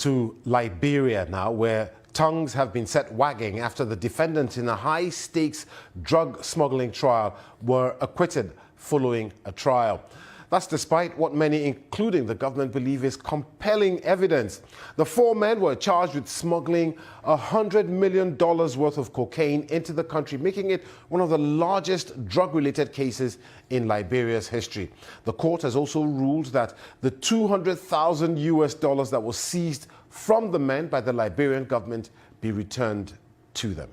to Liberia now, where tongues have been set wagging after the defendants in a high-stakes drug smuggling trial were acquitted following a trial. That's despite what many, including the government, believe is compelling evidence. The four men were charged with smuggling $100 million worth of cocaine into the country, making it one of the largest drug-related cases in Liberia's history. The court has also ruled that the $200,000 US that was seized from the men by the Liberian government be returned to them.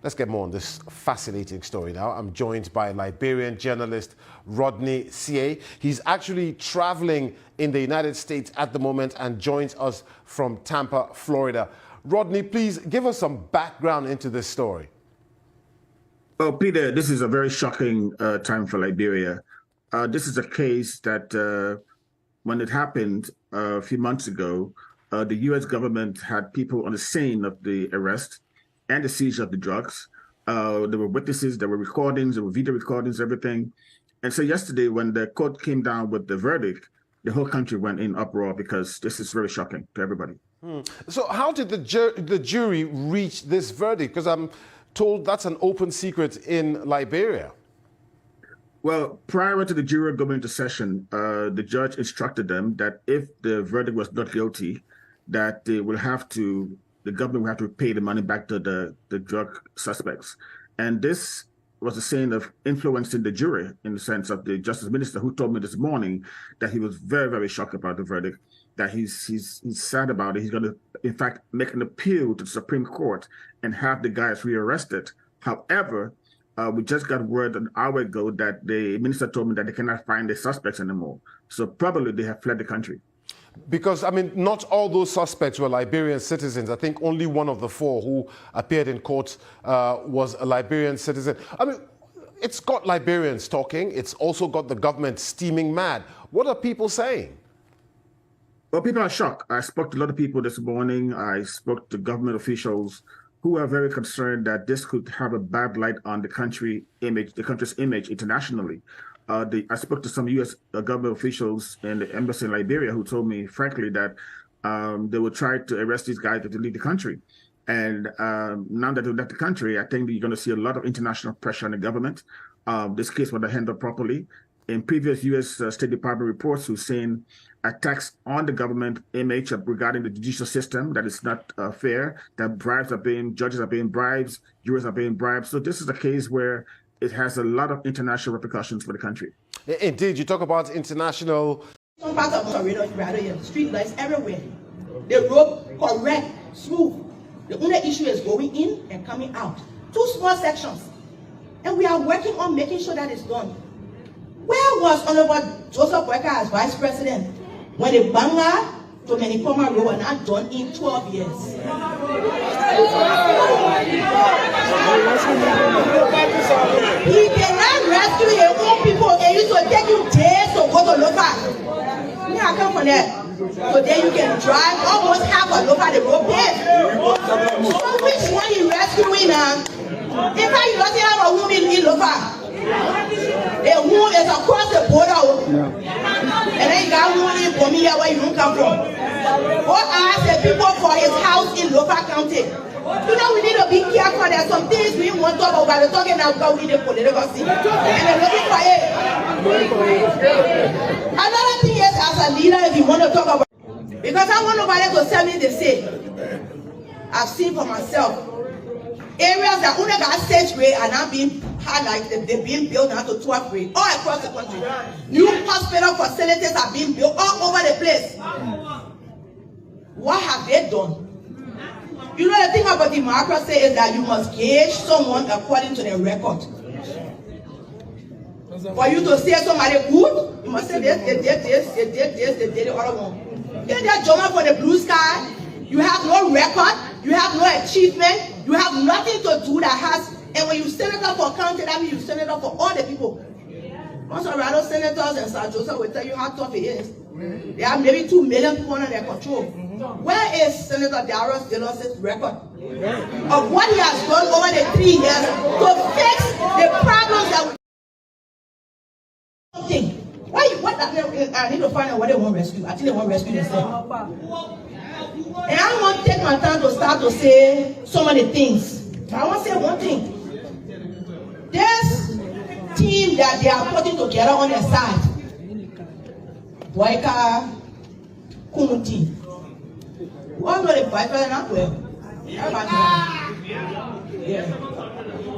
Let's get more on this fascinating story now. I'm joined by Liberian journalist Rodney Sie. He's actually traveling in the United States at the moment and joins us from Tampa, Florida. Rodney, please give us some background into this story. Well, Peter, this is a very shocking time for Liberia. This is a case that when it happened a few months ago, the U.S. government had people on the scene of the arrest and the seizure of the drugs. There were witnesses, there were recordings, there were video recordings, everything. And so yesterday, when the court came down with the verdict, the whole country went in uproar because this is very shocking to everybody. So how did the jury reach this verdict? Because I'm told that's an open secret in Liberia. Well, prior to the jury going into session, the judge instructed them that if the verdict was not guilty, that they will have to, the government will have to pay the money back to the drug suspects. And this was a sign of influencing the jury in the sense of the justice minister, who told me this morning that he was very, very shocked about the verdict, that he's sad about it. He's going to, in fact, make an appeal to the Supreme Court and have the guys rearrested. However, we just got word an hour ago that the minister told me that they cannot find the suspects anymore. So probably they have fled the country. Because, I mean, not all those suspects were Liberian citizens. I think only one of the four who appeared in court was a Liberian citizen. I mean, it's got Liberians talking. It's also got the government steaming mad. What are people saying? Well, people are shocked. I spoke to a lot of people this morning. I spoke to government officials who are very concerned that this could have a bad light on the country's image internationally. I spoke to some U.S. government officials in the embassy in Liberia who told me, frankly, that they would try to arrest these guys to leave the country. And now that they left the country, I think that you're going to see a lot of international pressure on the government. This case was handled properly. In previous U.S. State Department reports, we've seen attacks on the government image regarding the judicial system, that it's not fair, that judges are being bribed, jurors are being bribed. So this is a case where it has a lot of international repercussions for the country. Indeed, you talk about international. Some parts of the street lights everywhere. The road correct, smooth. The only issue is going in and coming out. Two small sections. And we are working on making sure that it's done. Where was Honorable Joseph Boyka as Vice President when the Banga to Manipoma Road were not done in 12 years? He cannot rescue your own people and used to take you days to go to local. Me, I come from there. So then you can drive almost half a local the road paved. So which one you rescuing now? In fact, you don't have a woman in local. The woman is across the border. And then you got one in Bomia where you don't come from. Go ask the people for his house in local county. You know, we need to be careful. There's some things we want to talk about, but we're talking now because we need the political scene. And we're looking for it. Another thing is, as a leader, if you want to talk about, because I want nobody to tell me the same. I've seen for myself areas that only got stage grade are now being highlighted. They're being built now to 12th grade all across the country. New hospital facilities are being built all over the place. What have they done? You know, the thing about democracy is that you must gauge someone according to their record. For you to say somebody good, you must say this, they did this, they did this, they did the other one. You're just jumping for the blue sky. You have no record, you have no achievement, you have nothing to do that has, and when you stand it up for county, that means you stand it up for all the people. Most of our senators and South Joseph will tell you how tough it is. They have maybe 2 million people under their control. Where is Senator Darius Delos's record of what he has done over the 3 years to fix the problems that we... Why? What? I need to find out what they want to rescue. I think they want to rescue themselves. And I don't want to take my time to start to say so many things. But I want to say one thing. This team that they are putting together on their side, Boyka Kumuti. One know the vice president well. Everybody know. Yeah.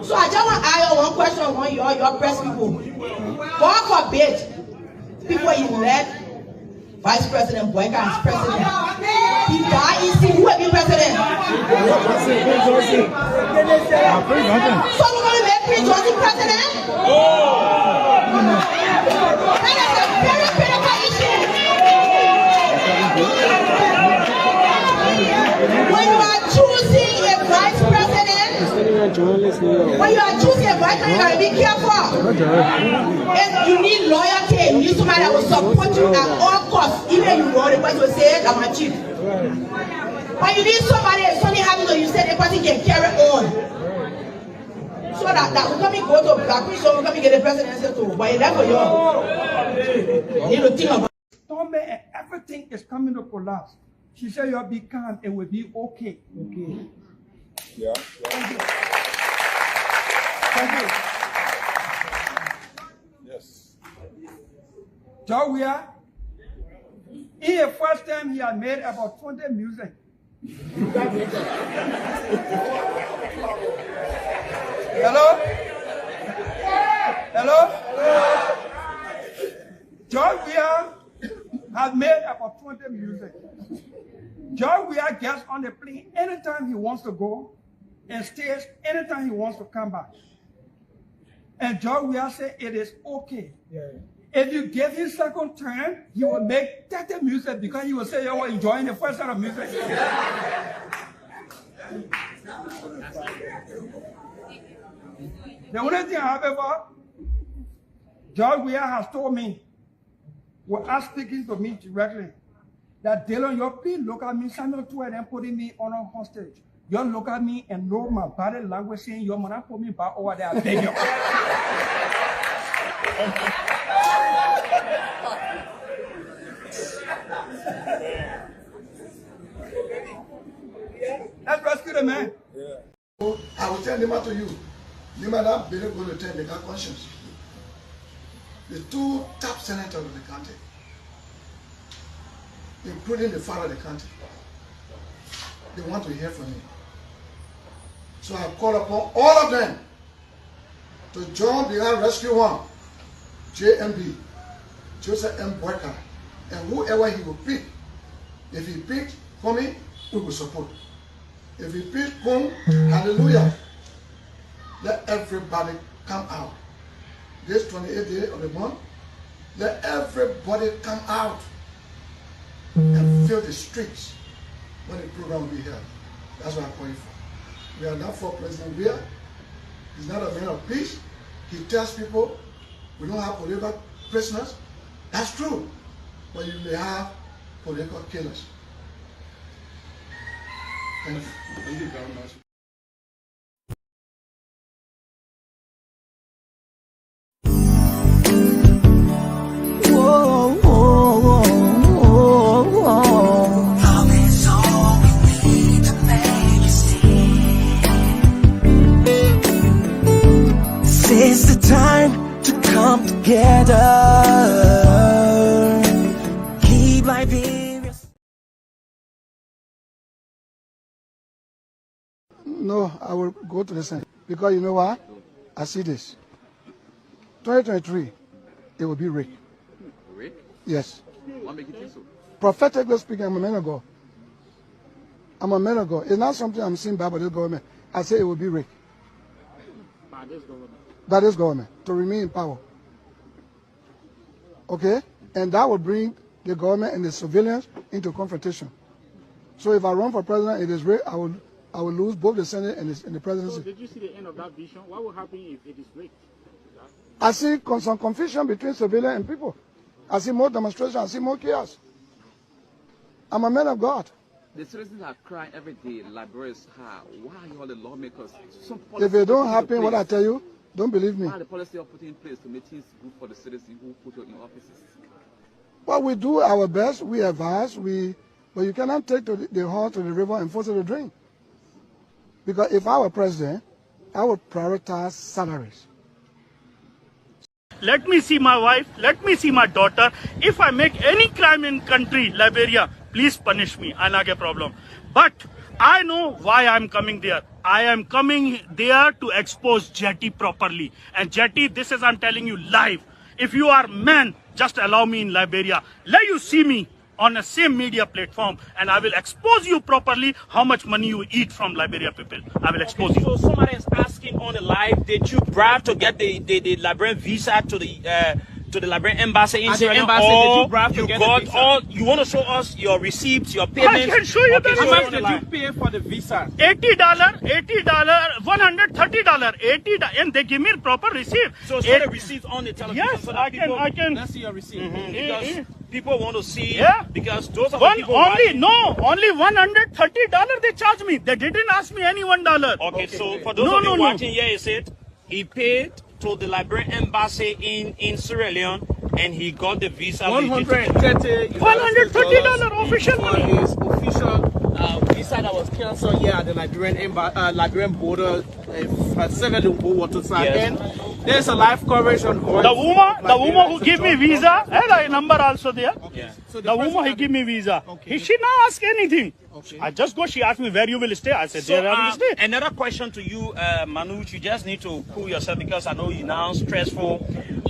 So I just want to ask you one question on your press people. God forbid people elect Vice President Boyka as president. He died, who will be president? So we're going to make Prince Johnson president? That is a very critical issue. When you are choosing a vice president, you gotta be careful. And you need loyalty. You need somebody that will support you at all costs. Even you know the person will say, I'm a chief. But you need somebody, if something happens to you, say the person can carry on. So that will come and go to Black Queen, so will come and get the presidency too. But it's that for you. You need to think about it. Stormy and everything is coming to collapse. She said, you'll be calm, it will be okay. Okay. Yeah. Thank you. Thank you. Yes. John Weir, in the first time he had made about 20 music. Hello? Hello? John Weir has made about 20 music. John Weir gets on the plane anytime he wants to go and stays anytime he wants to come back. And John Weir said it is okay. Yeah. If you give him second turn, he will make 30 music because he will say you were enjoying the first set of music. The only thing, however, John Weir has told me, without speaking to me directly, that Dylan, you please look at me, Samuel to and putting me on a hostage. You look at me and know my body language saying you're gonna put me back over there. I beg you. Let's rescue the man. Yeah. I will tell Nima to you. Nima that better going to tell the conscience. The two top senators of the country, including the father of the country, they want to hear from me. So I call upon all of them to join the Rescue One, JMB, Joseph M. Boyka, and whoever he will pick. If he picks for me, we will support. If he picks Kung, hallelujah, let everybody come out. This 28th day of the month, let everybody come out and fill the streets when the program will be held. That's what I'm calling for. We are not for President Weir. He's not a man of peace. He tells people we don't have political prisoners. That's true. But you may have political killers. Thank you. Thank you very much. It's the time to come together. Keep life in your... No, I will go to the Senate. Because you know what? I see this. 2023, it will be Rick. Rick? Yes. What make you think so? Prophetically speaking, I'm a man of God. I'm a man of God. It's not something I'm seeing by this government. I say it will be Rick. By this government? By this government, to remain in power. Okay? And that will bring the government and the civilians into confrontation. So if I run for president, it is Rick, I will lose both the Senate and the presidency. So did you see the end of that vision? What will happen if it is rigged? I see some confusion between civilians and people. I see more demonstration, I see more chaos. I'm a man of God. The citizens are crying every day, libraries high. Why are all the lawmakers? If it don't happen, what I tell you, don't believe me. Why are the policy are put in place to make things good for the citizens who put you in offices? Well, we do our best, we advise, we But you cannot take the horse to the river and force it to drink. Because if I were president, I would prioritize salaries. Let me see my wife, let me see my daughter. If I make any crime in country, Liberia, please punish me. I not a problem. But I know why I'm coming there. I am coming there to expose Jetty properly. And Jetty, this is I'm telling you live. If you are man, just allow me in Liberia. Let you see me on the same media platform, and I will expose you properly how much money you eat from Liberia people. I will expose you. So somebody is asking on the live, did you bribe to get the Liberian visa to the Liberian embassy in Sierra Leone? Did you bribe to get the visa? All you want to show us your receipts, your payments? I can show you okay, How much the did you pay for the visa? $80, $130, $80, and they give me proper receipt. So show the receipts on the television. Yes, so that I can. Let's see your receipt. Because people want to see. Yeah. Because those are the people only $130 they charge me. They didn't ask me any $1. Okay, so for those of you watching here, is it? He paid to the Liberian embassy in Sierra Leone, and he got the visa. $130 official for money. his official visa that was cancelled here at the Liberian border at 7 Waterside. Yes. And there's a live coverage on The woman who give me visa, and I number also there. Yeah. So The woman who give me visa, she not ask anything. Okay. I just go. She asked me where you will stay. I said there I will stay. Another question to you, Manoj. You just need to cool yourself because I know you're now stressful.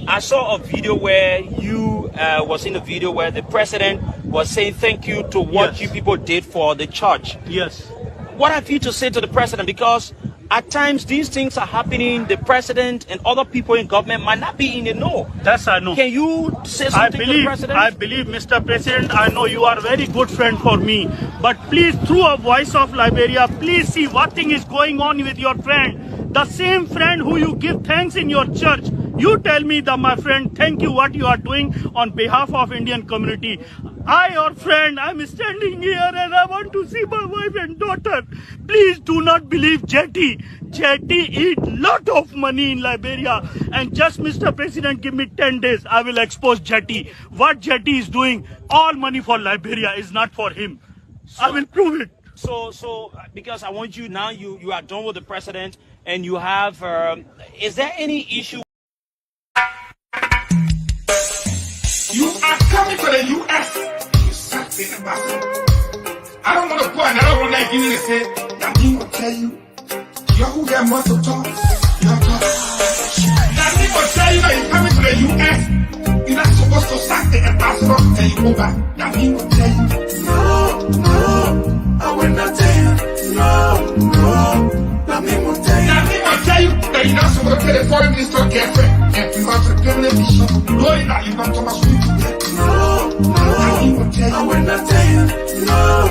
I saw a video where you was in a video where the president was saying thank you to what you people did for the church. Yes. What have you to say to the president? Because at times these things are happening. The president and other people in government might not be in the know. That's I know. Can you say something to the president? I believe, Mr. President, I know you are a very good friend for me. But please, through a voice of Liberia, please see what thing is going on with your friend. The same friend who you give thanks in your church. You tell me that, my friend, thank you what you are doing on behalf of Indian community. I, your friend, I'm standing here and I want to see my wife and daughter. Please do not believe Jetty. Jetty eat lot of money in Liberia. And just, Mr. President, give me 10 days. I will expose Jetty. What Jetty is doing, all money for Liberia is not for him. I will prove it. So because I want you now, you are done with the president and you have, is there any issue? You are coming to the U.S. You suck in the basket. I don't want to go another one like you and say, that he will tell you, you're who get more to talk. You're talk. That he will tell you that you're coming to the U.S. You're not supposed to sack the ambassador and you go back. That he will tell you, no, I will not tell you, no, that he will tell you. That he will tell you that you're not supposed to pay the foreign minister girlfriend. And you have to give them mission, knowing that you come to my street. No, I will not tell you. No,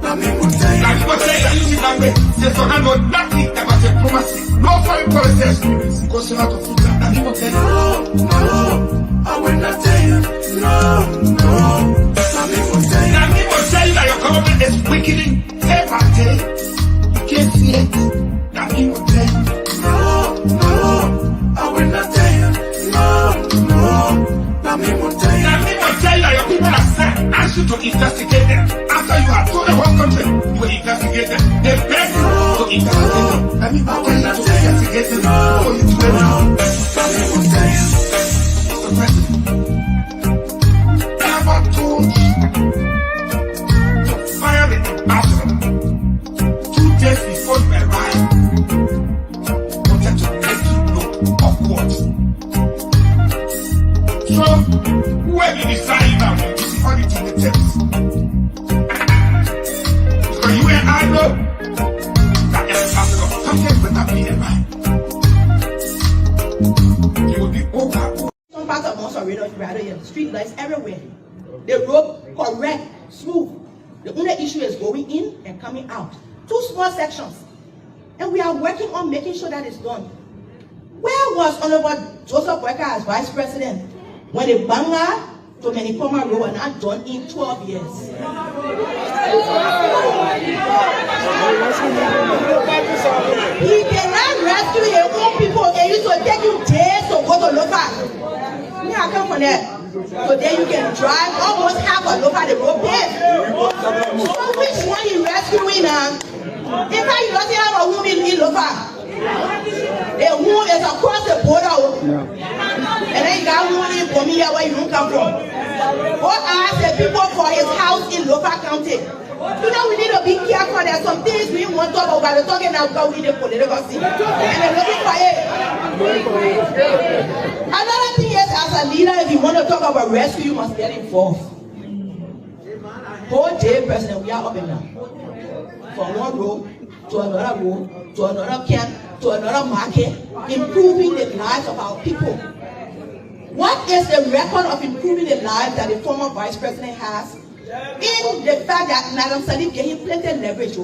let me tell you. Now, you must say that you see that way. Say, so I know nothing about diplomacy. No foreign policy experience. Because you're not a future. Now, you must tell you. No, I will not tell you. No, let me tell you. Now, you must tell you that your government is weakening day by day. You can't see it. Now, you must tell you. I will not tell you, no, let me tell you. Now, people tell you that your people are sent, ask you to investigate them. After you have told the whole country, you will investigate them. They beg you to investigate them. Let me tell you to investigate them for you to know. Let me tell you, Mr. President, ever told you to fire the ambassador 2 days before you arrived? So, whoever you decide now, you see all it in the text. So you and I know that ambassador, something will not be in mind. You will be over. Some parts of Montserrat, rather, you have street lights everywhere. The road correct, smooth. The only issue is going in and coming out. 2 small sections. And we are working on making sure that it's done. Where was Honorable Joseph Walker as Vice President when the Bangla to Manipoma Road were not done in 12 years? He cannot rescue your own people and used to take you days to go to local. Me, I come from there. So then you can drive almost half a loaf of the road paved. So which one you rescuing now? In fact, you don't have a woman in Lofa. The woman is across the border. And then you got one in Pomia where you don't come from. What ask the people for his house in Lofa County? You know, we need to be careful. There's some things we want to talk about. We're talking now because we need a political scene. And they're looking for it. Another thing is, as a leader, if you want to talk about rescue, you must get involved. Whole day, President, we are up and down. From one road to another road, to another camp, to another market, improving the lives of our people. What is the record of improving the lives that the former vice president has? In the fact that Madam Salim gave him plenty of leverage.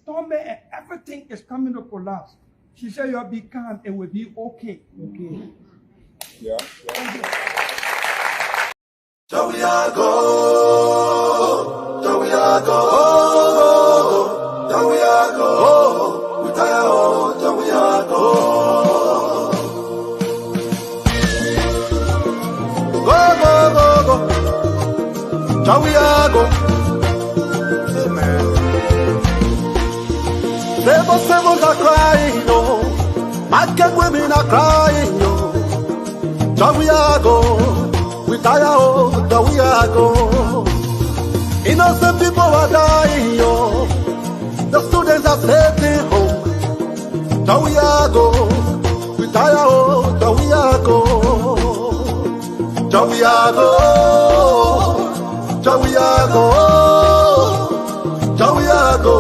Stormy and everything is coming to collapse. She said, you'll be calm, it will be okay. Okay. Yeah. So we are go, so we are go, so we are go, we tire, so we are go. Go, so we are go. Amen. Devils are crying, no. Market women are crying, no. So we are go. We tire, oh, so we are go. Innocent people are dying, yo. The students are staying home. So we are go. We tire, oh, so we are go. So we are go. So we are go. So we are go.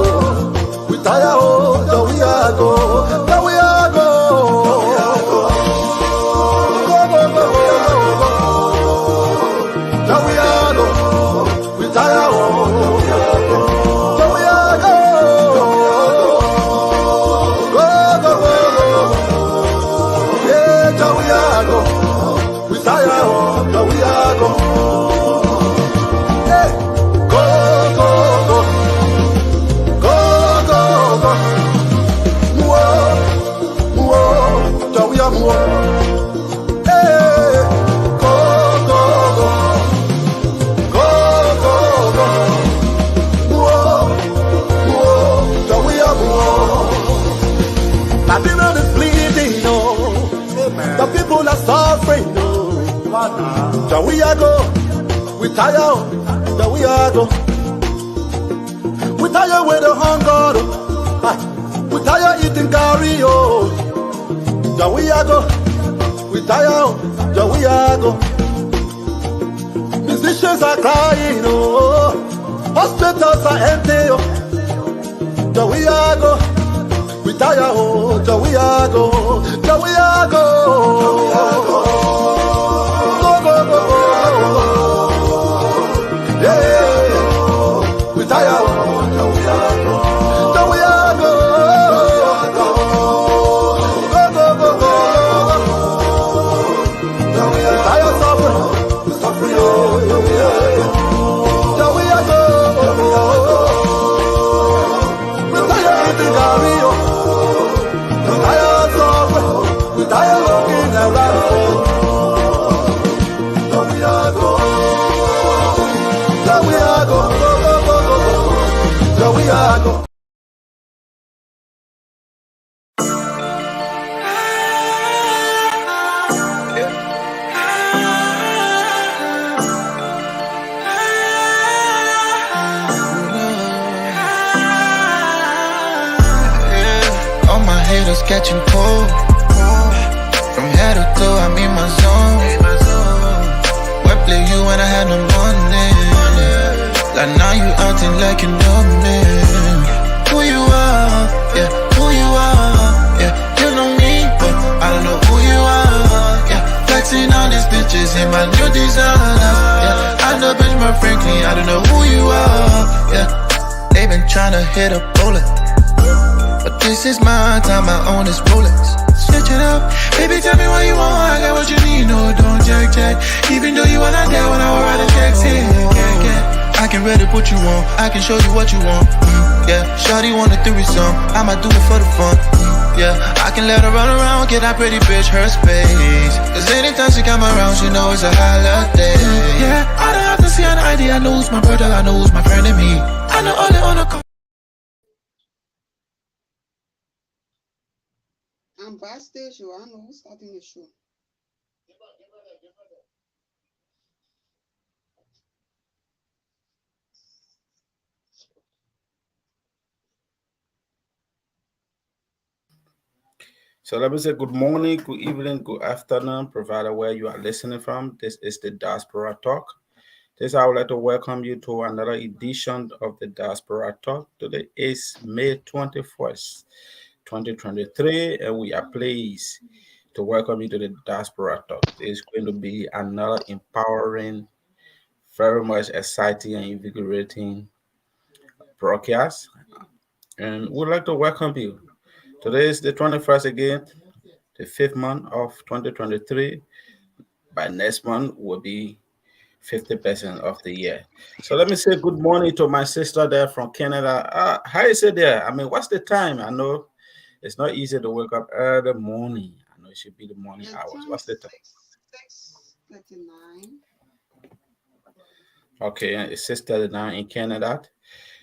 We tire, oh, so we are go. So we are go. So we are go, we tire, so we are go. We tire with the hunger, we tire eating curry, oh. So we are go, we tire, so we are go. Musicians are crying, oh. Hospitals are empty, oh. So we are go, we tire, oh. So we are go, so we are go, so we are go. was catching cold. From head to toe, I'm in my zone. Why play you when I had no money? Like now you acting like you know me. Who you are, yeah, who you are, yeah. You know me, but I don't know who you are, yeah. Flexing on these bitches in my new designers, yeah. I know bitch more frankly, I don't know who you are, yeah. They been tryna hit a bullet, but this is my time, I own this Rolex. Switch it up, baby, tell me what you want, I got what you need, no, don't check. Even though you wanna there when I was writing checks, yeah. I can ready put you on, I can show you what you want, yeah. Shawty want a threesome, I might do it for the fun, yeah. I can let her run around, get that pretty bitch her space. Cause anytime she come around, she know it's a holiday, yeah. I don't have to see an ID, I know who's my brother, I know who's my friend and me. I know all the on the call. I'm backstage, I know who's starting the show. So let me say good morning, good evening, good afternoon, provided where you are listening from. This is the Diaspora Talk. This I would like to welcome you to another edition of the Diaspora Talk. Today is May 21st, 2023, and we are pleased to welcome you to the Diaspora Talk. It's going to be another empowering, very much exciting and invigorating broadcast, and we'd like to welcome you. Today is the 21st again, the 5th month of 2023. By next month will be 50% of the year. So let me say good morning to my sister there from Canada. How is it there? I mean, what's the time? I know it's not easy to wake up early morning. I know it should be the morning hours. What's the time? 6:39. Okay, it's 6:39 in Canada.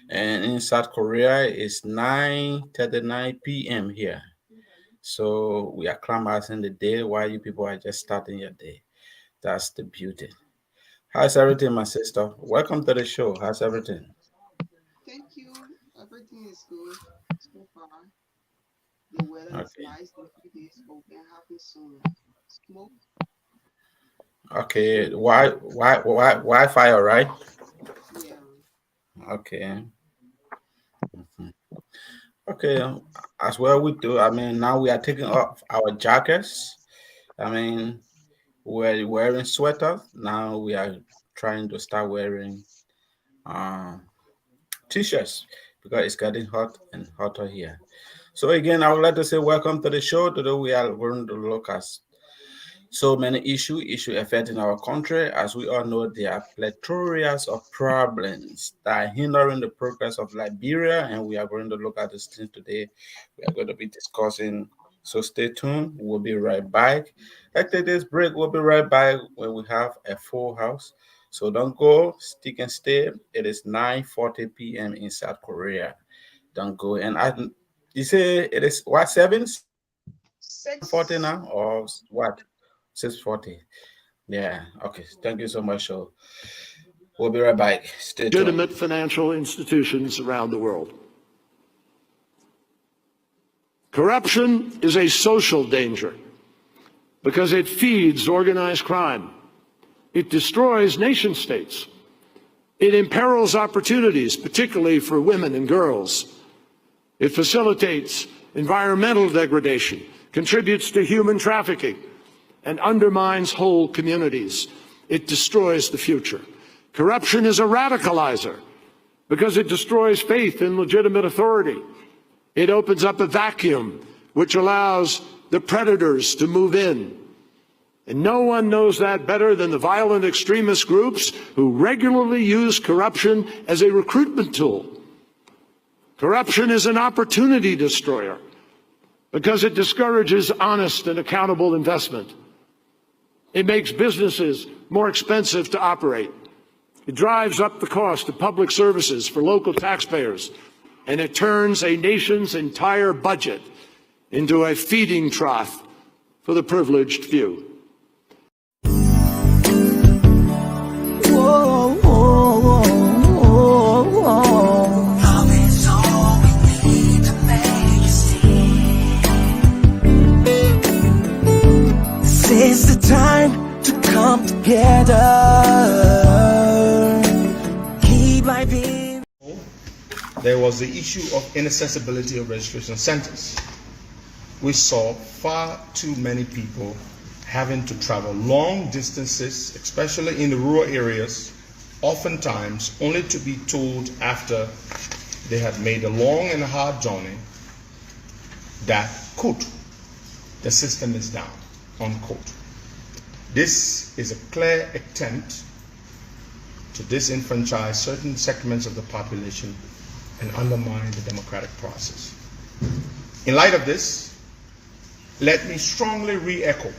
And in South Korea, it's 9:39 p.m. here. So we are climaxing the day while you people are just starting your day. That's the beauty. How's everything, my sister? Welcome to the show. How's everything? Thank you. Everything is good so far. The weather is nice. The 3 days ago, we're having some smoke. Okay. Wi-Fi, all right? Yeah. Okay. Okay, as well we do. I mean, now we are taking off our jackets. I mean, we're wearing sweaters. Now we are trying to start wearing t-shirts because it's getting hot and hotter here. So again, I would like to say welcome to the show. Today we are going to look at so many issues affecting our country. As we all know, there are plethora of problems that are hindering the progress of Liberia, and we are going to look at this thing today. We are going to be discussing, so stay tuned. We'll be right back. After this break, we'll be right back when we have a full house. So don't go, stick and stay. It is 9:40 p.m. in South Korea. Don't go. And you say it is what, 7:40 now or what? 6:40. Yeah. Okay. Thank you so much. So we'll be right back. Stay tuned. Legitimate financial institutions around the world. Corruption is a social danger because it feeds organized crime. It destroys nation states. It imperils opportunities, particularly for women and girls. It facilitates environmental degradation, contributes to human trafficking, and undermines whole communities. It destroys the future. Corruption is a radicalizer because it destroys faith in legitimate authority. It opens up a vacuum which allows the predators to move in. And no one knows that better than the violent extremist groups who regularly use corruption as a recruitment tool. Corruption is an opportunity destroyer because it discourages honest and accountable investment. It makes businesses more expensive to operate. It drives up the cost of public services for local taxpayers, and it turns a nation's entire budget into a feeding trough for the privileged few. there was the issue of inaccessibility of registration centers. We saw far too many people having to travel long distances, especially in the rural areas, oftentimes only to be told after they had made a long and hard journey that, quote, the system is down, unquote. This is a clear attempt to disenfranchise certain segments of the population and undermine the democratic process. In light of this, let me strongly re-echo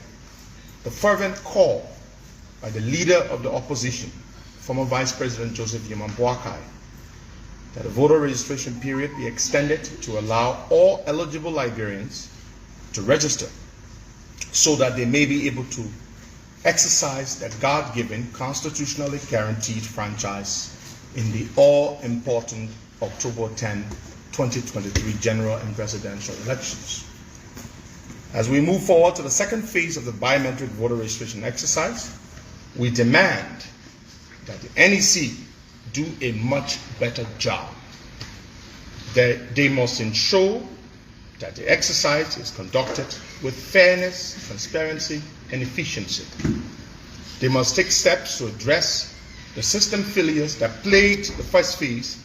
the fervent call by the leader of the opposition, former Vice President Joseph Yeman Boakai, that the voter registration period be extended to allow all eligible Liberians to register so that they may be able to exercise their God-given, constitutionally guaranteed franchise in the all-important October 10, 2023 general and presidential elections. As we move forward to the second phase of the biometric voter registration exercise, we demand that the NEC do a much better job. They must ensure that the exercise is conducted with fairness, transparency, and efficiency. They must take steps to address the system failures that plagued the first phase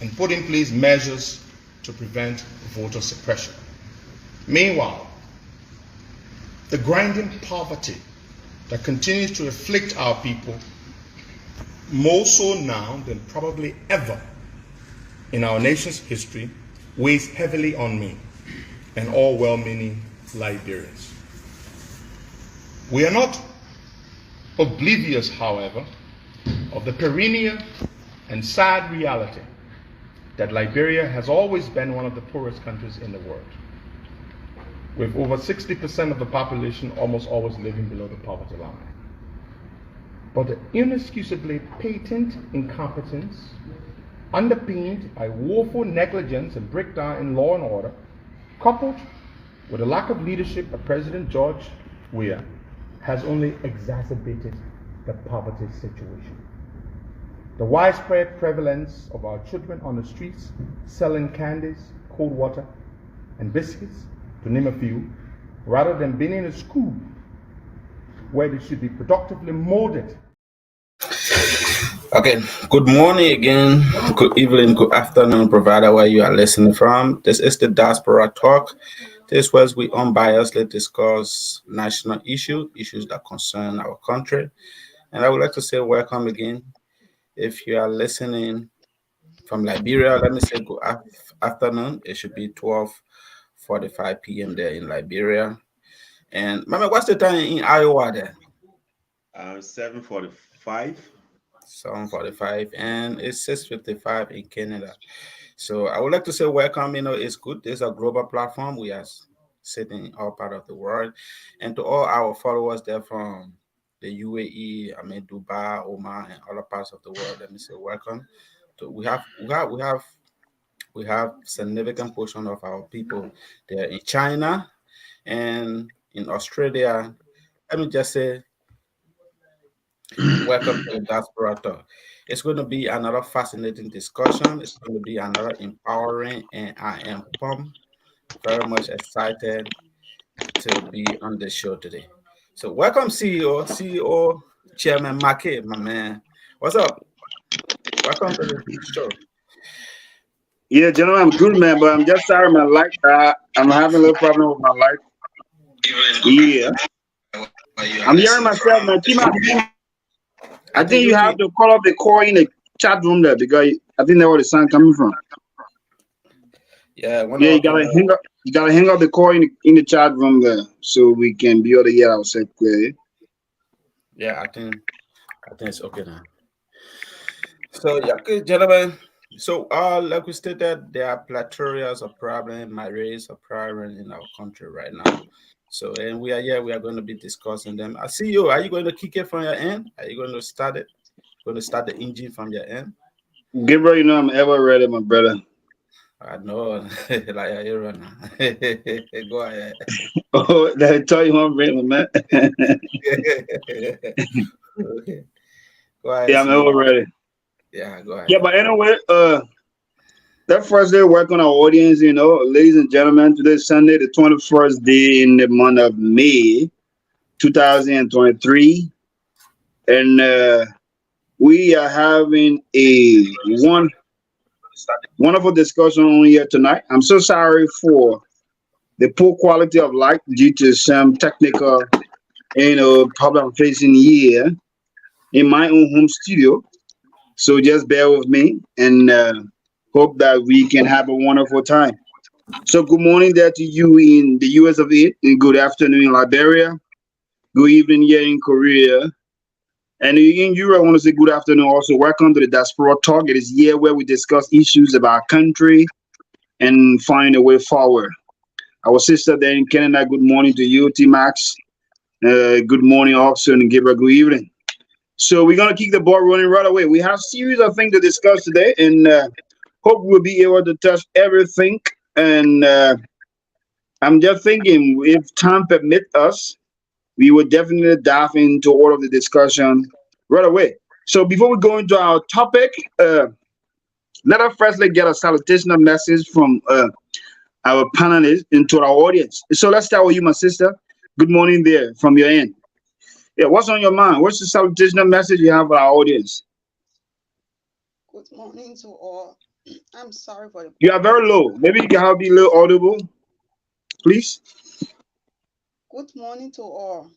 and put in place measures to prevent voter suppression. Meanwhile, the grinding poverty that continues to afflict our people, more so now than probably ever in our nation's history, weighs heavily on me and all well-meaning Liberians. We are not oblivious, however, of the perennial and sad reality that Liberia has always been one of the poorest countries in the world, with over 60% of the population almost always living below the poverty line. But the inexcusably patent incompetence, underpinned by woeful negligence and breakdown in law and order, coupled with the lack of leadership of President George Weah, has only exacerbated the poverty situation. The widespread prevalence of our children on the streets selling candies, cold water, and biscuits, to name a few, rather than being in a school where they should be productively molded. Okay, good morning again, good evening, good afternoon, provider where you are listening from. This is the Diaspora Talk. This was we unbiasedly discuss national issues that concern our country. And I would like to say welcome again. If you are listening from Liberia, let me say good afternoon. It should be 12:45 p.m. there in Liberia. And Mama, what's the time in Iowa there? 7:45. 7:45, and it's 6:55 in Canada. So I would like to say welcome. It's good. This is a global platform. We are sitting in all part of the world, and to all our followers there from the UAE, Dubai, Oman, and other parts of the world. Let me say welcome. So we have significant portion of our people there in China and in Australia. Let me just say welcome to the Diaspora Talk. It's going to be another fascinating discussion. It's going to be another empowering, and I am pumped, very much excited to be on the show today. So welcome, CEO Chairman Maki, my man. What's up? Welcome to the show. Yeah, gentlemen, I'm good, man, but I'm just sorry my light. I'm having a little problem with my light. Yeah. I'm hearing myself, man. I think you have to call up the call in the chat room there because I think that's where the sound coming from. Yeah, you gotta hang up. You gotta hang up the call in the chat room there so we can be able to hear ourselves clearly. Yeah, I think it's okay now. So yeah, okay, gentlemen. So like we stated, there are plethora of problems, malaria of problems in our country right now. So and we are going to be discussing them. I see you. Are you going to kick it from your end? Are you going to start it? Going to start the engine from your end? Gabriel, you know I'm ever ready, my brother. I know, like a runner. Go ahead. Oh, that I tell you I'm ready, man. Go ahead. Yeah, I'm ever ready. Yeah, go ahead. Yeah, but anyway, That first day, welcome our audience, ladies and gentlemen. Today is Sunday, the 21st day in the month of May, 2023. And we are having a wonderful discussion on here tonight. I'm so sorry for the poor quality of light due to some technical, problem facing here in my own home studio. So just bear with me and hope that we can have a wonderful time. So good morning there to you in the US of A, and good afternoon in Liberia, good evening here in Korea. And in Europe, I want to say good afternoon also. Welcome to the Diaspora Talk. It is here where we discuss issues about our country and find a way forward. Our sister there in Canada, good morning to you, T Max. Good morning, also, and Gabriel, good evening. So we're going to keep the ball rolling right away. We have a series of things to discuss today, and hope we'll be able to touch everything. And I'm just thinking, if time permit us, we will definitely dive into all of the discussion right away. So before we go into our topic, let us firstly get a salutational message from our panelists into our audience. So let's start with you, my sister. Good morning there from your end. Yeah, what's on your mind? What's the salutational message you have for our audience? Good morning to all. I'm sorry for the. You are very low. Maybe you can help be a little audible, please. Good morning to all.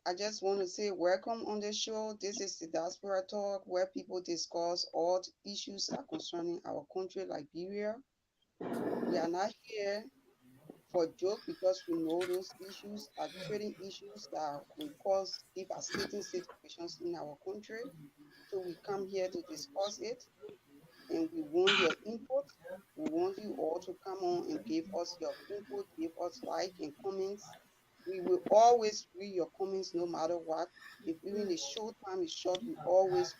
I just want to say welcome on the show. This is the Diaspora Talk, where people discuss all the issues that concerning our country, Liberia. We are not here for joke because we know those issues are trading issues that will cause devastating situations in our country. So we come here to discuss it, and we want your input. We want you all to come on and give us your input, give us like and comments. We will always read your comments no matter what. If even the show time is short, we always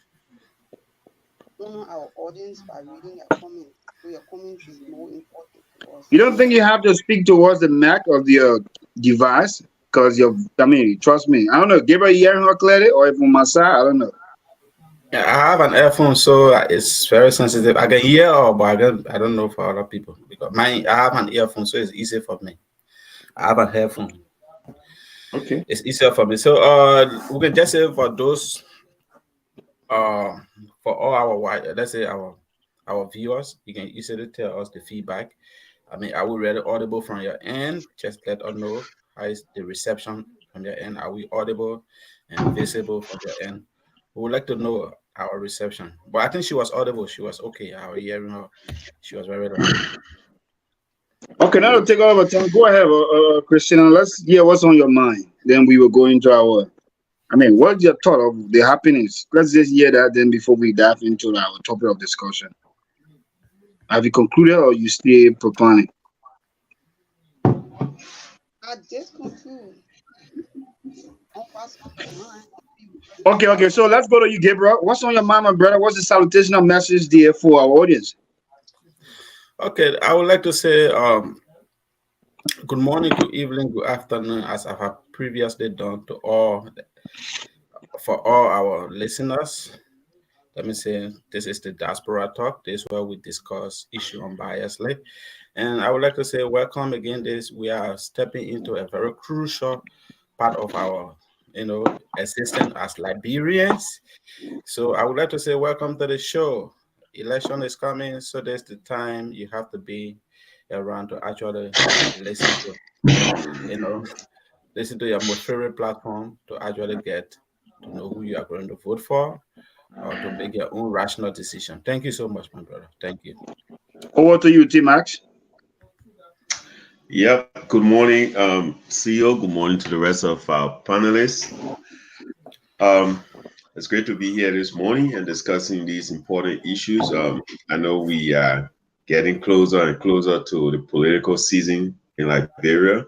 honor our audience by reading your comments. So your comments is more important to us. You don't think you have to speak towards the Mac of your device? Because trust me. I don't know. Gabriel, you hearing her clearly, or if on my side, I don't know. Yeah, I have an earphone, so it's very sensitive. I can hear, but I don't know for other people because I have an earphone, so it's easy for me. I have an earphone. Okay. It's easier for me. So we can just say for those for all our let's say our viewers, you can easily tell us the feedback. Are we really audible from your end? Just let us know how is the reception from your end. Are we audible and visible from your end? We would like to know our reception. But I think she was audible. She was okay. I was hearing her. She was very loud. Okay, now to take all of our time. Go ahead, Christina. Let's hear what's on your mind. Then we will go into our. What's your thought of the happenings? Let's just hear that. Then before we dive into our topic of discussion, have you concluded or you still propounding? I did conclude on what's on your mind. Okay. So let's go to you, Gabriel. What's on your mind, my brother? What's the salutational message there for our audience? Okay, I would like to say good morning, good evening, good afternoon, as I have previously done to all our listeners. Let me say this is the Diaspora Talk. This is where we discuss issue unbiasedly. And I would like to say welcome again. We are stepping into a very crucial part of our existence as Liberians. So I would like to say welcome to the show. Election is coming, so there's the time you have to be around to actually listen to your most favorite platform to actually get to know who you are going to vote for or to make your own rational decision. Thank you so much, my brother. Thank you. Over to you, T Max. Yep. Good morning, CEO. Good morning to the rest of our panelists. It's great to be here this morning and discussing these important issues. I know we are getting closer and closer to the political season in Liberia.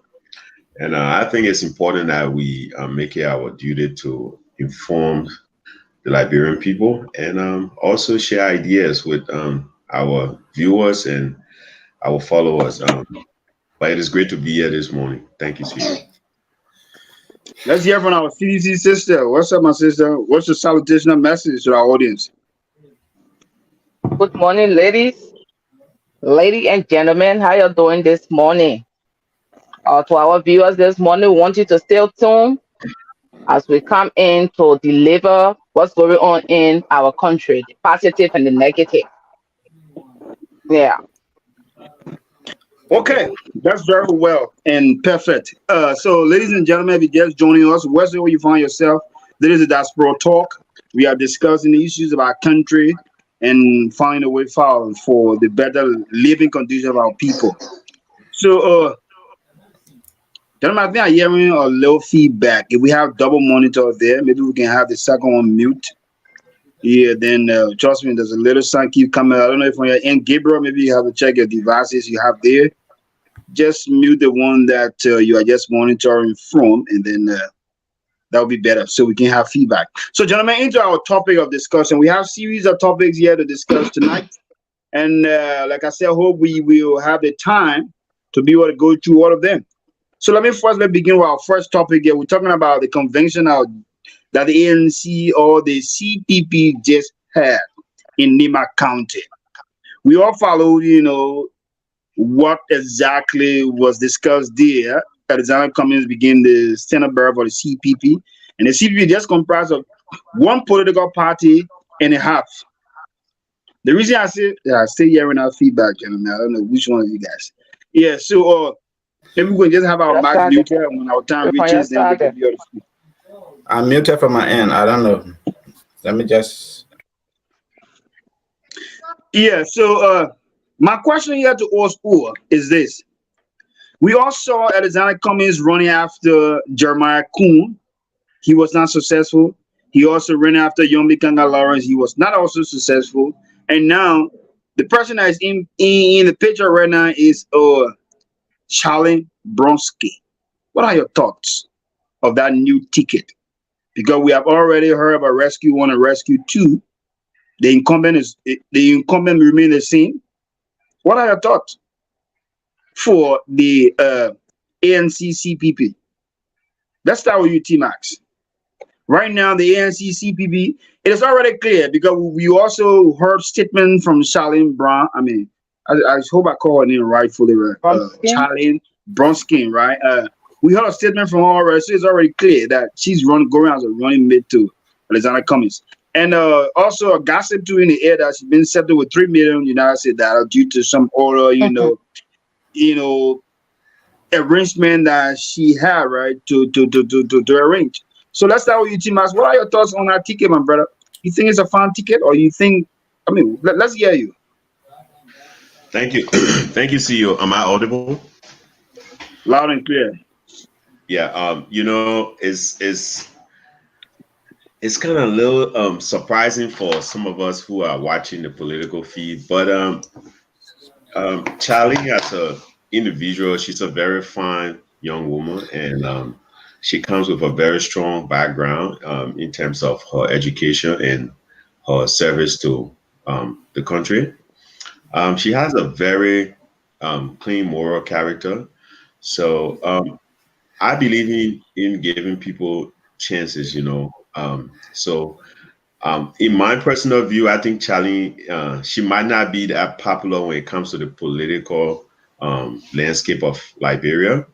And I think it's important that we make it our duty to inform the Liberian people and also share ideas with our viewers and our followers. But it is great to be here this morning. Thank you, CEO. Let's hear from our CDC sister. What's up, my sister? What's the salutational message to our audience? Good morning, ladies. Ladies and gentlemen, how you doing this morning? To our viewers this morning, we want you to stay tuned as we come in to deliver what's going on in our country, the positive and the negative. Yeah. Okay, that's very well and perfect. So, ladies and gentlemen, if you're just joining us, wherever you find yourself, this is the Diaspora Talk. We are discussing the issues of our country and finding a way forward for the better living condition of our people. So, gentlemen, I think I'm hearing a little feedback. If we have double monitor there, maybe we can have the second one mute. Yeah, then trust me, there's a little sound keep coming. I don't know if on your end, Gabriel, maybe you have to check your devices you have there. Just mute the one that you are just monitoring from, and then that will be better so we can have feedback. So, gentlemen, into our topic of discussion, we have series of topics here to discuss tonight. And like I said, I hope we will have the time to be able to go through all of them. So let's begin with our first topic here. We're talking about the convention that the ANC or the CPP just had in Nima County. We all followed, what exactly was discussed there. Arizona Cummings became the Senate bearer for the CPP, and the CPP just comprised of one political party and a half. The reason I stay hearing our feedback, gentlemen. I don't know which one of you guys. Yeah, so maybe we can just have our mic muted when our time reaches, then we can be able to speak. I'm muted from my end. I don't know. Let me just. Yeah, so my question here to us all is this. We all saw Alexander Cummings running after Jeremiah Kuhn. He was not successful. He also ran after Yomi Kanga Lawrence. He was not also successful. And now the person that is in the picture right now is Charlie Bronski. What are your thoughts of that new ticket? Because we have already heard about Rescue 1 and Rescue 2. The incumbent remain the same. What are your thoughts for the ANC CPP? Let's start with you, T-Max. Right now, the ANC CPP, it is already clear because we also heard statement from Charlene Brown. I mean, I hope I call her name rightfully, right? Charlene Bronskin, right? We heard a statement from her already, so it's already clear that she's going as a running mate to Alexander Cummings. And also a gossip too in the air that she's been settled with $3 million United States dollars due to some order, arrangement that she had, right, to arrange. So let's start with you, T-Max. What are your thoughts on that ticket, my brother? You think it's a fun ticket, or you think? I mean, let's hear you. Thank you, thank you, CEO. Am I audible? Loud and clear. Yeah. It's kind of a little surprising for some of us who are watching the political feed, but Charlie, as an individual, she's a very fine young woman, and she comes with a very strong background in terms of her education and her service to the country. She has a very clean moral character. So I believe in giving people chances, in my personal view, I think Charlie, she might not be that popular when it comes to the political landscape of Liberia.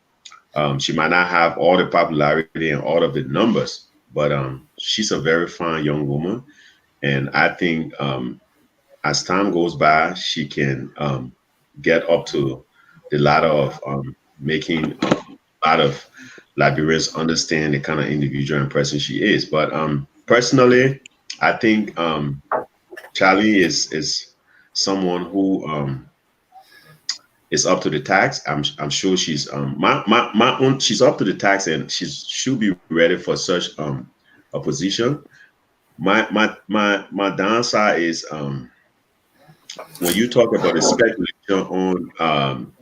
She might not have all the popularity and all of the numbers, but she's a very fine young woman. And I think as time goes by, she can get up to the ladder of making a lot of Liberians understand the kind of individual and person she is. But personally, I think Charlie is someone who is up to the task. I'm sure she's she's up to the task, and she should be ready for such a position. My downside is when you talk about the speculation on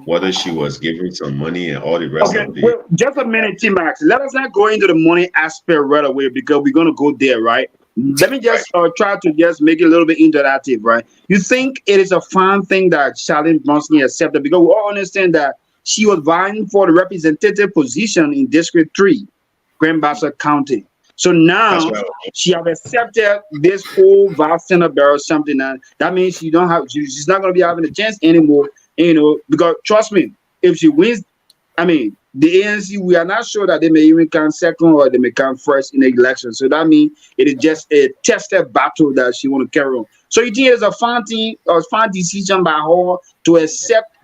whether she was giving some money and all the rest of it. Well, just a minute, T-Max. Let us not go into the money aspect right away because we're going to go there, right? Let me just try to just make it a little bit interactive, right? You think it is a fine thing that Charlene Bronski accepted because we all understand that she was vying for the representative position in District 3, Grand Bassa County. So now she have accepted this whole vaccine or something, and that means she's not going to be having a chance anymore. Because trust me, if she wins, I mean, the ANC, we are not sure that they may even come second or they may come first in the election. So that means it is just a tested battle that she want to carry on. So you think it's a fine thing or fine decision by her to accept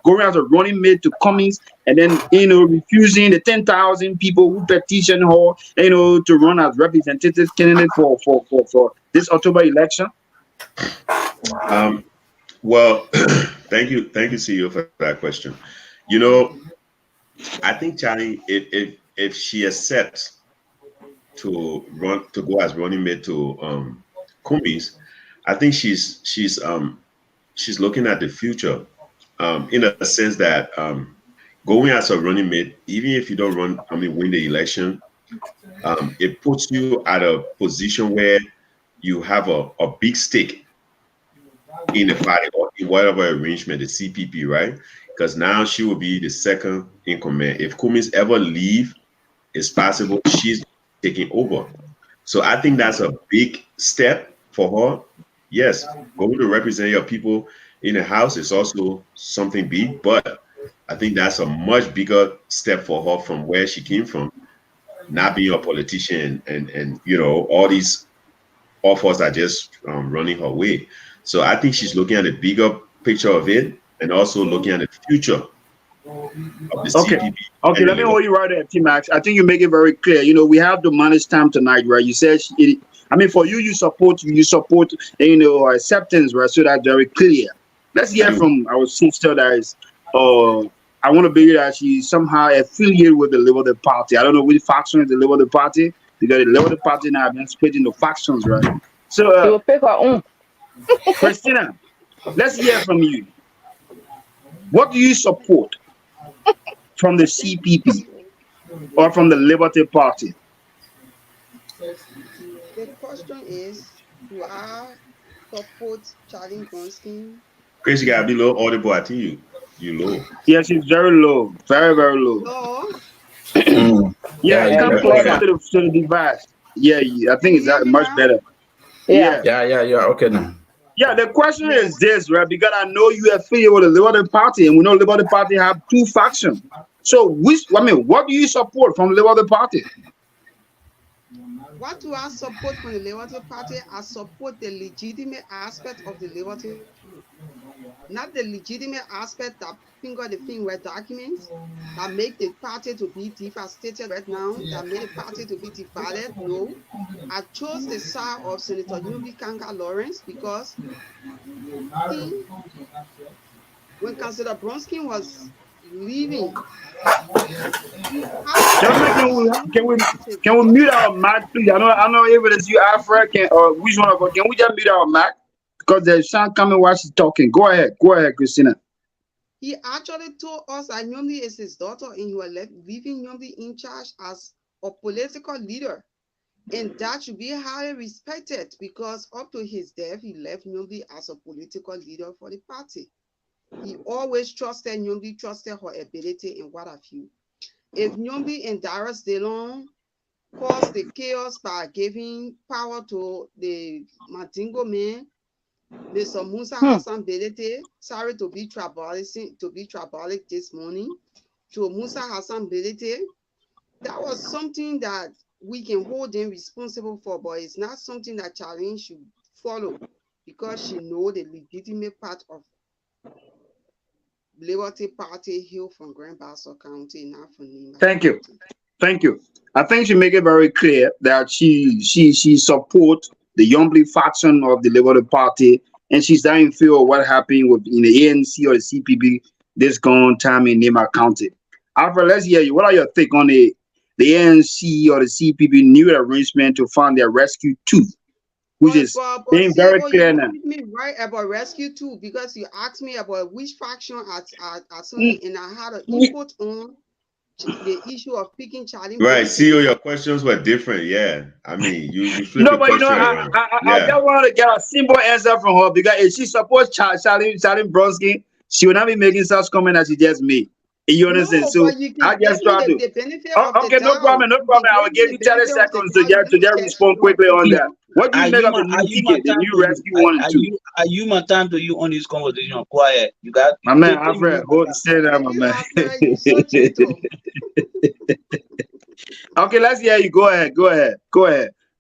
going as a running mate to Cummings, and then refusing the 10,000 people who petitioned her, to run as representative candidate for this October election? Well, thank you, CEO, for that question. I think Charlie, if she accepts to go as running mate to Cummings, I think she's looking at the future, in a sense that going as a running mate, even if you don't win the election, it puts you at a position where you have a big stake in the party or in whatever arrangement, the CPP, right? Because now she will be the second in command. If Cummings ever leave, it's possible she's taking over. So I think that's a big step for her. Yes, going to represent your people in the House is also something big, but I think that's a much bigger step for her from where she came from, not being a politician and all these offers are just running her way. So I think she's looking at the bigger picture of it and also looking at the future of the CPP. Okay, let me hold you right there, T-Max. I think you make it very clear. We have to manage time tonight, right? You said, for you support, acceptance, right? So that's very clear. Let's hear from our sister that is, I want to believe that she's somehow affiliated with the Liberal Party. I don't know which faction is the Liberal Party, because the Liberal Party now have been split into factions, right? So, Christina, let's hear from you. What do you support from the CPP or from the Liberty Party? The question is, do I support Charlie Bronsky? Chris, you gotta be low audible. I think you low. Yes, it's very low, very very low. Low. Come closer to the device. Yeah, I think it's much better. Yeah. Okay now. Yeah, the question is this, right? Because I know you are affiliated with the Liberty Party, and we know the Liberty Party have two factions. So, what do you support from the Liberty Party? What do I support from the Liberty Party? I support the legitimate aspect of the Liberty, not the legitimate aspect that finger the thing with documents that make the party to be devastated right now, that make the party to be divided. No, I chose the side of Senator Nubi Kanga Lawrence because when Councillor Bronsky was leaving, can we mute our mic, please? I know if it is you, African, or which one of us. Can we just mute our mic? Because there's sound coming while she's talking. Go ahead, Christina. He actually told us that Nyombi is his daughter and he was leaving Nyombi in charge as a political leader. And that should be highly respected because up to his death, he left Nyombi as a political leader for the party. He always trusted Nyombi, trusted her ability and what have you. If Nyombi and Darius Delon caused the chaos by giving power to the Mandingo man, Mr. Musa Hassan Belete, sorry to be tribalistic this morning, to Musa Hassan Belete, that was something that we can hold them responsible for, but it's not something that Charlene should follow because she know the legitimate part of Liberty Party hail from Grand Bassa County, not from Nima. Thank you. I think she make it very clear that she support the Yombly faction of the Liberty Party, and she's dying feel what happened with in the ANC or the CPB this gone time in Nima County. Alfred, let's hear you. What are your take on the ANC or the CPB new arrangement to fund their rescue 2? Which is being very clear now. Me right about rescue 2 because you asked me about which faction are something, and I had an input on the issue of picking Charlie. Right, CEO, your questions were different. Yeah, I mean, you flipped the question around. I just wanted to get a simple answer from her because if she supports Charlie Bronsky, she will not be making such comment as she just made. You understand? No, So but you I can give just me try to. the benefit Oh, of the okay, no doubt. problem, no You problem. can I will give me give the you 30 benefit of the seconds doubt. You to don't just get respond sure. quickly on that. What do you make of the new Are you ticket, the new rescue one and two? Are you my time to you on this conversation? Quiet. You got My man, 15 Alfred, minutes. hold say that, Thank my you, man. Alfred. You so gentle. Okay, let's hear you. Go ahead.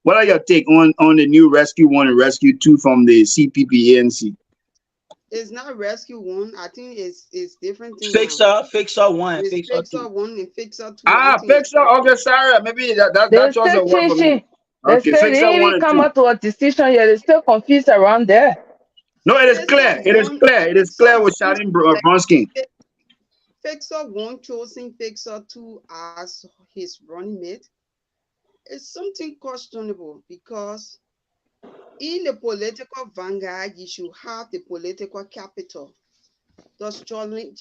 What are your take on the new rescue one and rescue two from the CPPANC? It's not rescue one. I think it's different thing now. Fixer one, It's fixer fixer two. one and fixer two. I Ah, think it's fixer. Okay, sorry. Maybe that They choice still will work for me. changing. They Okay, still fixer didn't one even and come two. up to a decision yet. They're still confused around there. No, it is fixer clear. It is one. clear. It is Fixer clear with one. Charlene Bronski. Fixer one choosing fixer two as his running mate. It's something questionable because in the political vanguard, you should have the political capital. Does Charlene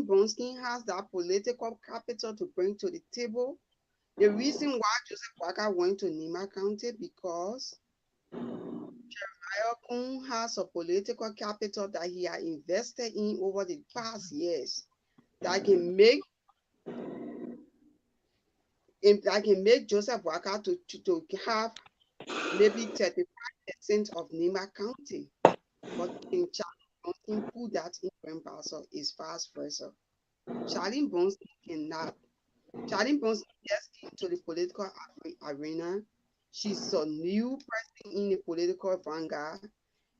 Bronski has that political capital to bring to the table? The reason why Joseph Walker went to Nima County because Jeremiah Kun has a political capital that he had invested in over the past years that can make Joseph Walker to have maybe 35% of Nima County. But in Charlie Bronski put that in Grand Parcel is vice versa. Charlie Bronski cannot. Charlie Bronski gets into the political arena. She's a new person in the political vanguard.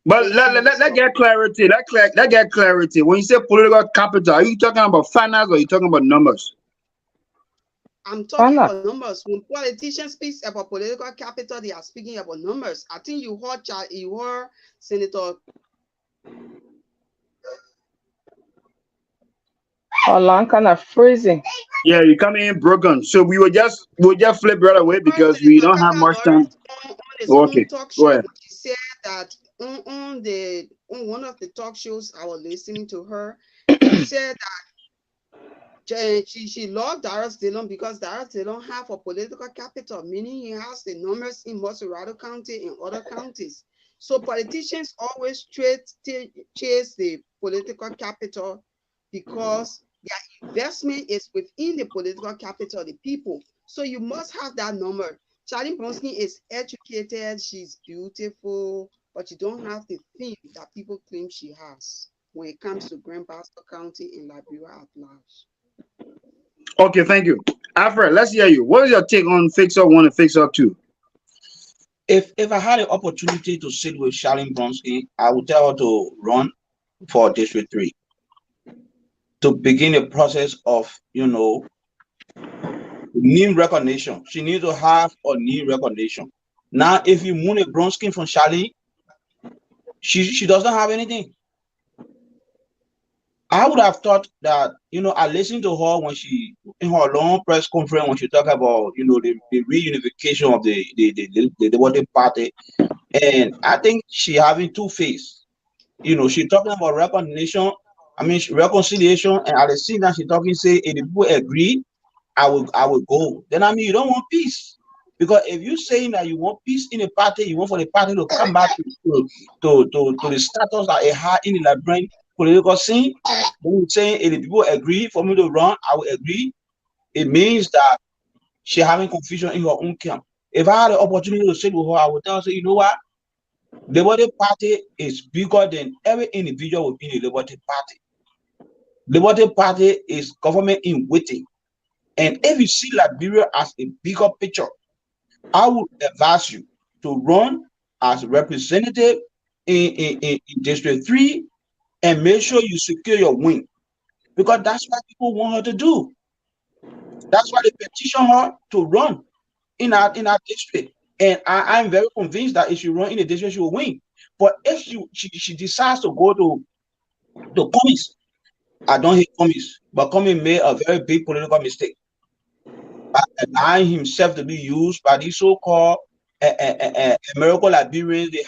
But let get clarity. Let get clarity. When you say political capital, are you talking about finance or are you talking about numbers? I'm talking about numbers. When politicians speak about political capital, they are speaking about numbers. I think you heard Senator Olan kind of freezing. Yeah, you come in broken. So we'll just flip right away because we don't have much time. on his Okay, own talk go show ahead. when she said that on one of the talk shows I was listening to her, she said that she loved Darius Dillon because Darius Dillon have a political capital, meaning he has the numbers in Moserado County and other counties. So politicians always chase the political capital because their investment is within the political capital of the people. So you must have that number. Charlene Bronski is educated, she's beautiful, but you don't have the thing that people claim she has when it comes to Grand Bosco County and Liberia at large. Okay, thank you. Alfred, let's hear you. What is your take on fixer one and fixer two? If I had the opportunity to sit with Charlene Bronski, I would tell her to run for District 3 to begin the process of, name recognition. She needs to have a name recognition. Now, if you move a Bronski from Charlene, she doesn't have anything. I would have thought that, I listened to her when she, in her long press conference, when she talked about, the reunification of the Liberty Party. And I think she having two faces. She talking about reconciliation, and at the same time she talking, say, if the people agree, I will go. Then you don't want peace. Because if you're saying that you want peace in a party, you want for the party to come back to the status that it had in the Liberian political scene, when you're saying if the people agree for me to run, I will agree. It means that she having confusion in her own camp. If I had the opportunity to sit with her, I would tell her, say, you know what? The Liberty Party is bigger than every individual within the Liberty Party. Liberty Party is government in waiting. And if you see Liberia as a bigger picture, I would advise you to run as a representative in District 3 and make sure you secure your win. Because that's what people want her to do. That's why they petition her to run in our district. And I'm very convinced that if she run in the district, she will win. But if she decides to go to Cummings, I don't hate Cummings, but Cummings made a very big political mistake by allowing himself to be used by these so-called American Liberians, the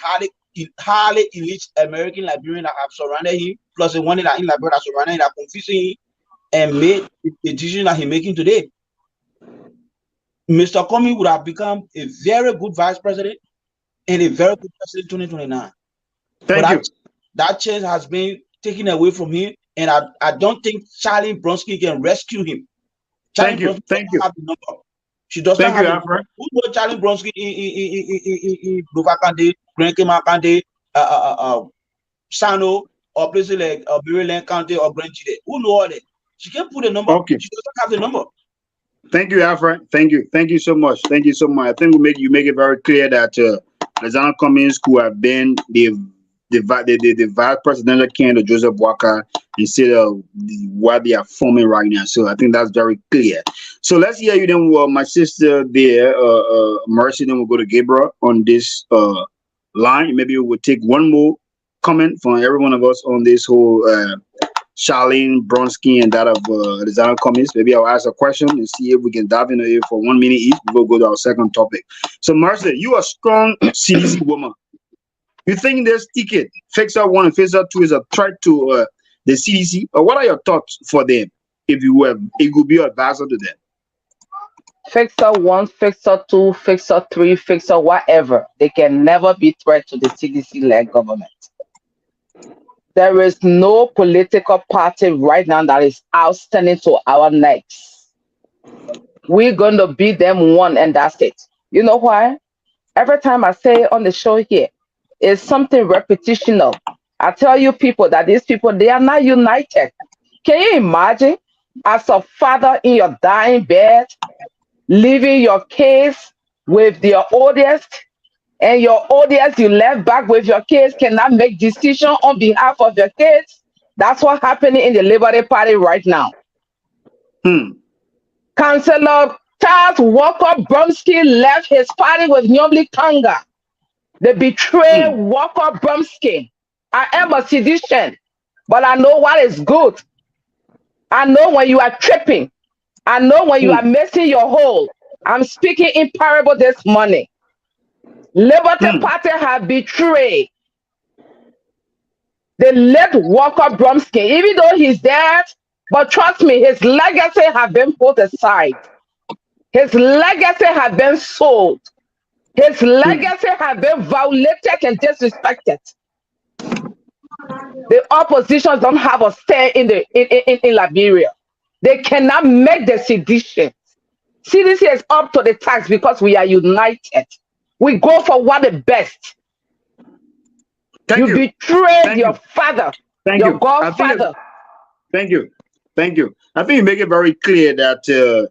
highly elite American Liberians that have surrounded him, plus the one that in Liberia that surrounded him, that confusing him, and made the decision that he's making today. Mr. Cummings would have become a very good vice president and a very good president in 2029. Thank you. That chance has been taken away from him, and I don't think Charlie Bronski can rescue him. Thank you. Have the number. She does not have the number. Who knows Charlie Bronski in Buvakande, Grand Kemakande, Sano, or places like Maryland County or Grand Chile? Who know all that? She can put a number. Okay. She doesn't have the number. Thank you, Alfred. Thank you so much. Thank you so much. I think you make it very clear that Alexander Cummings could have been the vice presidential candidate Joseph Walker instead of what they are forming right now. So I think that's very clear. So let's hear you then. My sister there, Mercy. Then we'll go to Gabriel on this line. Maybe we'll take one more comment from every one of us on this whole Charlene Bronski and that of Alexander Cummings. Maybe I'll ask a question and see if we can dive into it for 1 minute each. We'll go to our second topic. So Mercy, you are a strong CDC woman. You think this ticket, Fixer 1 and Fixer 2, is a threat to the CDC? Or what are your thoughts for them if you were, it could be your advisor to them? Fixer 1, Fixer 2, Fixer 3, Fixer whatever. They can never be threat to the CDC-led government. There is no political party right now that is outstanding to our necks. We're going to beat them one, and that's it. You know why? Every time I say it on the show here, it's something repetitional. I tell you people that these people, they are not united. Can you imagine as a father in your dying bed, leaving your kids with their oldest, and your oldest you left back with your kids cannot make decisions on behalf of your kids? That's what's happening in the Liberty Party right now. Councillor Charles Walker Bromsky left his party with Nyomli Kanga. They betrayed Walker Bromsky. I am a seditious, but I know what is good. I know when you are tripping. I know when you are missing your hole. I'm speaking in parable this morning. Liberty Party have betrayed. They let Walker Bromsky, even though he's dead, but trust me, his legacy have been put aside. His legacy have been sold. His legacy have been violated and disrespected. The opposition don't have a say in Liberia. They cannot make the sedition. CDC is up to the task because we are united. We go for what the best. You betrayed your father, your godfather. Thank you. I think you make it very clear that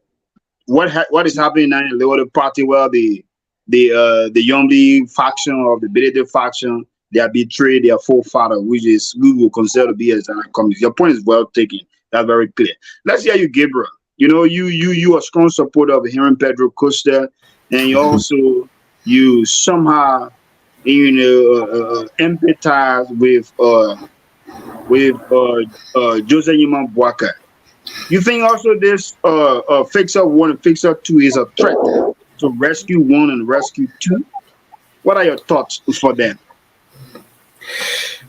what is happening now in the Liberty Party, well, the Yombi faction or the Billy faction, they are betrayed their forefather, which is we will consider to be as an communist. Your point is well taken. That's very clear. Let's hear you, Gabriel. You know, you are a strong supporter of Henry Pedro Costa, and you somehow empathize with Joseph Yman Boakai. You think also this Fixer 1 and Fixer 2 is a threat to Rescue 1 and Rescue 2? What are your thoughts for them?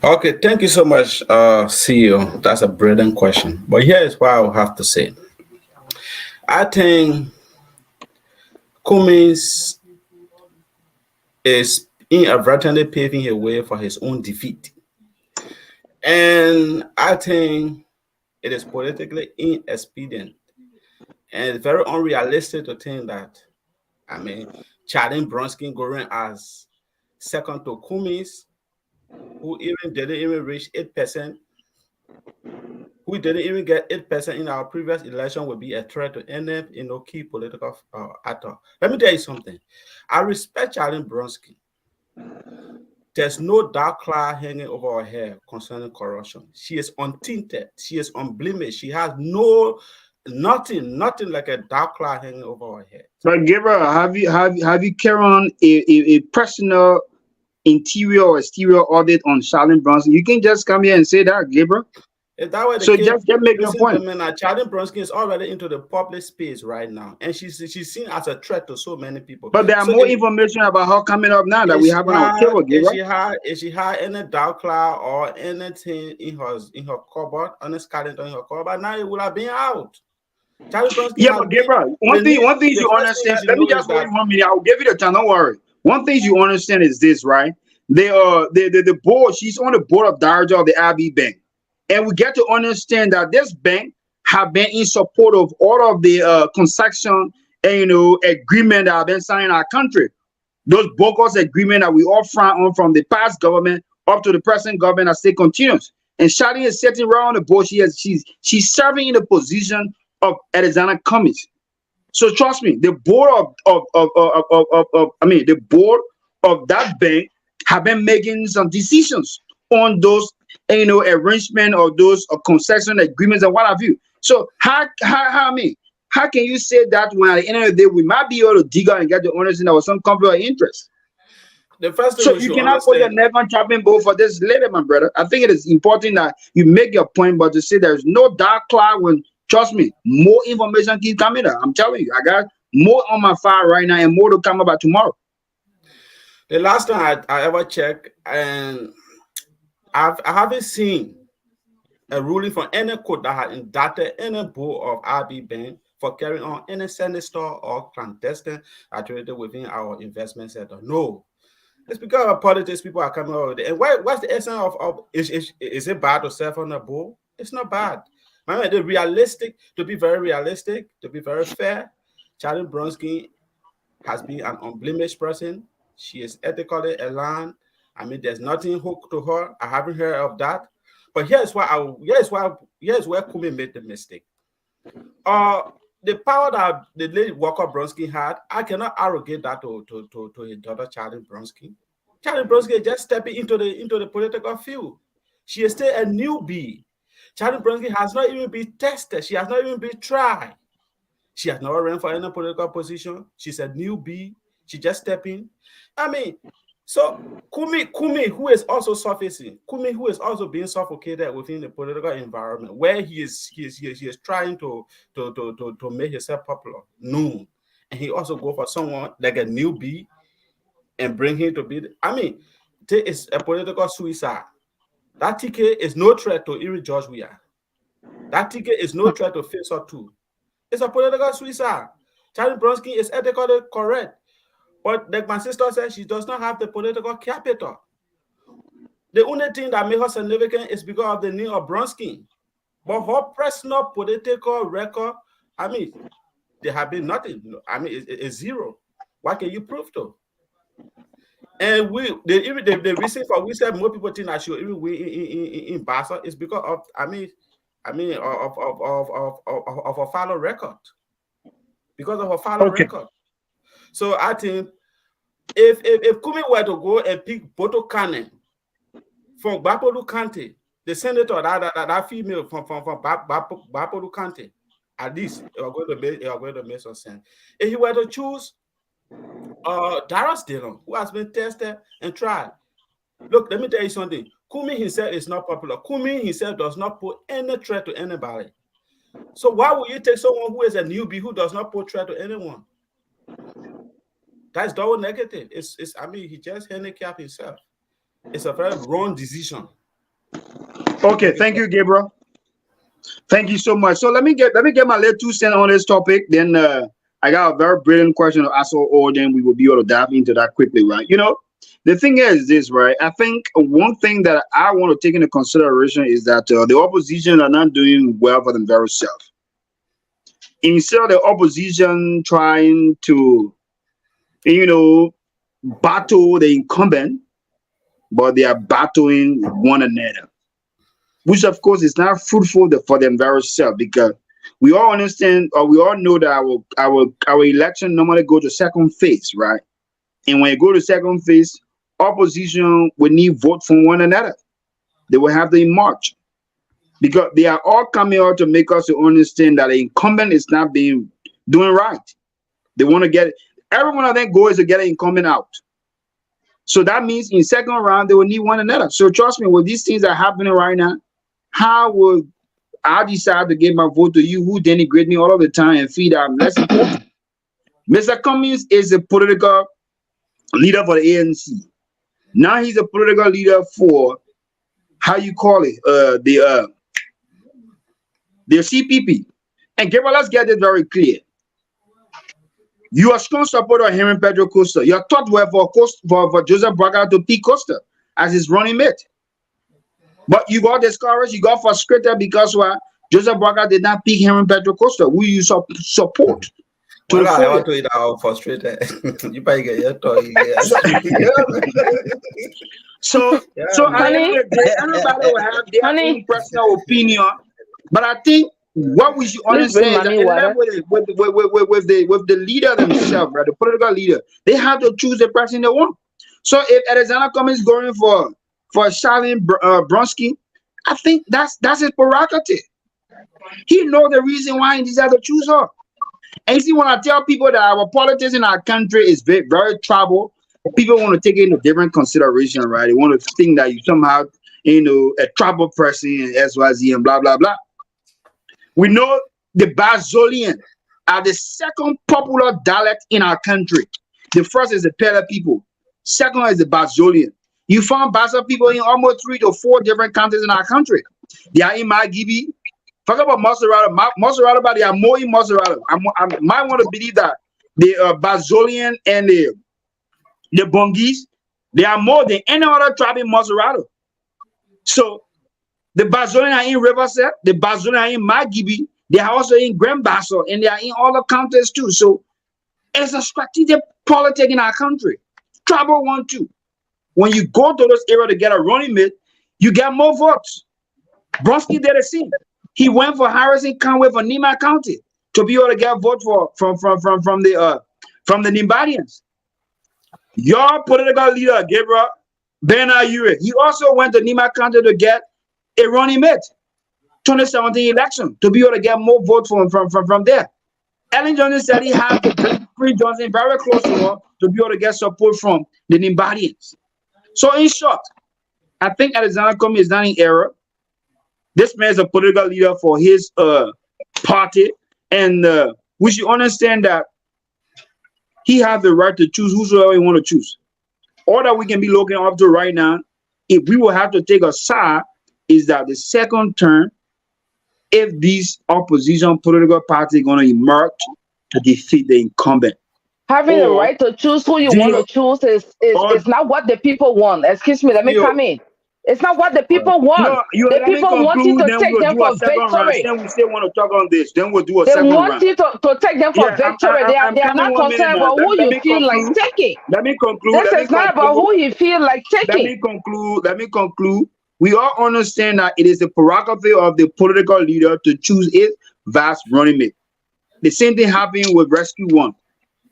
Okay, thank you so much, CEO. That's a brilliant question. But here is what I will have to say. I think Cummings is inadvertently paving a way for his own defeat. And I think it is politically inexpedient and very unrealistic to think that, Charlene Bronski going as second to Cummings, who didn't even reach 8%, who didn't even get 8% in our previous election, will be a threat to any key political actor. Let me tell you something. I respect Charlene Bronski. There's no dark cloud hanging over her head concerning corruption. She is untainted. She is unblemished. She has nothing like a dark cloud hanging over her head. But Gabriel, have you carried on a personal interior or exterior audit on Charlene Bronski? You can just come here and say that, Gabriel. If that were the case, just make your point. Charlene Bronski is already into the public space right now, and she's seen as a threat to so many people. But there are more information about her coming up now that we have on our table, Gabriel. If she had any dark cloud or anything in her cupboard, on this calendar in her cupboard, now it would have been out. But Gabriel, one thing you understand. Let me just wait 1 minute. I will give you the time. Don't worry. One thing you understand is this, right? The board. She's on the board of directors of the IB Bank. and we get to understand that this bank have been in support of all of the concession and agreement that have been signed in our country. Those bogus agreement that we all frown on from the past government up to the present government that still continues. And Shadi is sitting right on the board. She's serving in the position of Alexander Cummings. So trust me, the board the board of that bank have been making some decisions on those arrangement or those concession agreements and what have you. So how can you say that when at the end of the day we might be able to dig out and get the understanding there was some conflict of interest? The first thing So we you should cannot put your understand, neck on chopping board for this later, my brother. I think it is important that you make your point, but to say there's no dark cloud when, trust me, more information keep coming up. I'm telling you, I got more on my file right now and more to come about tomorrow. the last time I ever checked, and I haven't seen a ruling from any court that had indicted any board of RB Bank for carrying on any sinister or clandestine activity within our investment sector. No. It's because of politics people are coming over there. And what's the essence of is it bad to serve on the board? It's not bad. To be very realistic, to be very fair, Charlie Bronski has been an unblemished person. She is ethically aligned. I mean, there's nothing hooked to her. I haven't heard of that. But here's where Kumi made the mistake. The power that the lady Walker Bronski had, I cannot arrogate that to his daughter Charlie Bronski. Charlie Bronski is just stepping into the political field. She is still a newbie. Charlie Bronski has not even been tested. She has not even been tried. She has never ran for any political position. She's a newbie. She just stepped in. I mean, so Kumi, who is also surfacing, Kumi, who is also being suffocated within the political environment, where he is trying to make himself popular, known, and he also go for someone like a newbie and bring him to be. I mean, this is a political suicide. That ticket is no threat to Erie George Weah. That ticket is no threat to Face or Two. It's a political suicide. Charlie Bronski is ethically correct. But like my sister said, she does not have the political capital. The only thing that makes her significant is because of the name of Bronski. But her personal political record, I mean, there have been nothing. I mean, it's zero. What can you prove to? And the reason for we said more people think that she even win in Barca is because of of a follow record. Because of a follow record. So I think if Kumi were to go and pick Boto Kane from Bapolu Kante, the senator that female from Bapolu Kante, at least you are going to make some sense. If he were to choose Darius Dillon, who has been tested and tried. Look, let me tell you something. Kumi himself is not popular. Kumi himself does not put any threat to anybody. So why would you take someone who is a newbie who does not put threat to anyone? That's double negative. I mean, he just handicapped himself. It's a very wrong decision. Okay, thank you, Gabriel. Thank you so much. So let me get my little 2 cents on this topic. Then I got a very brilliant question to ask, or then we will be able to dive into that quickly, right? The thing is this, right? I think one thing that I want to take into consideration is that the opposition are not doing well for themselves. Instead of the opposition trying to, battle the incumbent, but they are battling one another, which of course is not fruitful for them very self, because we all understand, or we all know that our election normally go to second phase, right? And when you go to second phase, opposition will need vote from one another. They will have to march, because they are all coming out to make us to understand that the incumbent is not doing right. They want to get every one of them goal is to get an incumbent out. So that means in second round they will need one another. So trust me, with these things that are happening right now, how will I decide to give my vote to you who denigrate me all of the time and feed I'm less important? Mr. Cummings is a political leader for the ANC. Now he's a political leader for, how you call it, the CPP. And Gabriel, let's get it very clear. You are strong supporter of Henry Pedro Costa. Your thought were for Joseph Braga to pick Costa as his running mate. But you got discouraged, you got frustrated because what? Joseph Boakai did not pick Henry Petro Costa, who you support. Well, I want to eat out frustrated. You probably get your toy. So at the end of the day, everybody will have their own personal opinion. But I think what we should understand is that with the leader themselves, right, the political leader, they have to choose the person they want. So if Alexander Cummings going for Charlene Bronsky, I think that's his prerogative. He knows the reason why he decided to choose her. And you see, when I tell people that our politics in our country is very, very trouble, people want to take it into different consideration, right? They want to think that you somehow, a trouble person and XYZ and blah, blah, blah. We know the Bazolian are the second popular dialect in our country. The first is the Pele people. Second is the Bazolian. You find Baza people in almost 3 to 4 different countries in our country. They are in Magibi. Talk about Maserati, but they are more in Maserati. I might want to believe that the Bazolian and the Bongis, they are more than any other tribe in Maserati. So the Bazolian are in Riverside, the Bazolian are in Magibi, they are also in Grand Bassa, and they are in other counties too. So it's a strategic politics in our country. Tribal one too. When you go to those areas to get a running mate, you get more votes. Bronsky did the same. He went for Harrison Conway for Nima County to be able to get vote from the Nimbadians. Your political leader, Gabriel Bernard-Ure, he also went to Nima County to get a running mate. 2017 election to be able to get more votes from there. Ellen Johnson said he had to bring Free Johnson very close to her to be able to get support from the Nimbadians. So in short, I think Alexander Cummings is not in error. This man is a political leader for his party, and we should understand that he has the right to choose whosoever he want to choose. All that we can be looking up to right now, if we will have to take a side, is that the second term, if these opposition political parties are going to emerge to defeat the incumbent. Having the right to choose who you want to choose is not what the people want. Excuse me, let me come in. It's not what the people want. No, the people want you to take them for victory. Then we still want to talk on this. Then we'll do a they second round. They want you to take them for victory. They are not concerned about who you feel like taking. Let me conclude. This is not about who you feel like taking. Let me conclude. We all understand that it is the prerogative of the political leader to choose his vice running mate. The same thing happened with Rescue One.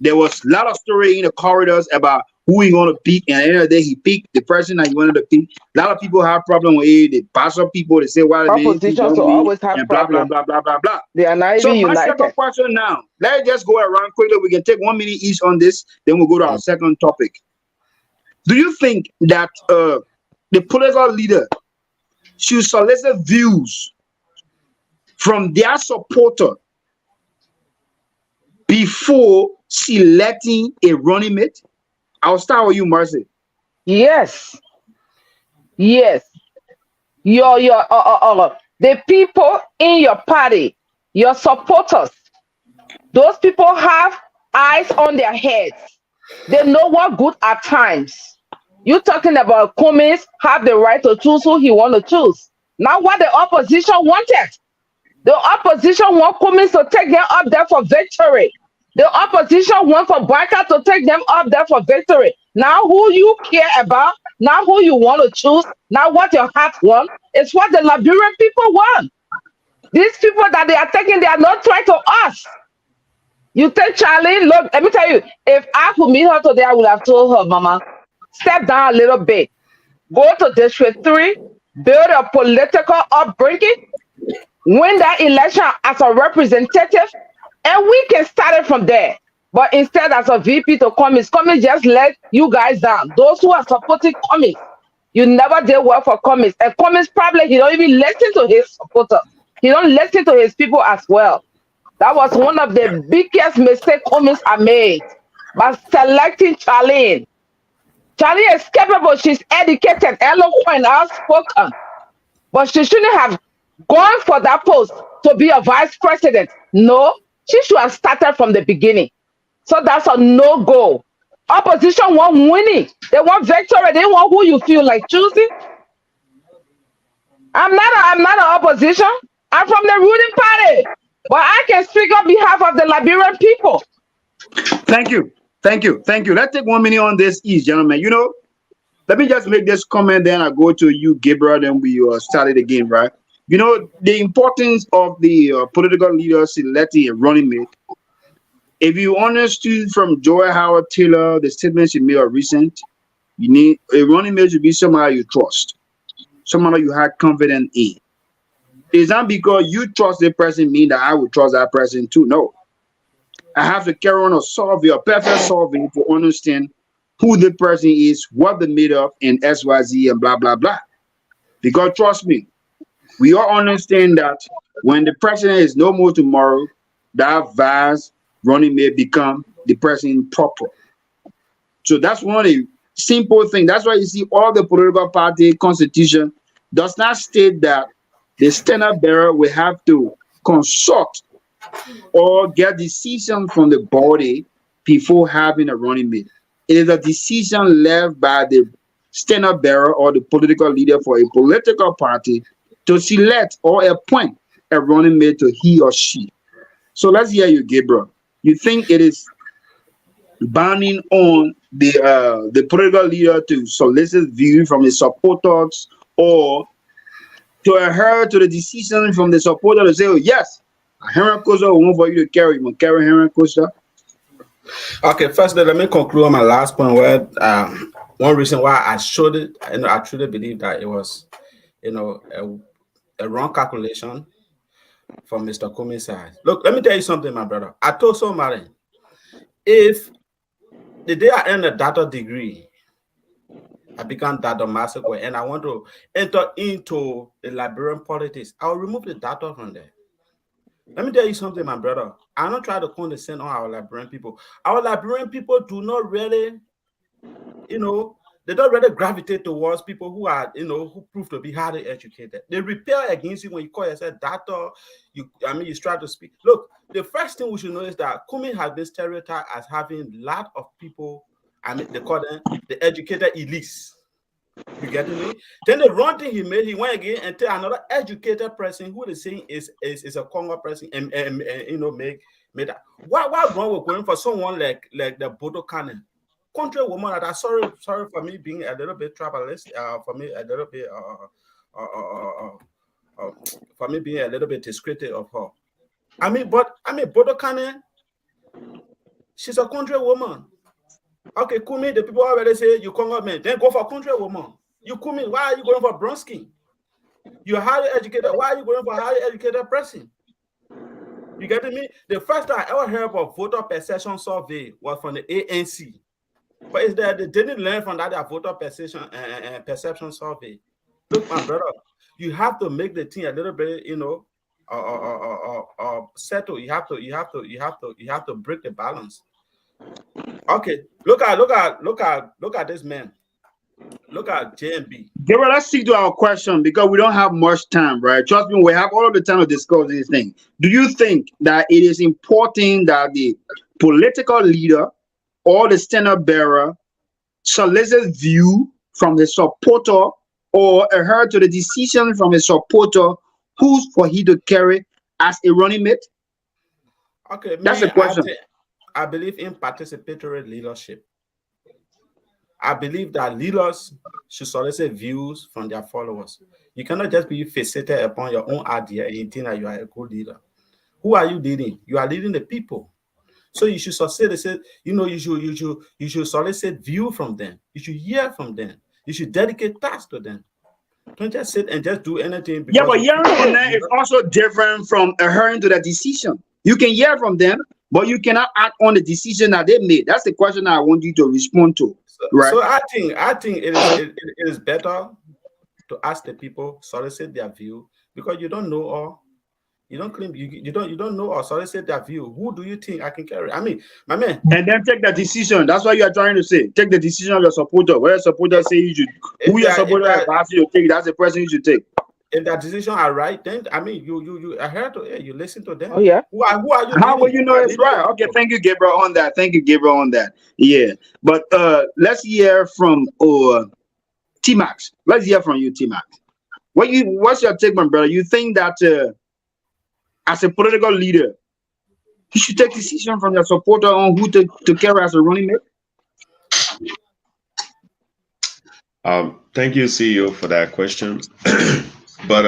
There was a lot of story in the corridors about who he going to pick, and at the end of the day, he picked the person that he wanted to pick. A lot of people have problem with it. The pastor people, they say, well, oppositions always have blah, blah, blah, blah, blah, blah. They are not even united. So my second question now, let's just go around quickly. We can take 1 minute each on this, then we'll go to our second topic. Do you think that the political leader should solicit views from their supporter before selecting a running mate? I'll start with you, Mercy. Yes. The people in your party, your supporters, those people have eyes on their heads. They know what good at times. You talking about Cummings have the right to choose who he want to choose. Now what the opposition wanted. The opposition want Cummings to take them up there for victory. The opposition want for Boakai to take them up there for victory. Now who you care about, now who you want to choose, now what your heart want, is what the Liberian people want. These people that they are taking, they are not trying to us. You take Charlene, look, let me tell you, if I could meet her today, I would have told her, Mama, step down a little bit. Go to District 3, build a political upbringing, win that election as a representative, and we can start it from there. But instead, as a VP to Cummings just let you guys down. Those who are supporting Cummings, you never did work for Cummings. And Cummings probably, he don't even listen to his supporters. He don't listen to his people as well. That was one of the biggest mistakes Cummings are made by selecting Charlene. Charlene is capable, she's educated, eloquent, outspoken. But she shouldn't have gone for that post to be a vice president. No, she should have started from the beginning. So that's a no-go. Opposition want winning. They want victory. They want who you feel like choosing. I'm not an opposition. I'm from the ruling party. But I can speak on behalf of the Liberian people. Thank you. Thank you. Thank you. Let's take 1 minute on this ease, gentlemen. You know, let me just make this comment, then I go to you, Gabriel, then we start it again, right? You know, the importance of the political leaders selecting a running mate. If you understood from Joy Howard Taylor, the statements she made are recent, you need a running mate to be somebody you trust, somebody you had confidence in. It's not because you trust the person mean that I would trust that person too. No. I have to carry on a survey, a perfect survey to understand who the person is, what they made of, and XYZ and blah, blah, blah. Because trust me, we all understand that when the president is no more tomorrow, that vice running may become the president proper. So that's one of the simple things. That's why you see all the political party constitution does not state that the standard bearer will have to consult or get decision from the body before having a running mate. It is a decision left by the standard bearer or the political leader for a political party to select or appoint a running mate to he or she. So let's hear you, Gabriel. You think it is banning on the political leader to solicit view from his supporters or to adhere to the decision from the supporter to say, oh, yes, Henry Costa will want for you to carry. You want to carry Henry Costa? Okay, firstly, let me conclude on my last point where one reason why I showed it, and I truly believe that it was, a wrong calculation from Mr. Kumi's side. Look, let me tell you something, my brother. I told somebody, if the day I earned a doctor degree, I become Dr. Massacre, and I want to enter into the Liberian politics, I'll remove the doctor from there. Let me tell you something, my brother. I'm not trying to condescend on our Liberian people. Our Liberian people do not really, they don't really gravitate towards people who are, who prove to be highly educated. They repel against you when you call yourself doctor. You try to speak. Look, the first thing we should know is that Kumi has been stereotyped as having a lot of people, they call them the educated elites. You get me? Then the wrong thing he made, he went again and tell another educated person who they saying is a Congo person and make that. Why wrong with going for someone like the Bodo Cannon? Country woman that sorry for me being a little bit troublous, for me a little bit for me being a little bit discreet of her. Bodo Cannon, she's a country woman. Okay, Kumi, the people already say you Congo man, then go for country woman. You Kumi, why are you going for Bronsky? You're highly educated. Why are you going for a highly educated person? You get me? The first time I ever heard of voter perception survey was from the ANC. But it's that they didn't learn from that voter perception survey. Look, my brother, you have to make the thing a little bit, settle. You have to break the balance. Okay, look at this man. Look at JMB. Gabriel, let's stick to our question because we don't have much time, right? Trust me, we have all of the time to discuss this thing. Do you think that it is important that the political leader or the standard bearer solicits view from the supporter or adhere to the decision from a supporter who's for he to carry as a running mate? Okay, that's the question. I believe in participatory leadership. I believe that leaders should solicit views from their followers. You cannot just be fixated upon your own idea and you think that you are a good leader. Who are you leading? You are leading the people. So you should solicit, you should solicit view from them. You should hear from them. You should dedicate tasks to them. Don't just sit and just do anything. Yeah, but hearing from them is also different from adhering to the decision. You can hear from them, but you cannot act on the decision that they made. That's the question I want you to respond to. Right. So I think it is better to ask the people, solicit their view, because you don't know all. You don't claim you don't know or solicit their view. Who do you think I can carry? I mean, my man. And then take the decision. That's what you are trying to say. Take the decision of your supporter. Where your supporter say you should, who your supporter advise you to take, that's the person you should take. If that decision are right, then I mean you adhere to you listen to them. Oh yeah. Who are you? How will you know it's right? Okay, thank you, Gabriel, on that. Thank you, Gabriel, on that. Yeah. But let's hear from T-Max. Let's hear from you, T-Max. What's your take, my brother? You think that as a political leader, you should take decision from your supporter on who to carry as a running mate? Thank you, CEO, for that question. But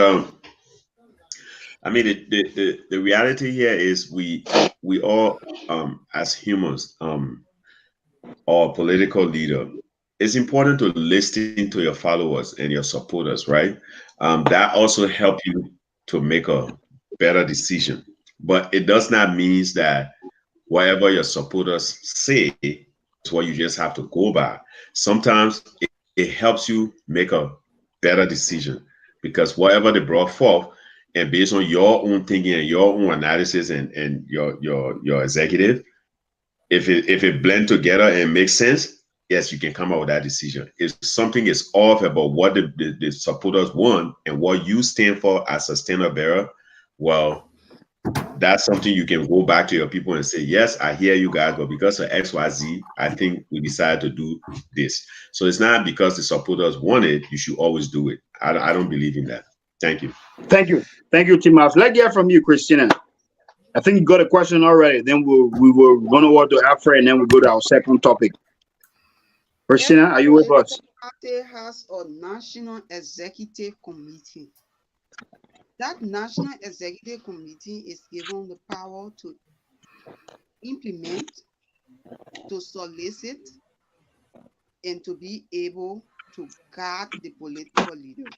I mean, the reality here is we all, as humans, or political leader, it's important to listen to your followers and your supporters, right? That also help you to make a better decision. But it does not mean that whatever your supporters say is what you just have to go by. Sometimes it helps you make a better decision because whatever they brought forth, and based on your own thinking and your own analysis and your executive, if it blend together and makes sense, yes, you can come up with that decision. If something is off about what the supporters want and what you stand for as a standard bearer, well, that's something you can go back to your people and say, yes, I hear you guys, but because of XYZ, I think we decided to do this. So it's not because the supporters want it, you should always do it. I don't believe in that. Thank you. Thank you, Tim House. Let's hear from you, Christina. I think you got a question already. Then we will run over to Afra, and then we'll go to our second topic. Christina, are you with us? Party has a national executive committee. That national executive committee is given the power to implement, to solicit, and to be able to guard the political leader.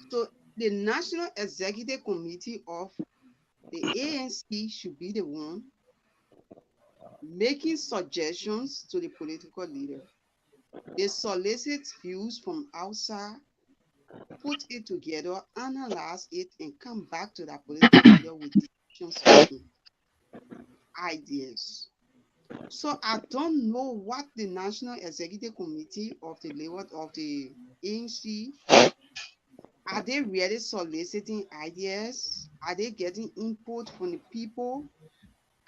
So the national executive committee of the ANC should be the one making suggestions to the political leader. They solicit views from outside, put it together, analyze it, and come back to that political leader with decisions, ideas. So I don't know what the National Executive Committee of the ANC, are they really soliciting ideas? Are they getting input from the people?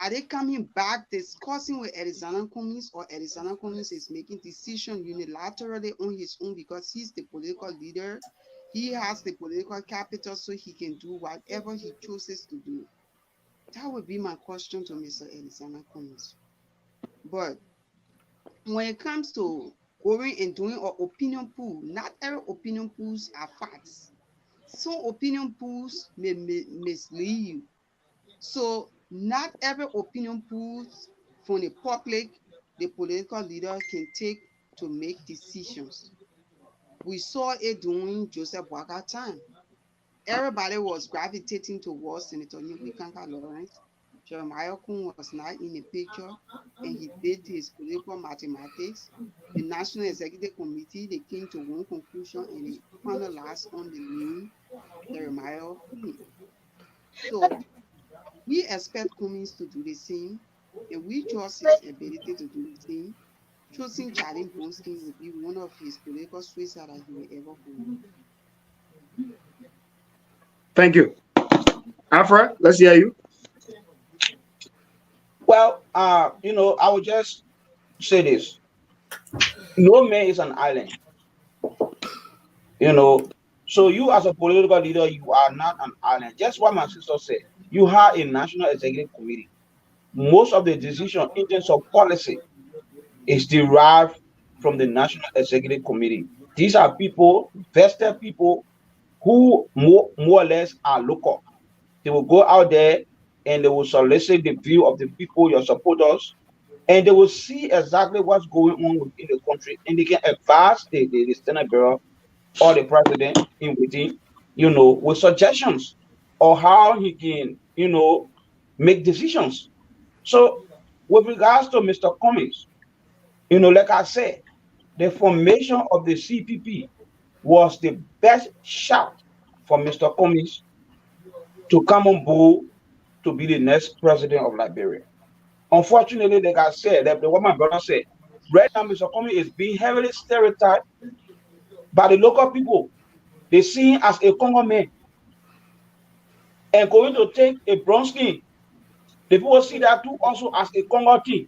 Are they coming back discussing with Alexander Cummings, or Alexander Cummings is making decisions unilaterally on his own because he's the political leader? He has the political capital, so he can do whatever he chooses to do. That would be my question to Mr. Alexander Cummings. But when it comes to going and doing an opinion poll, not every opinion polls are facts. Some opinion polls may mislead you. So not every opinion polls from the public, the political leader can take to make decisions. We saw it during Joseph Boakai time. Everybody was gravitating towards Senator Kanka Lawrence. Jeremiah Kuhn was not in the picture, and he did his political mathematics. The National Executive Committee, they came to one conclusion, and they finalized on the name Jeremiah Kuhn. So we expect Cummings to do the same, and we trust his ability to do the same. Choosing Charlie Bronski will be one of his political suicides that he will ever commit. Thank you. Afra, let's hear you. Well, I would just say this. No man is an island. So you as a political leader, you are not an island. Just what my sister said. You have a national executive committee. Most of the decision in terms of policy is derived from the national executive committee. These are people, vested people, who more or less are local. They will go out there and they will solicit the view of the people, your supporters, and they will see exactly what's going on within the country, and they can advise the Senate Bureau or the president in waiting, with suggestions on how he can, make decisions. So with regards to Mr. Cummings, like I said, the formation of the CPP was the best shot for Mr. Cummings to come on board to be the next president of Liberia. Unfortunately, like I said, what my brother said, right now Mr. Cummings is being heavily stereotyped by the local people. They see him as a Congo man and going to take a bronze king. The people see that too also as a Congo king.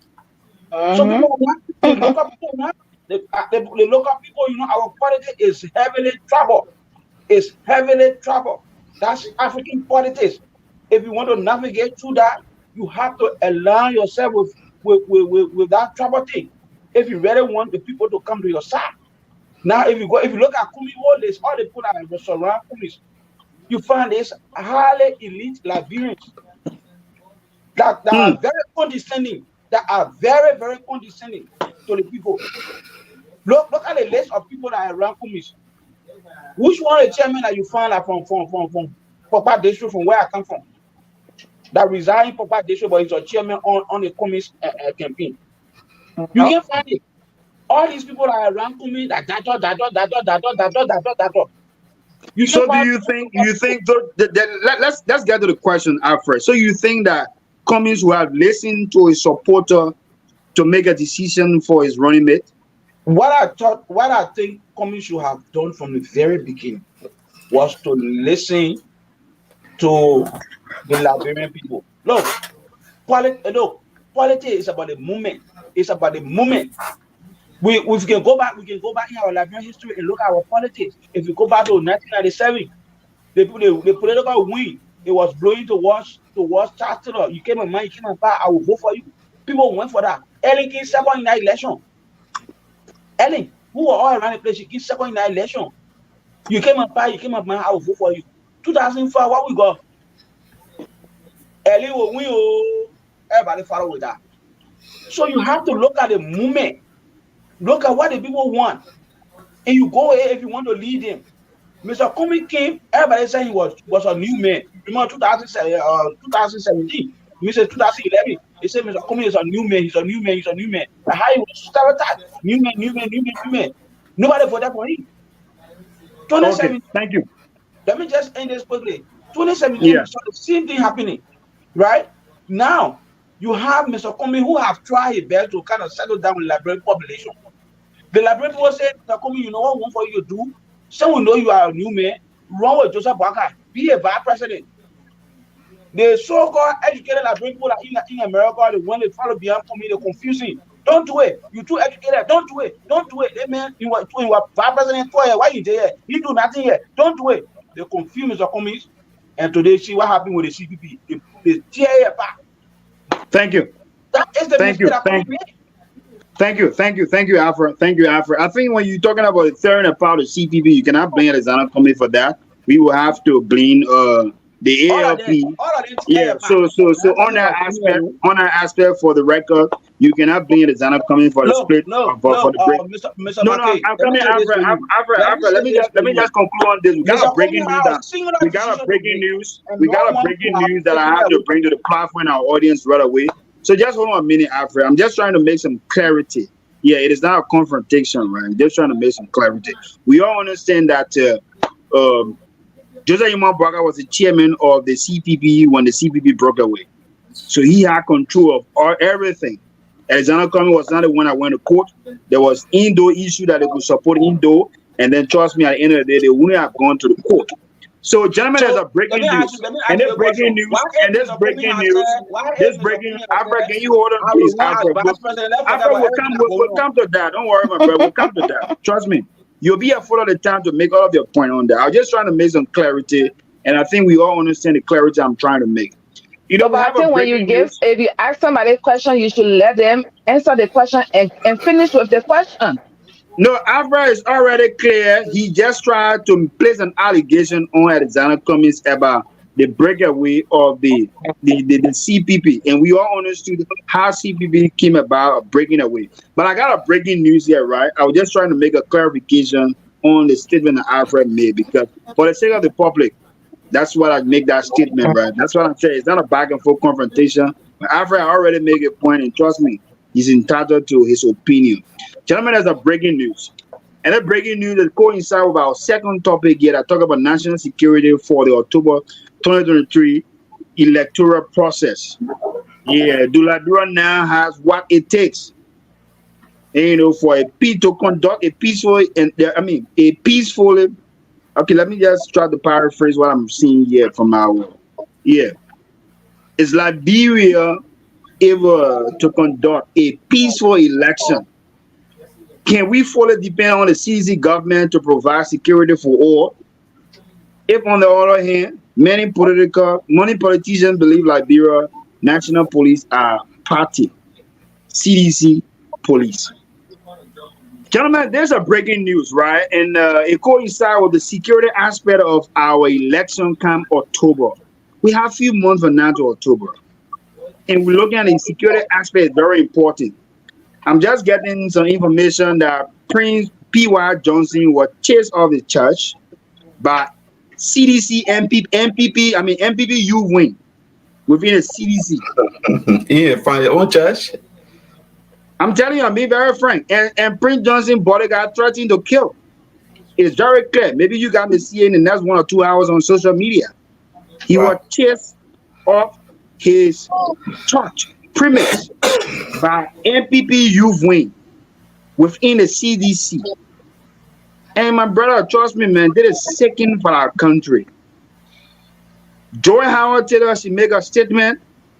So people, the local people, the local people, our politics is heavily troubled. is heavily troubled. That's African politics. If you want to navigate through that, you have to align yourself with that trouble thing. If you really want the people to come to your side. Now, if you look at Kumi whole list, all the people that surround Kumis, you find this highly elite Liberians that are very condescending, that are very, very condescending to the people. Look at the list of people that are around Kumis. Which one the chairman that you find like from Papa District, from where I come from, that resign in Papa District, but he's a chairman on the Kumis campaign? You can't find it. All these people that are around Kumi, that. So do you think let's get to the question first. So you think that Cummings will have listened to his supporter to make a decision for his running mate? What I think Cummings should have done from the very beginning was to listen to the Liberian people. Look, politics is about the movement. It's about the movement. We can go back in our Liberian history and look at our politics. If you go back to 1997, the political wind, it was blowing towards Chancellor. You came on mine, you came on fire, I will vote for you. People went for that. Ellen came second in that election. Ellen, who were all around the place, she came second in that election. You came on fire, you came on mine, I will vote for you. 2005, what we got? Ellen will win, everybody follow with that. So you have to look at the movement. Look at what the people want, and you go ahead if you want to lead them. Mr. Kumi came, everybody said he was a new man. Remember 2017, Mr. 2011, they said Mr. Kumi is a new man, he's a new man, he's a new man. But how he was stereotyped, new man. Nobody voted for him. 2017. Okay, thank you. Let me just end this quickly. 2017, we saw the same thing happening, right? Now, you have Mr. Kumi who have tried his best to kind of settle down with the Liberian population. The Liberian people say, Mr. Kumi, you know what we want for you to do? So we know you are a new man. Run with Joseph Boakai. Be a vice president. The so-called educated Liberian people in America, the one that follow behind Kumi, they're confusing. Don't do it. You too educated. Don't do it. Don't do it. That man, you were vice president for here. Why you there? You do nothing here. Don't do it. They confuse Mr. Kumi. And today, see what happened with the CPP. They tear it back. Thank you. That is the mistake that Kumi made. Thank you, Alfred. I think when you're talking about tearing apart the CPP, you cannot blame Alexander Cummings for that. We will have to blame the ALP. Yeah. So on that aspect, for the record, you cannot blame Alexander Cummings for the split. For the break. Mr. No, I'm coming, Alfred. Let me just conclude on this. We got a breaking news. We got a breaking news that I have to bring to the platform and our audience right away. So just hold on a minute, Alfred. I'm just trying to make some clarity. Yeah, it is not a confrontation, right? I'm just trying to make some clarity. We all understand that Joseph Yuma Braga was the chairman of the CPP when the CPP broke away. So he had control of everything. Alexander Cummings was not the one that went to court. There was Indo issue that they could support Indo. And then trust me, at the end of the day, they wouldn't have gone to the court. So, gentlemen, there's a breaking news. This breaking news, Alfred, can you hold on, please? Alfred, we'll come to that. Don't worry, my brother. We'll come to that. Trust me. You'll be here for all the time to make all of your point on that. I'm just trying to make some clarity, and I think we all understand the clarity I'm trying to make. You know, but I think if you ask somebody a question, you should let them answer the question and finish with the question. No, Alfred is already clear. He just tried to place an allegation on Alexander Cummings about the breakaway of the CPP, and we all understood how CPP came about breaking away. But I got a breaking news here, right? I was just trying to make a clarification on the statement that Alfred made, because for the sake of the public, that's what I make that statement, right? That's what I'm saying. It's not a back and forth confrontation. But Alfred already made a point, and trust me, he's entitled to his opinion. Gentlemen, there's a breaking news. And that breaking news that coincides with our second topic here that talk about national security for the October 2023 electoral process. Yeah, Duladura now has what it takes, for to conduct a peaceful okay, let me just try to paraphrase what I'm seeing here from our, is Liberia able to conduct a peaceful election? Can we fully depend on the CZ government to provide security for all? If on the other hand, many politicians believe Liberia National Police are party, CDC police. Gentlemen, there's a breaking news, right? And it coincides with the security aspect of our election come October. We have a few months from now to October. And we're looking at the security aspect, very important. I'm just getting some information that Prince P.Y. Johnson was chased off the church by CDC MPP youth wing within the CDC. Yeah, find your own church. I'm telling you, I'm being very frank. And Prince Johnson bodyguard threatened to kill. It's very clear. Maybe you got to see it in the next 1 or 2 hours on social media. He was chased off his church premise by MPP youth wing within the CDC. And my brother, trust me, man, this is sickening for our country. Joy Howard tell us she make a statement,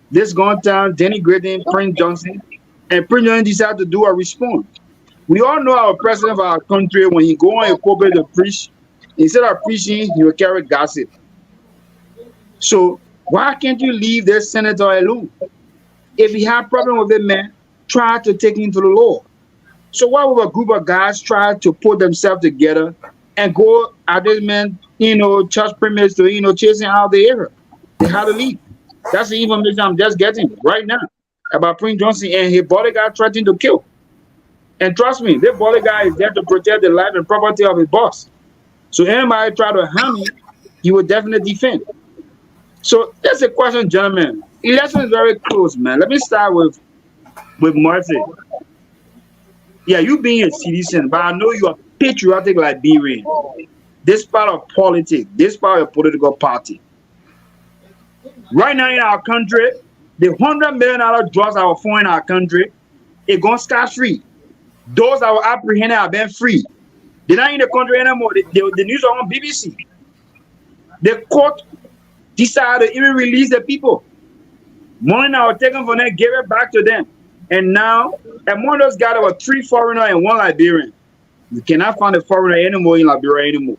this going down, denigrating Prince Johnson, and Prince Johnson decided to do a response. We all know our president of our country, when he go on a pulpit to preach, instead of preaching, he will carry gossip. So why can't you leave this senator alone? If he had a problem with it, man, try to take him to the law. So why would a group of guys try to put themselves together and go at this man, church premise to, chasing out the area? They had to leave. That's the information I'm just getting right now about Prince Johnson and his bodyguard threatening to kill. And trust me, this bodyguard is there to protect the life and property of his boss. So anybody try to harm him, he will definitely defend. So that's a question, gentlemen. Election is very close, man. Let me start with Martin. Yeah, you being a citizen, but I know you are patriotic Liberian. This part of politics, this part of political party. Right now in our country, the $100 million drugs that were found in our country, it gone scot-free. Those that were apprehended have been free. They're not in the country anymore. The news are on BBC. The court decided to even release the people. Money that was taken from them, gave it back to them. And now, among those guys, there were 3 foreigners and 1 Liberian. You cannot find a foreigner anymore in Liberia anymore.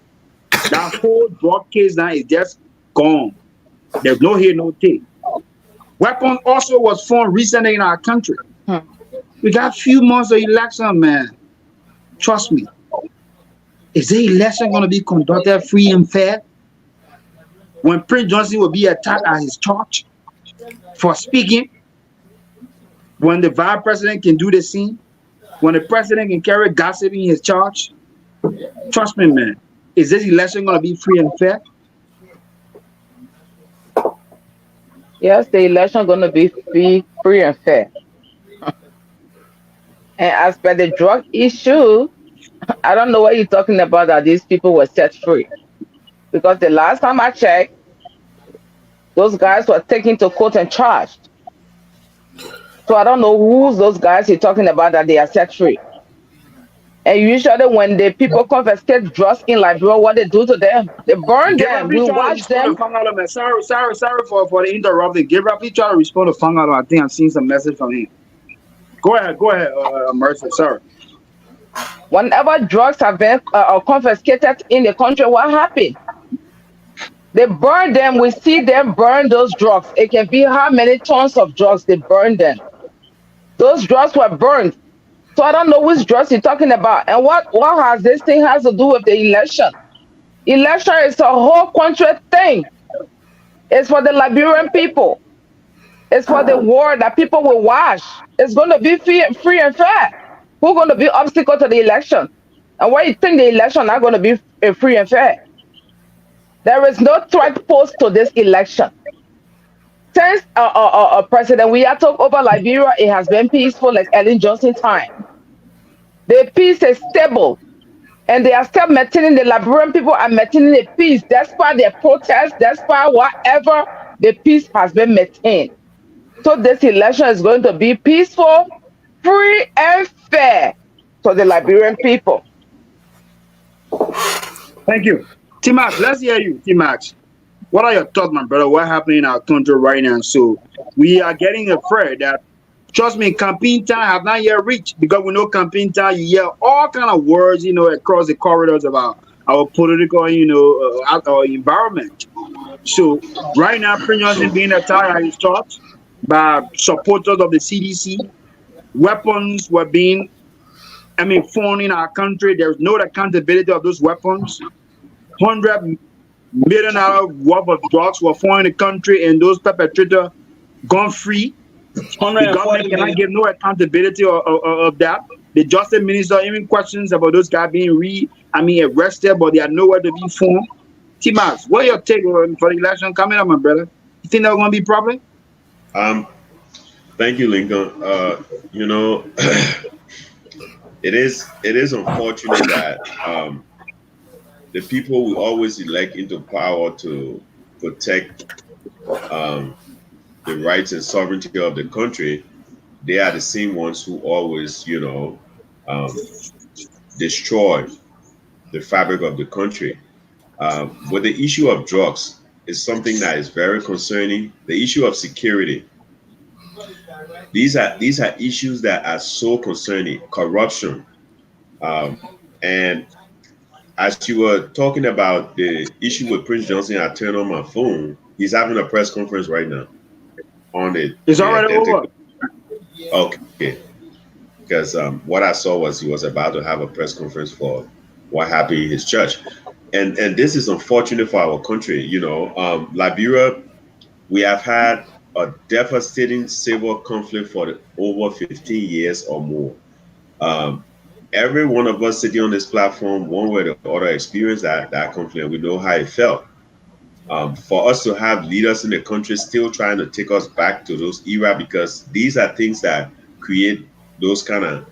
That whole drug case now is just gone. There's no here, no take. Weapons also was found recently in our country. We got a few months of election, man. Trust me. Is the election going to be conducted free and fair? When Prince Johnson will be attacked at his church for speaking? When the vice president can do the same? When the president can carry gossip in his charge? Trust me, man. Is this election going to be free and fair? Yes, the election going to be free and fair. And as per the drug issue, I don't know what you're talking about that these people were set free. Because the last time I checked, those guys were taken to court and charged. So I don't know who's those guys you're talking about that they are set free. And usually when the people confiscate drugs in Liberia, what they do to them? They burn them. We watch them. Sorry for the interrupting. Gabriel, please try to respond to Fangalo. I think I've seen some message from him. Go ahead, Mercy. Sorry. Whenever drugs have been confiscated in the country, what happened? They burn them. We see them burn those drugs. It can be how many tons of drugs they burn them. Those drugs were burned. So I don't know which drugs you're talking about. And what has this thing has to do with the election? Election is a whole country thing. It's for the Liberian people. It's for the war that people will watch. It's going to be free and fair. Who's going to be obstacle to the election? And why you think the election not going to be free and fair? There is no threat posed to this election. Since President Weah took over Liberia, it has been peaceful like Ellen Johnson time. The peace is stable. And they are still maintaining, the Liberian people are maintaining the peace. Despite their protests, despite whatever, the peace has been maintained. So this election is going to be peaceful, free, and fair for the Liberian people. Thank you. T-Max, let's hear you, T-Max. What are your thoughts, my brother? What happening in our country right now? So we are getting afraid that, trust me, campaign time have not yet reached, because we know campaign time, you hear all kind of words, across the corridors about our political, our environment. So right now, Prince is being attacked at his church by supporters of the CDC. Weapons were being, found in our country. There's no accountability of those weapons. $100 million worth of drugs were found in the country, and those perpetrators gone free. The government 140 cannot million. give no accountability of that. The justice minister even questions about those guys being arrested, but they are nowhere to be found. Timas, what your take for the election coming up, my brother? You think that's gonna be a problem? Um, Thank you, Lincoln. You know, it is unfortunate that the people we always elect into power to protect um, the rights and sovereignty of the country, they are the same ones who always, um, destroy the fabric of the country. With the issue of drugs is something that is very concerning. The issue of security. These are issues that are so concerning. Corruption, um, and as you were talking about the issue with Prince Johnson, I turned on my phone. He's having a press conference right now on It's the already over. identical. Okay, because what I saw was he was about to have a press conference for what happened in his church, and this is unfortunate for our country. Liberia, we have had a devastating civil conflict for over 15 years or more. Um, every one of us sitting on this platform, one way or the other, experienced that conflict. We know how it felt. For us to have leaders in the country still trying to take us back to those era, because these are things that create those kind of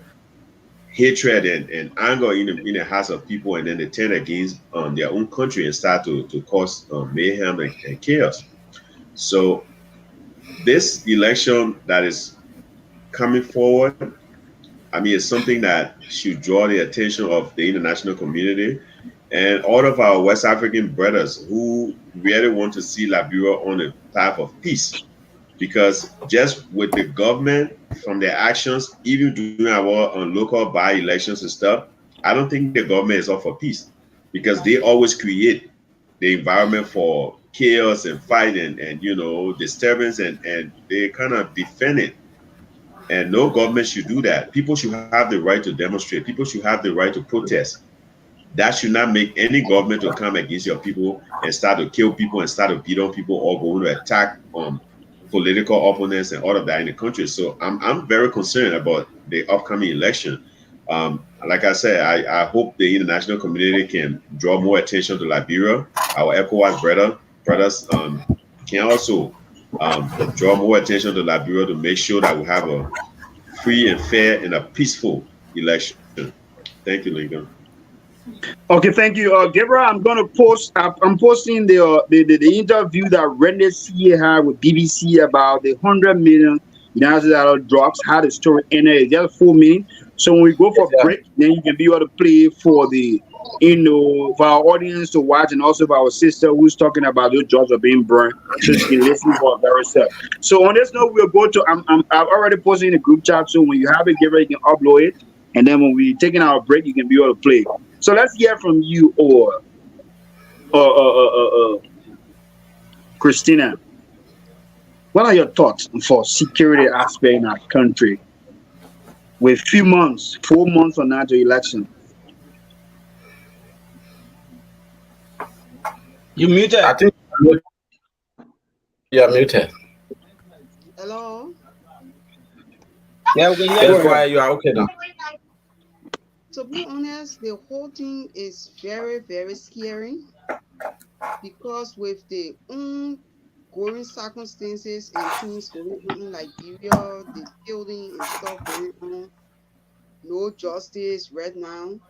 hatred and anger in the hearts of people, and then they turn against their own country and start to cause mayhem and chaos. So this election that is coming forward, it's something that should draw the attention of the international community and all of our West African brothers who really want to see Liberia on a path of peace. Because just with the government, from their actions, even during our local by elections and stuff, I don't think the government is up for peace, because they always create the environment for chaos and fight and disturbance, and they kind of defend it. And no government should do that. People should have the right to demonstrate. People should have the right to protest. That should not make any government to come against your people and start to kill people and start to beat on people or go to attack political opponents and all of that in the country. So I'm very concerned about the upcoming election. Like I said, I hope the international community can draw more attention to Liberia. Our ECOWAS brothers can also draw more attention to Liberia to make sure that we have a free and fair and a peaceful election. Thank you, Lincoln. Okay, thank you, Gabriel. I'm gonna post. I'm posting the interview that Randy C had with BBC about the $100 million drugs. How the story ended. It's just 4 minutes. So when we go for break, then you can be able to play for for our audience to watch, and also for our sister who's talking about those drugs are being burned, so she can listen for very self. So on this note, we'll go to. I've already posted in the group chat. So when you have it, Gabriel, you can upload it, and then when we taking our break, you can be able to play. So let's hear from you, Christina. What are your thoughts for security aspect in our country with 4 months on now to election? You muted. I think you're muted. Hello? Yeah, we can hear That's you. why you are okay now. To be honest, the whole thing is very, very scary, because with the ongoing circumstances and things going on in Liberia, the killing and stuff going on, no justice right now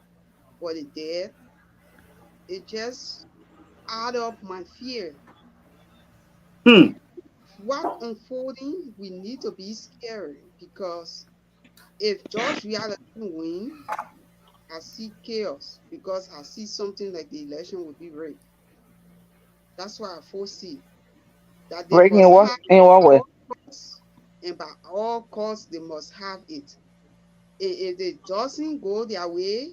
for the dead, it just add up my fear. What unfolding, we need to be scared, because if just reality win, I see chaos, because I see something like the election will be rigged. That's why I foresee that they Breaking must what have in what way? all costs, and by all costs they must have it. If it doesn't go their way,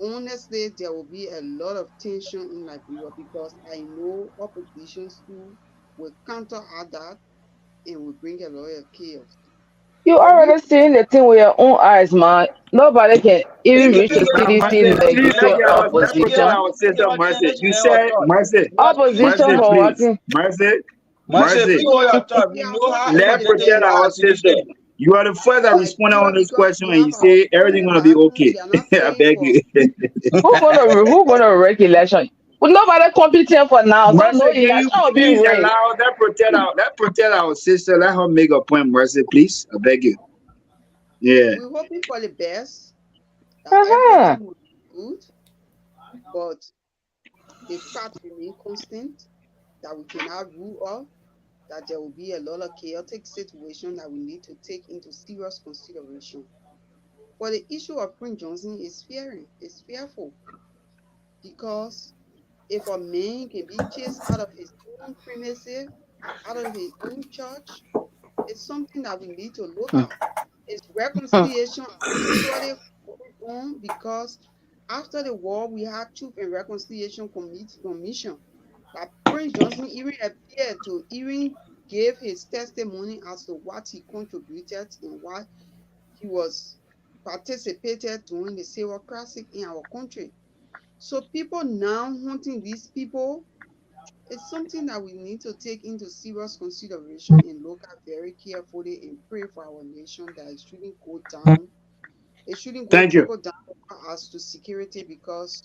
honestly, there will be a lot of tension in Liberia because I know oppositions too will counter that and will bring a lot of chaos. You But we already seen the thing with your own eyes, man. Nobody can even reach the CDC Mercy, leg. You please say let's protect opposition. our sister Mercy. You said Mercy, Opposition Mercy, for what? please, Mercy, Marcel, Mercy. please hold your tongue. We we are know how hoping for Let's the protect intelligent you best. our are, sister. citizen. You are the first that responded on this Because question, we and you have our say own everything gonna be battles, okay. we are not I praying beg for. you. Who gonna wreck election? Well, nobody competent for now, so Mercy, no can you election will be please rigged. allow let's protect our sister. Let her make a point, Mercy, please. I beg you. Yeah. We're hoping for the best, that Uh-huh. everything will be good, but the fact remain constant that we cannot rule out that there will be a lot of chaotic situation that we need to take into serious consideration. But the issue of Prince Johnson is fearful because if a man can be chased out of his own premises, out of his own church, it's something that we need to look at. Is reconciliation actually going on? Because after the war, we had Truth and Reconciliation Commission. That Prince Johnson even appeared to even give his testimony as to what he contributed and what he was participated during the civil crisis in our country. So people now hunting these people, it's something that we need to take into serious consideration and look at very carefully and pray for our nation that it shouldn't go down. It shouldn't go Thank you. trickle down as to security because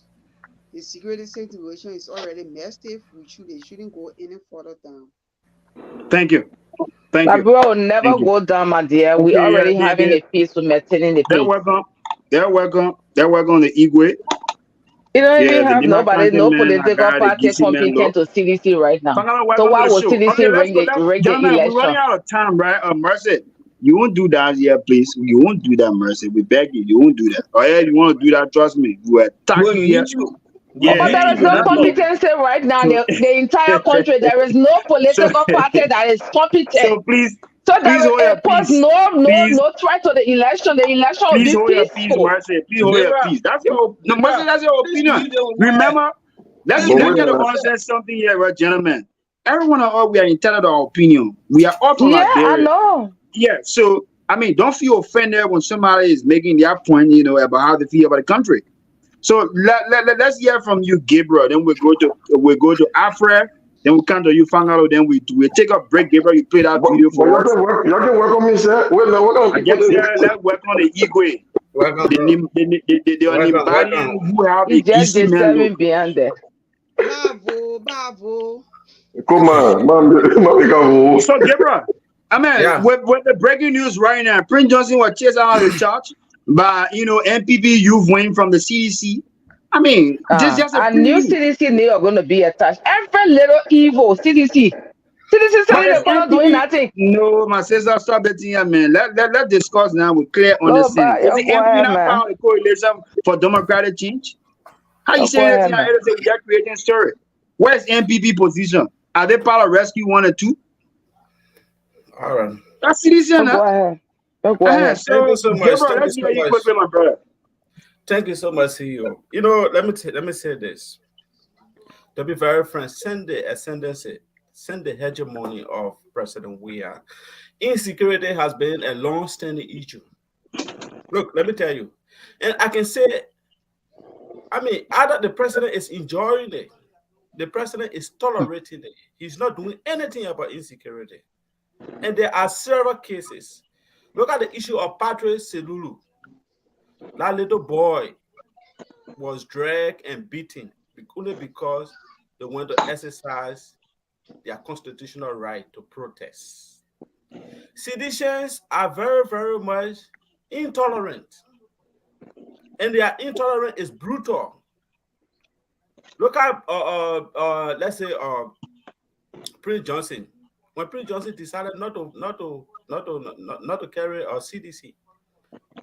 the security situation is already messed up. It shouldn't go any further down. Thank you. Thank you. Liberia will never Thank you. go down, my dear. We Okay, yeah, already having a peace, we're maintaining the they're peace. welcome. They're welcome. They're welcome the Igwe. You don't Yeah, even the have Lima nobody, County no man, I political got the party GC man law. competent to CDC right now. Fangala, So welcome to why the would show. Okay, CDC let's go. rig the Gentlemen, we're running election? out of time, right? Mercy. You won't do that here, please. You won't do that, Mercy. We beg you. You won't do that. Oh, yeah, you want to do that, trust me. We will attack Well, you you here. need to. Oh, We Yeah. but need there to is no let know. competency right now. So, The entire country, there is no so, political party that is competent. so please, So please there hold your is pose peace. Please, no threat to the election. The election will please be hold your peace, peaceful. Mercy. Please hold your peace. That's your no, Mercy. Libra, That's your please opinion. leave them with my Remember, let's leave let's them get with to myself. understand something here, right, gentlemen. Everyone of us, we are entitled to our opinion. We are all from Yeah, I Liberia. know. Yeah, so I mean, don't feel offended when somebody is making their point, about how they feel about the country. So let's hear from you, Gabriel. Then we go to Afra. Then we come to you, Fangalo. Then we take a break, Gabriel. You play that video But for us. y'all can work on me, sir. What kind of I people just this? let's work on the Igwe, Welcome, the bro. Nimbalian Welcome. who have the It's just GC man look. disturbing beyond there. Bravo. Come on, man. So Gabriel, I mean, Yeah. with the breaking news right now, Prince Johnson was chased out of the church by MPP youth wing from the CDC. I mean, this is just a I knew preview. CDC knew you're going to be attached. Every little evil CDC. CDC But saying it's they're going to doing MPP. nothing. No, my sister, stop betting here, man. Let discuss now with clear Oh, understanding. but Is you're the MPP quiet, not man. part of the coalition for democratic change? How you You're saying quiet, anything? man. We are creating story. Where's MPP position? Are they part of Rescue 1 or 2? All right. That's citizen, You're huh? quiet. You're quiet. Thank you So, so much. Gabriel, Thank you let's so hear you much. quickly, my brother. Thank you so much, CEO. Let me say this. To be very frank, send the ascendancy, send the hegemony of President Weah. Insecurity has been a long-standing issue. Look, let me tell you, and I can say, either the president is enjoying it, the president is tolerating it. He's not doing anything about insecurity. And there are several cases. Look at the issue of Patrick Selulu. That little boy was dragged and beaten only because they went to exercise their constitutional right to protest. Seditions are very, very much intolerant. And their intolerance is brutal. Look at, let's say, Prince Johnson. When Prince Johnson decided not to carry a CDC,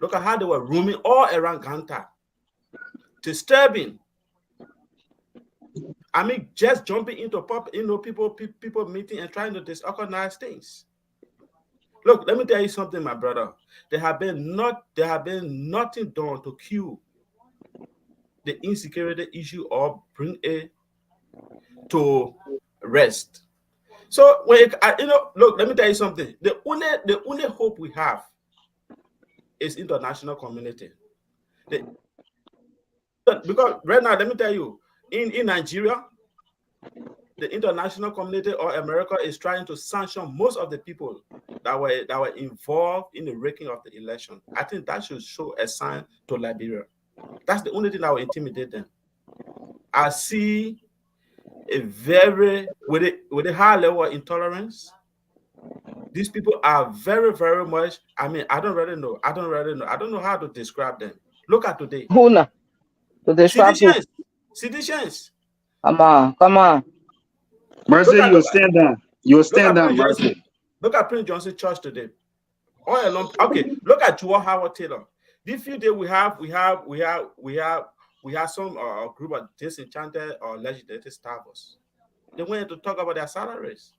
look at how they were roaming all around Ganta, disturbing. Just jumping into people meeting and trying to disorganize things. Look, let me tell you something, my brother. There have been nothing done to kill the insecurity issue or bring it to rest. So when look, let me tell you something. The only hope we have is international community. Because right now, let me tell you, in Nigeria, the international community or America is trying to sanction most of the people that were involved in the rigging of the election. I think that should show a sign to Liberia. That's the only thing that will intimidate them. I see a with a high level of intolerance. These people are very, very much. I mean, I don't really know. I don't know how to describe them. Look at today. Who now? To describe who? Seditions. Come on. Mercy, you'll stand down. You'll stand down, Mercy. Look at Prince Johnson Church today. All along. Okay, look at Joel Howard Taylor. This few days we have some group of disenchanted or legislative staffers. They went to talk about their salaries.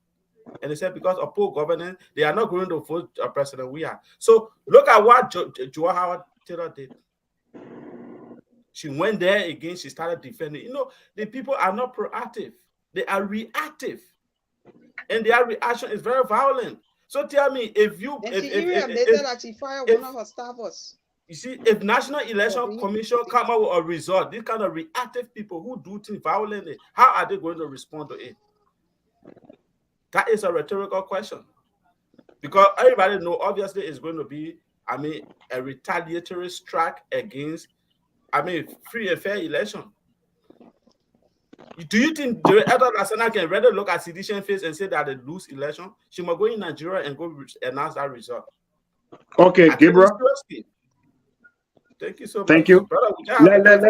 And they said because of poor governance, they are not going to vote President we are. So look at what Joel Howard Taylor did. She went there again. She started defending. The people are not proactive. They are reactive. And their reaction is very violent. So tell me, if you... she fired one of her staffers. You see, if National Election Commission come up with a result, these kind of reactive people who do things violently, how are they going to respond to it? That is a rhetorical question. Because everybody knows, obviously, it's going to be, a retaliatory strike against, free and fair election. Do you think the other Lasana can rather look at sedition face and say that they lose election? She must go in Nigeria and go announce that result. Okay, Gabriel. Thank you so much. Thank you. Brother,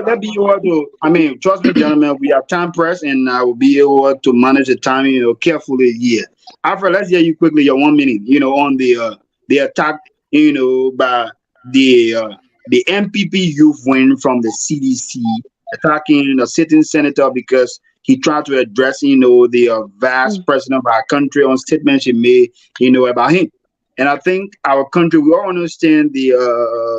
let be able to, trust me, gentlemen, we have time press and I will be able to manage the timing, carefully here. Alfred, let's hear you quickly, your 1 minute, on the attack, by the MPP youth wing from the CDC attacking a sitting senator because he tried to address, the vice president of our country on statements he made, about him. And I think our country, we all understand the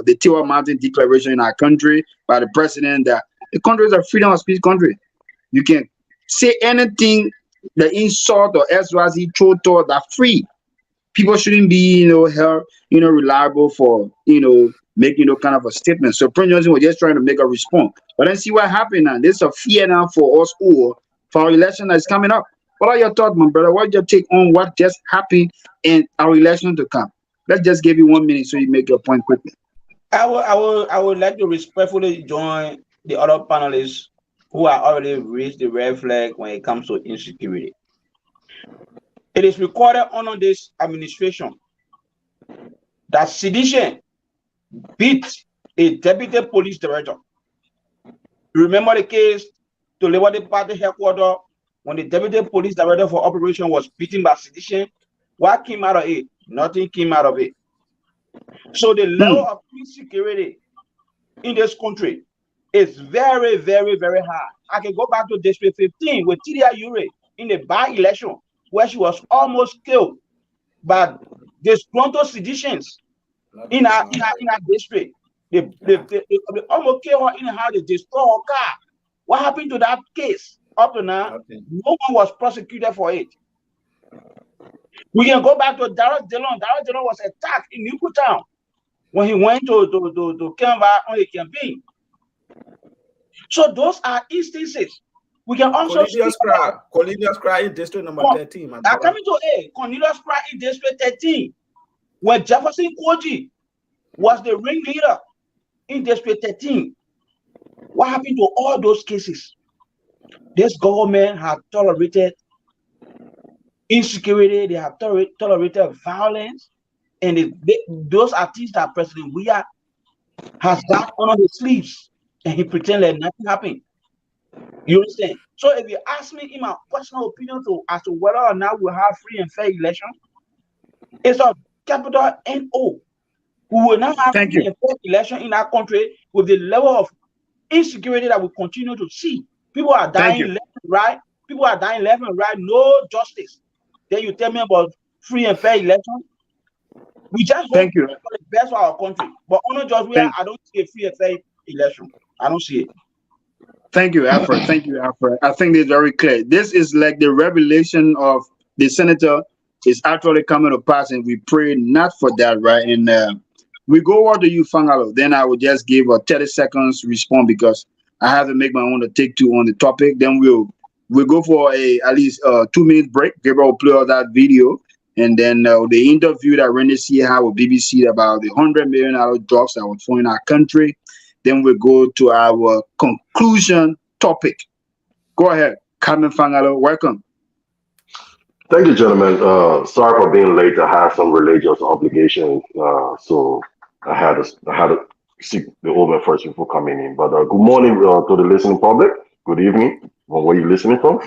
Tiwa Mountain Declaration in our country by the president that the country is a freedom of speech country. You can say anything, the insult or SYZ trotor that free. People shouldn't be, held, reliable for, making kind of a statement. So Prince Johnson was just trying to make a response. But then see what happened now. There's a fear now for us all for our election that's coming up. What are your thoughts, my brother? What's your take on what just happened in our election to come? Let's just give you 1 minute so you make your point quickly. I would like to respectfully join the other panelists who are already raised the red flag when it comes to insecurity. It is recorded under this administration that sedition beat a deputy police director. You remember the case to Liberty Party headquarters when the deputy police director for operation was beaten by sedition? What came out of it? Nothing came out of it. So the level of insecurity in this country is very, very, very high. I can go back to District 15 with Tidia Ure in the by-election where she was almost killed by disgruntled seditions in our district. They almost killed her in how they destroyed her car. What happened to that case? Up to now, no one was prosecuted for it. We can go back to Darrell Dillon. Darrell Dillon was attacked in Newtown when he went to Canva on a campaign. So those are instances. We can also Cornelius Cry in District number 13. I'm coming to Cornelius Cry in District 13, where Jefferson Koji was the ringleader in District 13. What happened to all those cases? This government has tolerated insecurity, they have tolerated violence, and those are things that President Weah has got under his sleeves, and he pretends that nothing happened. You understand? So if you ask me in my personal opinion as to whether or not we'll have free and fair election, it's a capital NO. We will not have free and fair election in our country with the level of insecurity that we continue to see. People are dying left and right. People are dying left and right. No justice. Then you tell me about free and fair election. We just hope for the best for our country. But under George Weah, I don't see a free and fair election. I don't see it. Thank you, Alfred. Thank you, Alfred. I think it's very clear. This is like the revelation of the senator is actually coming to pass, and we pray not for that, right? And we go over to you, Fangalo. Then I will just give a 30 seconds response because I have to make my own take two on the topic. Then we'll go for at least 2 minute break. Gabriel will play all that video. And then the interview that Randy C had with BBC about the $100 million drugs that were found in our country. Then we'll go to our conclusion topic. Go ahead, Carmen Fangalo. Welcome. Thank you, gentlemen. Sorry for being late. I had some religious obligations, so I had to seek the over first before coming in. But good morning to the listening public. Good evening, from where you listening from.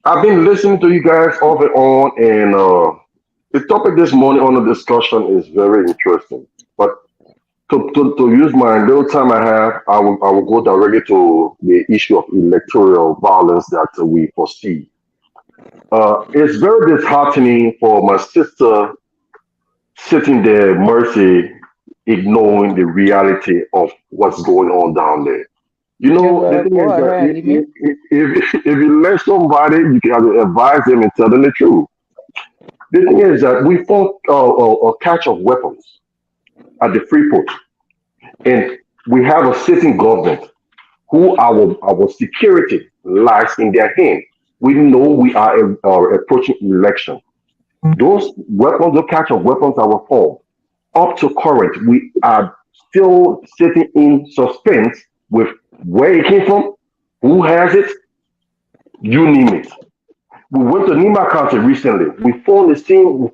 I've been listening to you guys off and on, and the topic this morning on the discussion is very interesting. But to use my little time I have, I will go directly to the issue of electoral violence that we foresee. It's very disheartening for my sister sitting there, Mercy, ignoring the reality of what's going on down there. You know, the thing is that if you let somebody, you can have to advise them and tell them the truth. The thing is that we found a catch of weapons at the Freeport, and we have a sitting government who our security lies in their hand. We know we are approaching election. Those weapons, the catch of weapons that were found, up to current, we are still sitting in suspense with where it came from, who has it, you name it. We went to Nima County recently. We found the same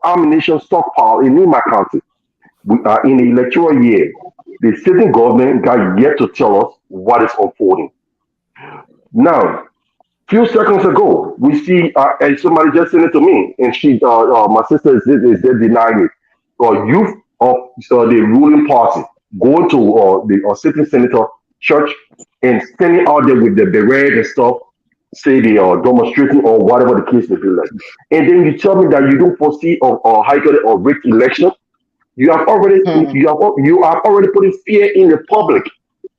ammunition stockpile in Nima County. We are in the electoral year. The sitting government got yet to tell us what is unfolding. Now, few seconds ago, we see and somebody just sent it to me, and she, my sister is denying it. Youth of the ruling party going to the sitting senator church and standing out there with the beret and stuff, say they are demonstrating or whatever the case may be like. And then you tell me that you don't foresee high court or rigged election. You have already you are already putting fear in the public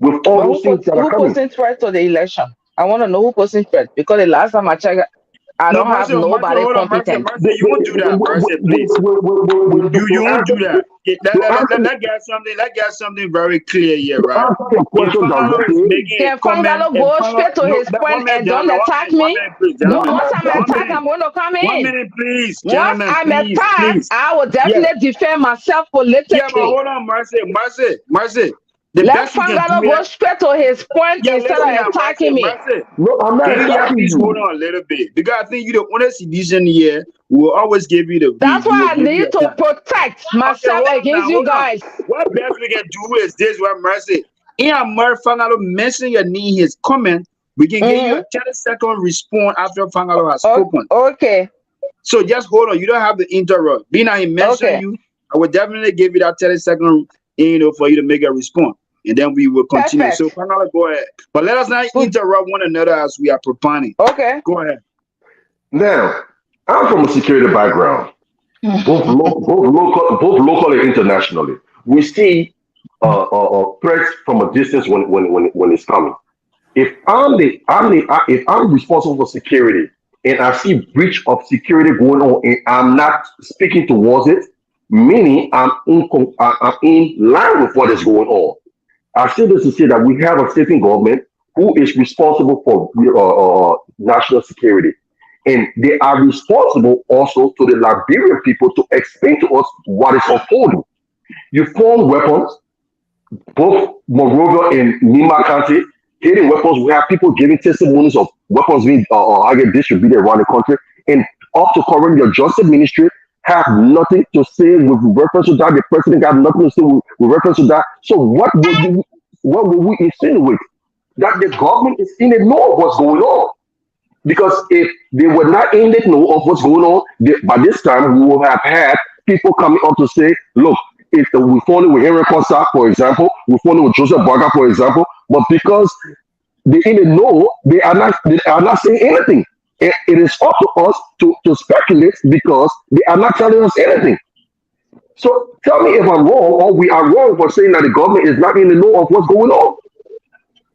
with all those things that are coming. Who posting threat to the election? I want to know who posting threat because the last time I checked, I don't have nobody competent. Mercy, you won't do that, Mercy, please. You won't do that. Let's get something very clear here, right? Can Fangalo go straight to his point and don't attack me? No, once I'm attacked, I'm going to come in. 1 minute, please. Once I'm attacked, I will definitely defend myself politically. Yeah, but hold on, Mercy. Let Fangalo go straight to his point instead of attacking me. No, I'm not attacking you. Hold on a little bit. Because I think you're the only citizen here who will always give you the... That's why I need to protect myself against you guys. What best we can do is this, what Mercy. In Fangalo mention your name in his comment, we can give you a 30-second response after Fangalo has spoken. Okay. So just hold on. You don't have to interrupt. Being that he mentioned you, I will definitely give you that 30-second, for you to make a response. And then we will continue. Perfect. So, Fangalo, go ahead. But let us not interrupt one another as we are propounding. Okay. Go ahead. Now, I'm from a security background, both local and internationally. We see threats from a distance when it's coming. If I'm responsible for security and I see breach of security going on and I'm not speaking towards it, meaning I'm in line with what is going on. I say this to say that we have a sitting government who is responsible for national security. And they are responsible also to the Liberian people to explain to us what is unfolding. You found weapons, both Monrovia and Nima County, hidden weapons. We have people giving testimonies of weapons being distributed around the country. And up to current, your justice ministry have nothing to say with reference to that. The president got nothing to say with reference to that. So what will we insinuate? That the government is in the know of what's going on. Because if they were not in the know of what's going on, by this time we would have had people coming up to say, look, if we found it with Henry Costa, for example, we found it with Joseph Barker, for example, but because they in the know, they are not saying anything. It is up to us to speculate because they are not telling us anything. So tell me if I'm wrong or we are wrong for saying that the government is not in the know of what's going on.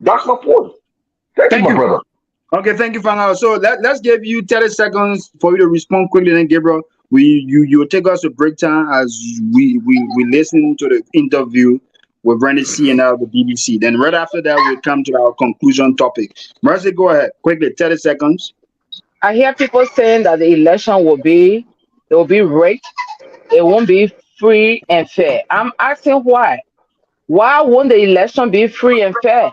That's my point. Thank you, my brother. Okay, thank you, Fangalo. So let's give you 30 seconds for you to respond quickly. Then, Gabriel, you take us to break time as we listen to the interview with Randy C and the BBC. Then right after that, we'll come to our conclusion topic. Mercy, go ahead quickly. 30 seconds. I hear people saying that the election will be rigged. It won't be free and fair. I'm asking why. Why won't the election be free and fair?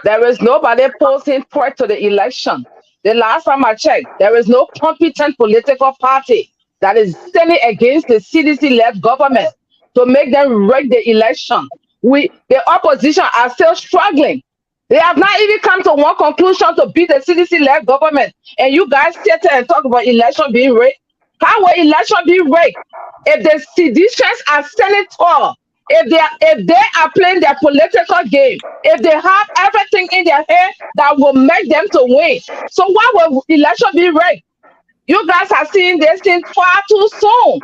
There is nobody posing threat to the election. The last time I checked, there is no competent political party that is standing against the CDC-led government to make them rig the election. The opposition are still struggling. They have not even come to one conclusion to beat the CDC-led government. And you guys sit there and talk about election being rigged. How will election be rigged? If the seditionists are standing tall, if they are playing their political game, if they have everything in their head that will make them to win, so why will election be rigged? You guys are seeing this thing far too soon.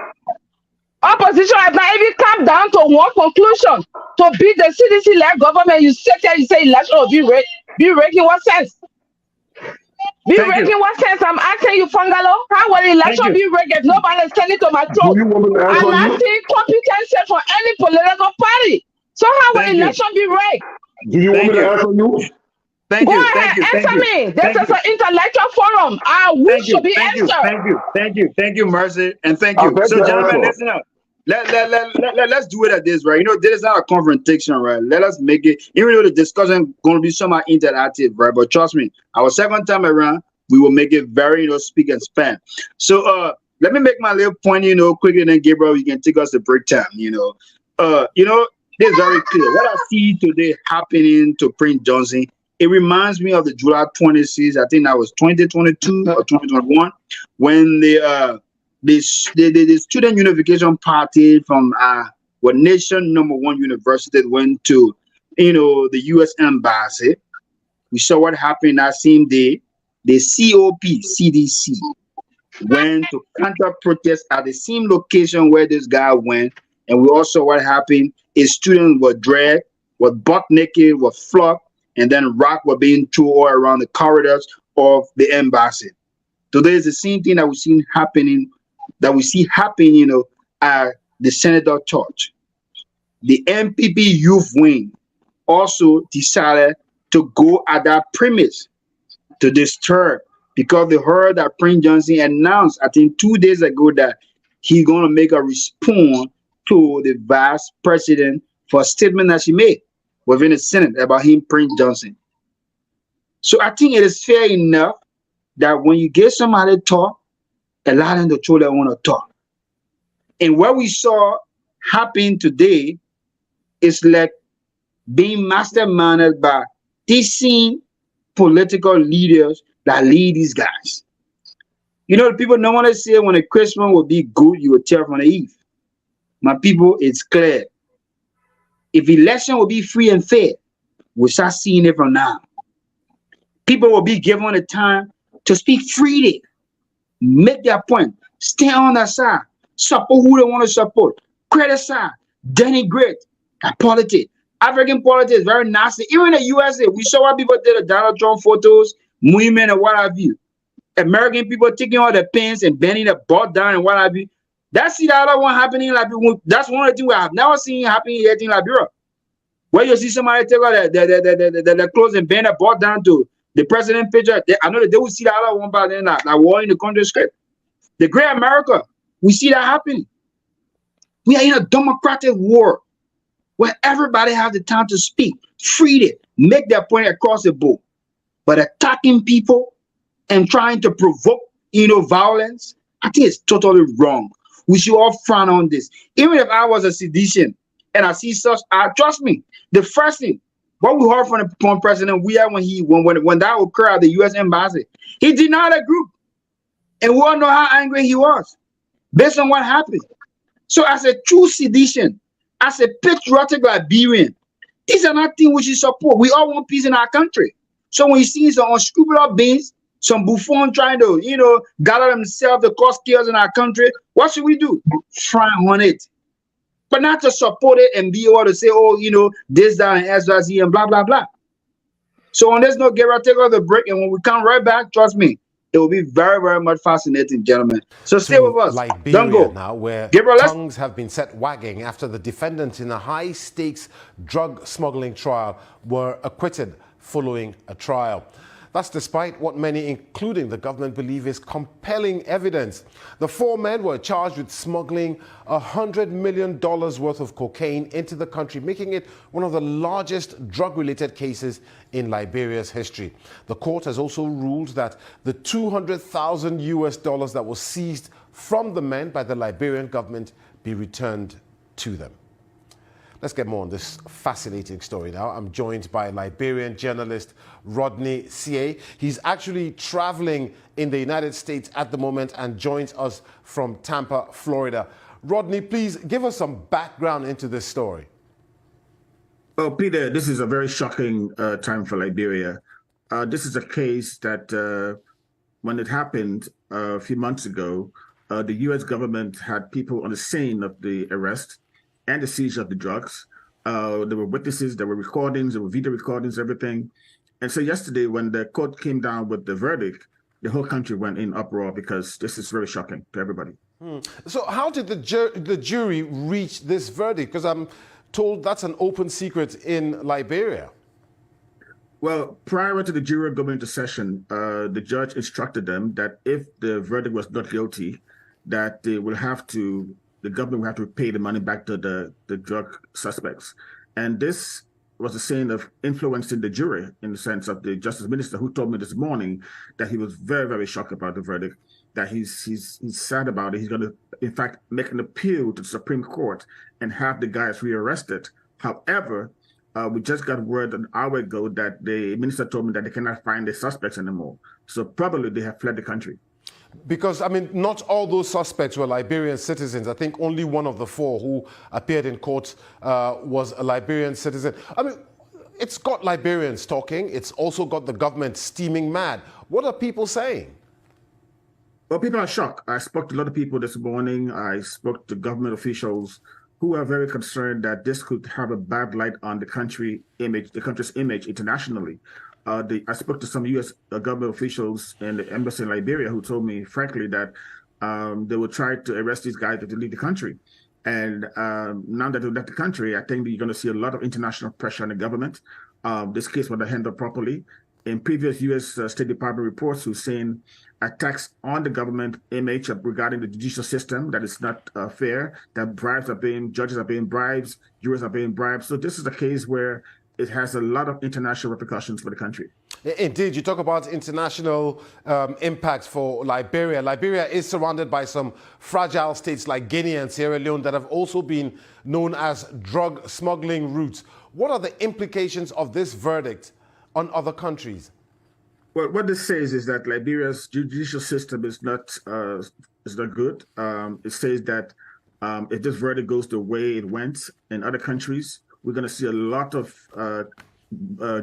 Opposition has not even come down to one conclusion to beat the CDC-led government. You sit there, you say election will be rigged. Be rigged in what sense? Be rigged in what sense? I'm asking you, Fangalo, how will election be rigged if nobody is standing to my throat? I'm not seeing competency for any political party. So how will election be rigged? Do you want me to answer you? Go ahead, answer me. This is an intellectual forum. I wish to be answered. Thank you, Mercy, and thank you. So, gentlemen, listen up. Let's do it at this, right? You know, this is not a confrontation, right? Let us make it, even though the discussion going to be somewhat interactive, right? But trust me, our second time around, we will make it very, speak and span. So, let me make my little point, quickly, and then Gabriel, you can take us to break time, this is very clear. What I see today happening to Prince Johnson, it reminds me of the July 26th, I think that was 2022 or 2021, when the student unification party from nation #1 university went to the U.S. embassy. We saw what happened that same day. The CDC went to counter protest at the same location where this guy went, and we also what happened is students were dragged, were butt naked, were flogged, and then rock were being thrown all around the corridors of the embassy. Today is the same thing that we see happening at the Senator Church. The MPP youth wing also decided to go at that premise to disturb, because they heard that Prince Johnson announced, I think 2 days ago, that he's going to make a response to the vice president for a statement that she made within the Senate about him, Prince Johnson. So I think it is fair enough that when you get somebody to talk, allow them to show they want to talk. And what we saw happen today is like being masterminded by these same political leaders that lead these guys. People normally say when a Christmas will be good, you will tell from the eve. My people, it's clear. If election will be free and fair, we'll start seeing it from now. People will be given the time to speak freely, make their point, stay on their side, support who they want to support, criticize, denigrate politics. African politics is very nasty. Even in the USA, we saw what people did with Donald Trump photos, movement, and what have you. American people taking all the pins and bending the butt down and what have you. That's the other one happening in Liberia. That's one of the things we have never seen happening yet in Liberia. Where you see somebody take all the clothes and bend the butt down to the president picture. I know that they will see the other one by then, like war in the country script. The great America, we see that happening. We are in a democratic war where everybody has the time to speak freely, make their point across the board. But attacking people and trying to provoke, violence, I think it's totally wrong. We should all frown on this. Even if I was a sedition and I see such, trust me, the first thing, what we heard from the president, when that occurred at the U.S. embassy, he denied a group. And we all know how angry he was based on what happened. So as a true sedition, as a patriotic Liberian, these are not things we should support. We all want peace in our country. So when you see some unscrupulous beings, some buffoon trying to, gather themselves to cause chaos in our country, what should we do? Frown on it. But not to support it and be able to say, this, that, and XYZ, and blah, blah, blah. So on this note, Gabriel, take off the break, and when we come right back, trust me, it will be very, very much fascinating, gentlemen. So stay with us. Don't Liberia go. now, where Gabriel, tongues have been set wagging after the defendants in a high-stakes drug smuggling trial were acquitted following a trial. That's despite what many, including the government, believe is compelling evidence. The 4 men were charged with smuggling $100 million worth of cocaine into the country, making it one of the largest drug-related cases in Liberia's history. The court has also ruled that the $200,000 that was seized from the men by the Liberian government be returned to them. Let's get more on this fascinating story now. I'm joined by Liberian journalist Rodney Sie. He's actually traveling in the United States at the moment and joins us from Tampa, Florida. Rodney, please give us some background into this story. Well, Peter, this is a very shocking time for Liberia. This is a case that when it happened a few months ago, the U.S. government had people on the scene of the arrest and the seizure of the drugs. There were witnesses, there were recordings, there were video recordings, everything. And so yesterday, when the court came down with the verdict, the whole country went in uproar because this is very shocking to everybody. So how did the jury reach this verdict? Because I'm told that's an open secret in Liberia. Well, prior to the jury going into session, the judge instructed them that if the verdict was not guilty, that they will have to, the government will have to pay the money back to the drug suspects. And this was a sign of influencing the jury in the sense of the justice minister, who told me this morning that he was very, very shocked about the verdict, that he's sad about it. He's going to, in fact, make an appeal to the Supreme Court and have the guys rearrested. However, we just got word an hour ago that the minister told me that they cannot find the suspects anymore. So probably they have fled the country. Because, I mean, not all those suspects were Liberian citizens. I think only one of the 4 who appeared in court was a Liberian citizen. I mean, it's got Liberians talking. It's also got the government steaming mad. What are people saying? Well, people are shocked. I spoke to a lot of people this morning. I spoke to government officials who are very concerned that this could have a bad light on the country's image internationally. I spoke to some U.S. government officials in the embassy in Liberia who told me, frankly, that they will try to arrest these guys to leave the country. And now that they left the country, I think that you're going to see a lot of international pressure on the government. This case was handled properly. In previous U.S. State Department reports, we've seen attacks on the government image regarding the judicial system, that it's not fair, that judges are being bribed, jurors are being bribed. So this is a case where it has a lot of international repercussions for the country. Indeed, you talk about international impacts for Liberia. Liberia is surrounded by some fragile states like Guinea and Sierra Leone that have also been known as drug smuggling routes. What are the implications of this verdict on other countries? Well, what this says is that Liberia's judicial system is not good. It says that if this verdict goes the way it went in other countries, we're going to see a lot of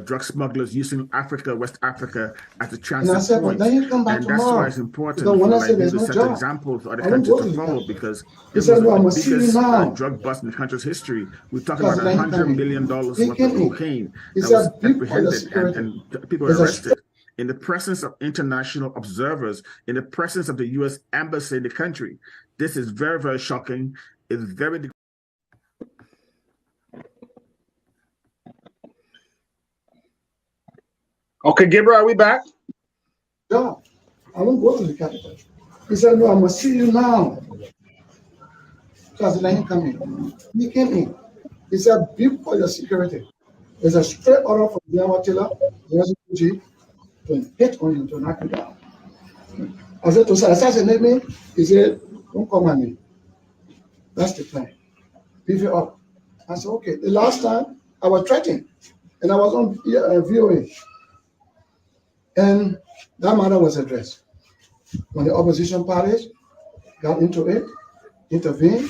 drug smugglers using West Africa as a transit point. And that's why it's important for Liberia to set examples for other countries to follow, because this is the biggest drug bust in the country's history. We're talking about $100 million worth of cocaine that was apprehended and people arrested. In the presence of international observers, in the presence of the U.S. embassy in the country. This is very, very shocking. It's very... Okay, Gabriel, are we back? No, I won't go to the capital. He said, no, I must see you now. So I said, let him come in. He came in. He said, be for your security. There's a straight order from the Amatilla, the SPG, to hit on you, to knock you down. I said to assassinate me. He said, don't come on me. That's the plan. Beef it up. I said, okay. The last time I was threatened, and I was on VOA. And that matter was addressed. When the opposition parties got into it, intervened,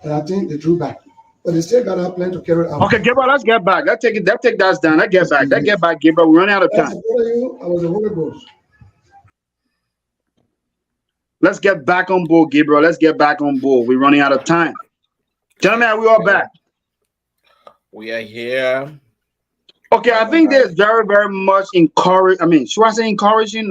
and I think they drew back. But they still got a plan to carry out. Okay, Gabriel, let's get back. Let's take that down. Let's get back. Let's get back, Gabriel. We're running out of time. I was the Holy Ghost. Let's get back on board, Gabriel. Let's get back on board. We're running out of time. Gentlemen, are we all back? We are here. Okay, I think there's very, very much encourage. I mean, should I say encouraging?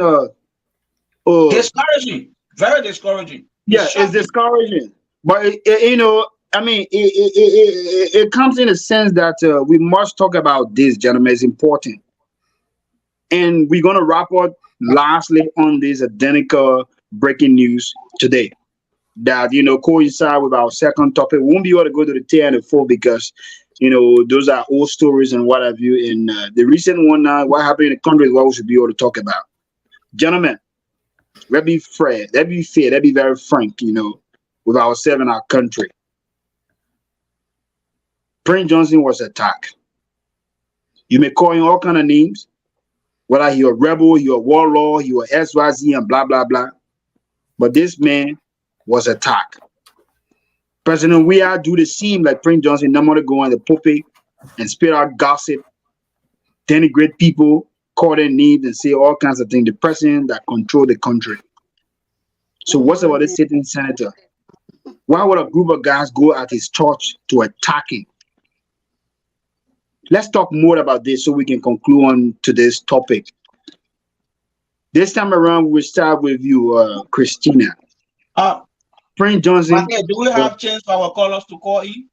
Discouraging, very discouraging. Yeah, it's discouraging. But you know, I mean, it comes in a sense that we must talk about this, gentlemen. It's important, and we're gonna wrap up lastly on this identical breaking news today. That coincide with our second topic. We won't be able to go to the 10 and the 4 because those are old stories and what have you. And the recent one now, what happened in the country is what we should be able to talk about. Gentlemen, let's be fair, let's be very frank, with ourselves and our country. Prince Johnson was attacked. You may call him all kind of names, whether you're a rebel, you're a warlord, you're SYZ and blah, blah, blah. But this man was attacked. President Weah do the same like Prince Johnson, no more to go on the pulpit and spit out gossip, denigrate people, call their names and say all kinds of things. The president that control the country. So what's about this sitting senator? Why would a group of guys go at his church to attack him? Let's talk more about this so we can conclude on today's topic. This time around, we'll start with you, Christina. Prince Johnson. Do we have chance for our callers to call in?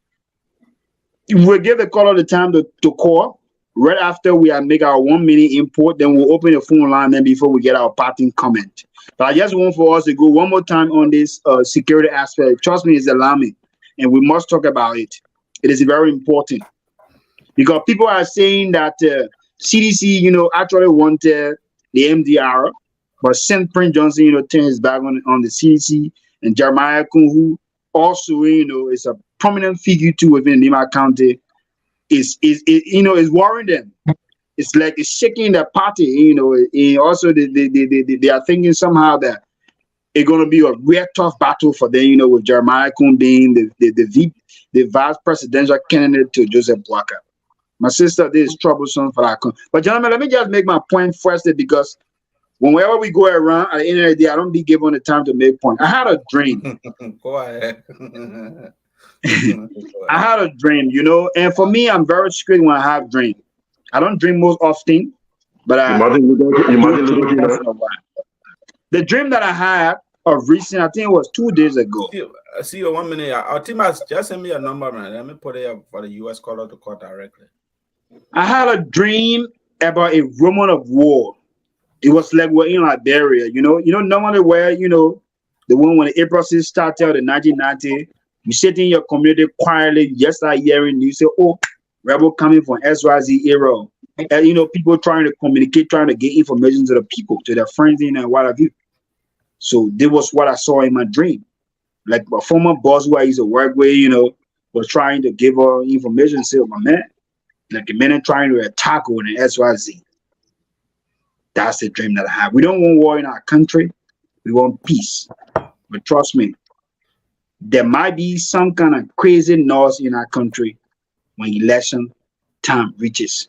We'll give the caller the time to call. Right after we make our 1 minute input, then we'll open the phone line then before we get our parting comment. But I just want for us to go one more time on this security aspect. Trust me, it's alarming, and we must talk about it. It is very important because people are saying that CDC, actually wanted the MDR, but since Prince Johnson, turned his back on the CDC, and Jeremiah Kun, who also, is a prominent figure too within Lima County, is worrying them. It's like it's shaking the party, and also they are thinking somehow that it's gonna be a real tough battle for them, with Jeremiah Kun being the vice presidential candidate to Joseph Boakai. My sister, this is troublesome for that. But gentlemen, let me just make my point first, because whenever we go around at the end of the day, I don't be given the time to make point. I had a dream. Go ahead. I had a dream, and for me, I'm very strict when I have dreams. I don't dream most often, but the dream that I had of recent, I think it was 2 days ago. See you 1 minute. Our team has just send me a number, man. Let me put it up for the US caller to call directly. I had a dream about a rumor of war. It was like we're in Liberia, normally where, the one when the April 6th started in 1990, you sit in your community quietly, you just start hearing, you say, oh, rebel coming from SYZ era. And, people trying to communicate, trying to get information to the people, to their friends and what have you. So this was what I saw in my dream. Like a former boss who I used to work with, was trying to give her information, say, oh, my man, like a man trying to attack on the SYZ. That's the dream that I have. We don't want war in our country. We want peace. But trust me, there might be some kind of crazy noise in our country when election time reaches.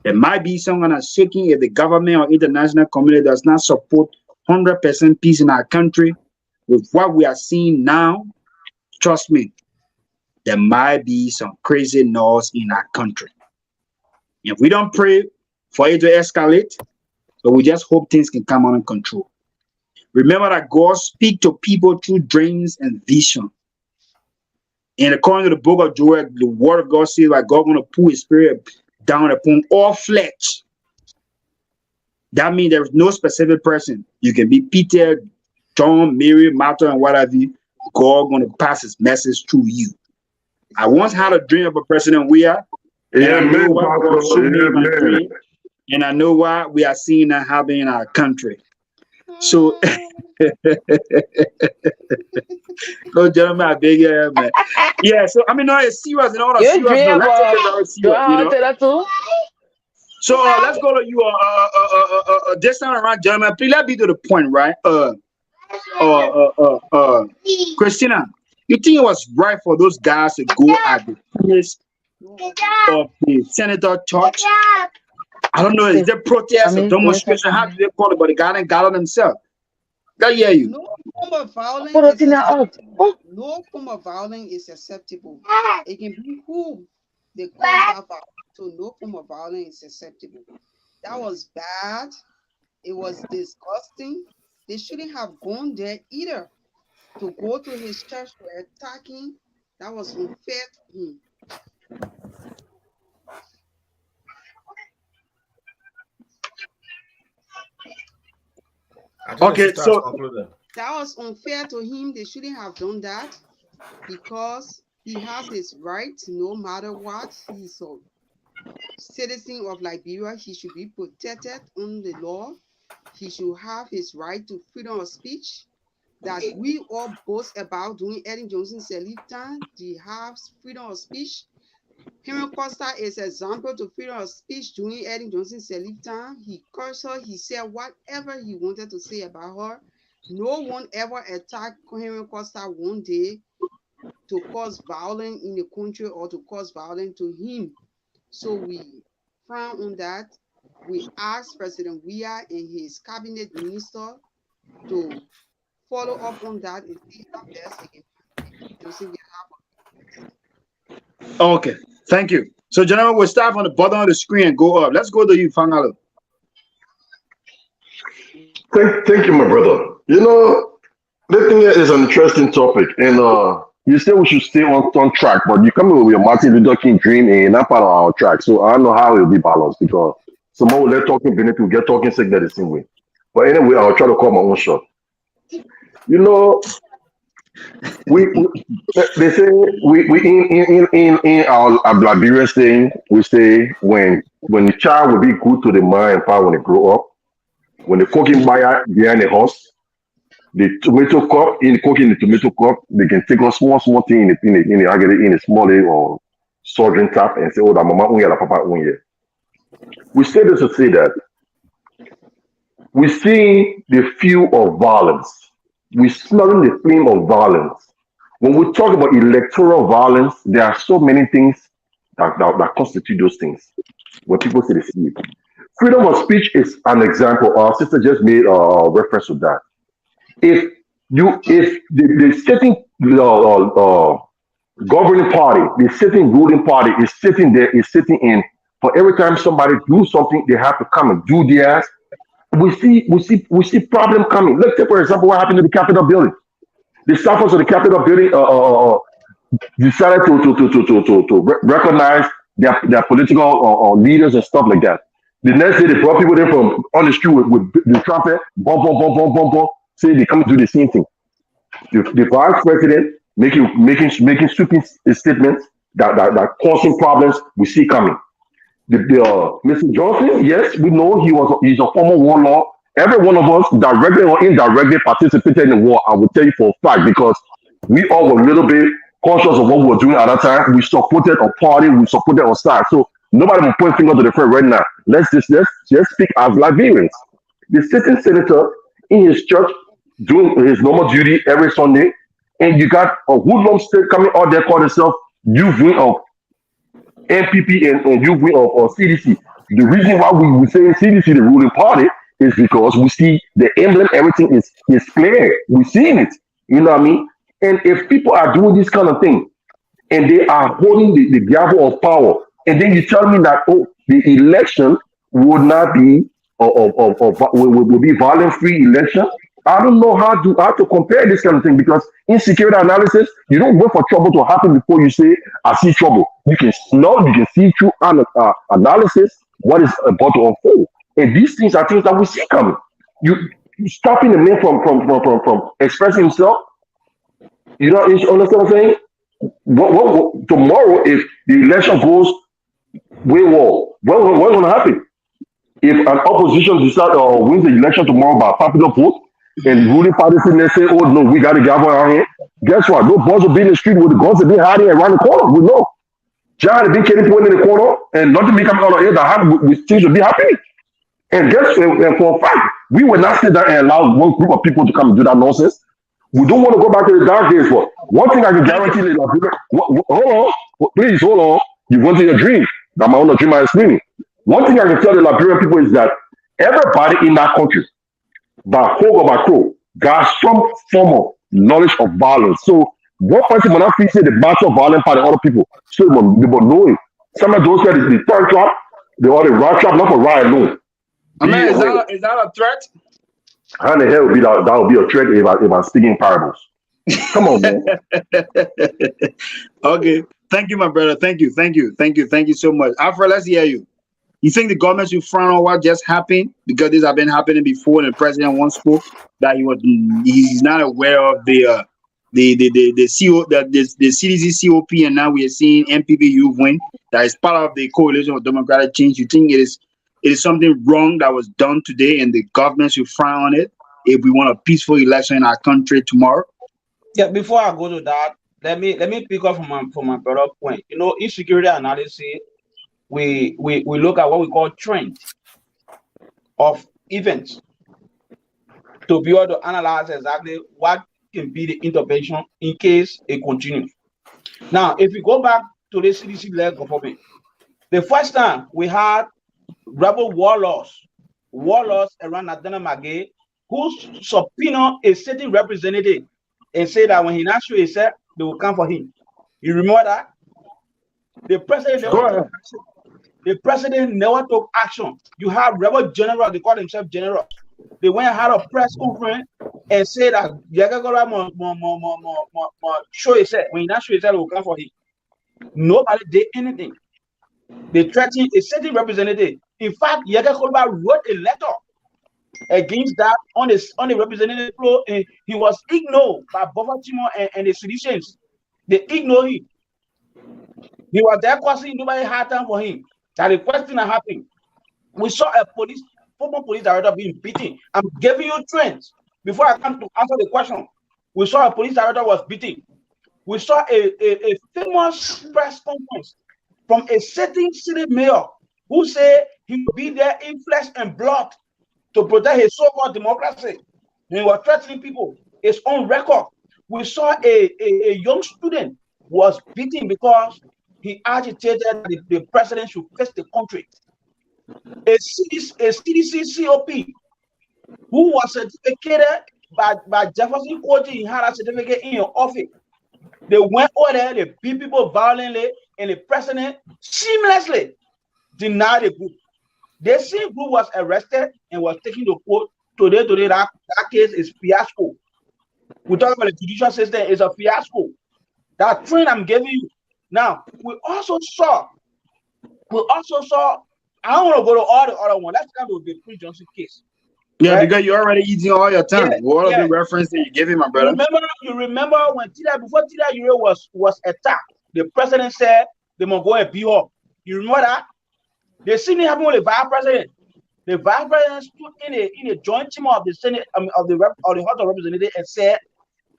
There might be some kind of shaking if the government or international community does not support 100% peace in our country. With what we are seeing now, trust me, there might be some crazy noise in our country. If we don't pray for it to escalate, but we just hope things can come under control. Remember that God speaks to people through dreams and vision. And according to the book of Joel, the word of God says that God is going to pour his spirit down upon all flesh. That means there is no specific person. You can be Peter, John, Mary, Martha, and what have you. God going to pass his message through you. I once had a dream about President Weah. And I know what we are seeing that happen in our country. So, no, gentlemen, I beg you, man. Yeah, so I mean, no, it's serious and all that serious. No, let's take it very serious, So let's go to you. This time around, gentlemen, please let's be to the point, right? Christina, you think it was right for those guys to go at the priest of the senator church? I don't know, is there protest or demonstration? How do they call it? But the guy didn't gather themselves. I hear you. No form of violence is acceptable. No form of violence is acceptable. It can be who they call that violence. to no form of violence is acceptable. That was bad. It was disgusting. They shouldn't have gone there either. To go to his church to attack him, that was unfair to him. Okay, so That was unfair to him. They shouldn't have done that because he has his rights no matter what. He's a citizen of Liberia. He should be protected under the law. He should have his right to freedom of speech that we all boast about during Ellen Johnson's lifetime. He has freedom of speech. Henry Costa is an example to freedom of speech during Ellen Johnson's lifetime. He cursed her. He said whatever he wanted to say about her. No one ever attacked Henry Costa one day to cause violence in the country or to cause violence to him. So we frown on that. We asked President Weah and his cabinet minister to follow up on that and see how best they can Johnson okay, thank you. So, gentlemen, we'll start from the bottom of the screen and go up. Let's go to you, Fangalo. Thank you, my brother. You know, the thing is an interesting topic, and you say we should stay on track, but you come in with your Martin Luther King dream and not part of our track. So I don't know how it will be balanced because someone will let talking benefit, will get talking sick that the same way. But anyway, I'll try to call my own shot. You know, they say we in our Liberian saying we say when the child will be good to the mind and power when they grow up, when the cooking buyer behind the horse, the tomato cup in cooking the tomato cup, they can take a small thing in a small or soldering tap and say, oh, that mama unye, that papa unye. We say this to say that we see the fuel of violence. We smelling the flame of violence. When we talk about electoral violence, there are so many things that constitute those things. When people say they see it. Freedom of speech is an example. Our sister just made a reference to that. If the sitting governing party, the sitting ruling party is sitting there, is sitting in, for every time somebody do something, they have to come and do theirs. We see problem coming. Let's take for example what happened to the Capitol building. The staffers of the Capitol building decided to recognize their political leaders and stuff like that. The next day they brought people there from on the street with the trumpet, bomb, say they come to do the same thing. The vice president making sweeping statements that causing problems we see coming. Mr. Johnson, yes, we know he's a former warlord. Every one of us, directly or indirectly, participated in the war. I will tell you for a fact because we all were a little bit conscious of what we were doing at that time. We supported a party, we supported our side. So nobody will point finger to the friend right now. Let's just speak as Liberians. The sitting senator in his church doing his normal duty every Sunday, and you got a hoodlum state coming out there called itself youth wing of NPP and youth wing of CDC. The reason why we say CDC the ruling party is because we see the emblem, everything is clear. We're seeing it. You know what I mean? And if people are doing this kind of thing and they are holding the gavel of power, and then you tell me that the election would not be will be violence-free election. I don't know how to compare this kind of thing because in security analysis, you don't wait for trouble to happen before you say, I see trouble. You can smell, you can see through analysis what is about to unfold. And these things are things that we see coming. You stopping the man from expressing himself. You know, you understand what I'm saying? What, tomorrow, if the election goes wayward, what's going to happen? If an opposition decides or wins the election tomorrow by popular vote, and ruling parties in there say, oh no, we got to gather around here. Guess what? No boys will be in the street with the guns will be hiding around the corner. We know. John has been killing people in the corner, and nothing may come out of here that happen. Things will be happening. And guess what? For a fact, we will not sit there and allow one group of people to come and do that nonsense. We don't want to go back to the dark days. But one thing I can guarantee you, hold on, please hold on. You went to your dream. I'm on a dream I was screaming. One thing I can tell the Liberian people is that everybody in that country, by hook or by crow, got some form of knowledge of violence. So one person will not feel say the battle of violence by the other people. So they will know it. Some of those said the third trap, they are the right trap, not for right alone. I mean, Be aware. is that a threat? How the hell would be that would be a threat if I'm speaking parables? Come on, man. Okay. Thank you, my brother. Thank you. Thank you so much. Alfred, let's hear you. You think the government should frown on what just happened because this has been happening before, and the president once spoke that he's not aware of the CDC COP, and now we are seeing MPP youth win. That is part of the coalition of democratic change. You think it is something wrong that was done today, and the government should frown on it if we want a peaceful election in our country tomorrow? Yeah, before I go to that, let me pick up from my brother point. You know, in security analysis, we look at what we call trend of events to be able to analyze exactly what can be the intervention in case it continues. Now, if we go back to the CDC-led government, the first time we had rebel warlords around Adana Magay, who subpoena a certain representative and say that when he not show himself, they will come for him. You remember that? The president never took action. You have rebel generals, they call themselves generals. They went and had a press conference and said that Yagagola show himself. When he not show himself, they will come for him. Nobody did anything. They threatened a certain representative. In fact, Yagagola wrote a letter against that on the representative floor, and he was ignored by Buffer Timor and the citizens. They ignored him. He was there causing nobody had time for him. That the question that happened. We saw a former police director being beaten. I'm giving you trends. Before I come to answer the question, we saw a police director was beaten. We saw a famous press conference from a certain city mayor who said he would be there in flesh and blood to protect his so-called democracy. He was threatening people. It's on record. We saw a young student was beaten because he agitated that the president should face the country. A CDC COP who was certificated by Jefferson Court, he had a certificate in your office. They went over there, they beat people violently, and the president seamlessly denied the group. The same group was arrested and was taken to court. Today, that case is fiasco. We talk about the judicial system, it's a fiasco. That trend I'm giving you. Now, we also saw, I don't want to go to all the other one. Let's come to the Prince Johnson case. Yeah, right? Because you're already eating all your time. What are the references you give him, my brother? You remember when before Tida Ure was attacked, the president said they must go and be up. You remember that? They seen it happen with the vice president. The vice president stood in a joint team of the Senate of the House of Representatives and said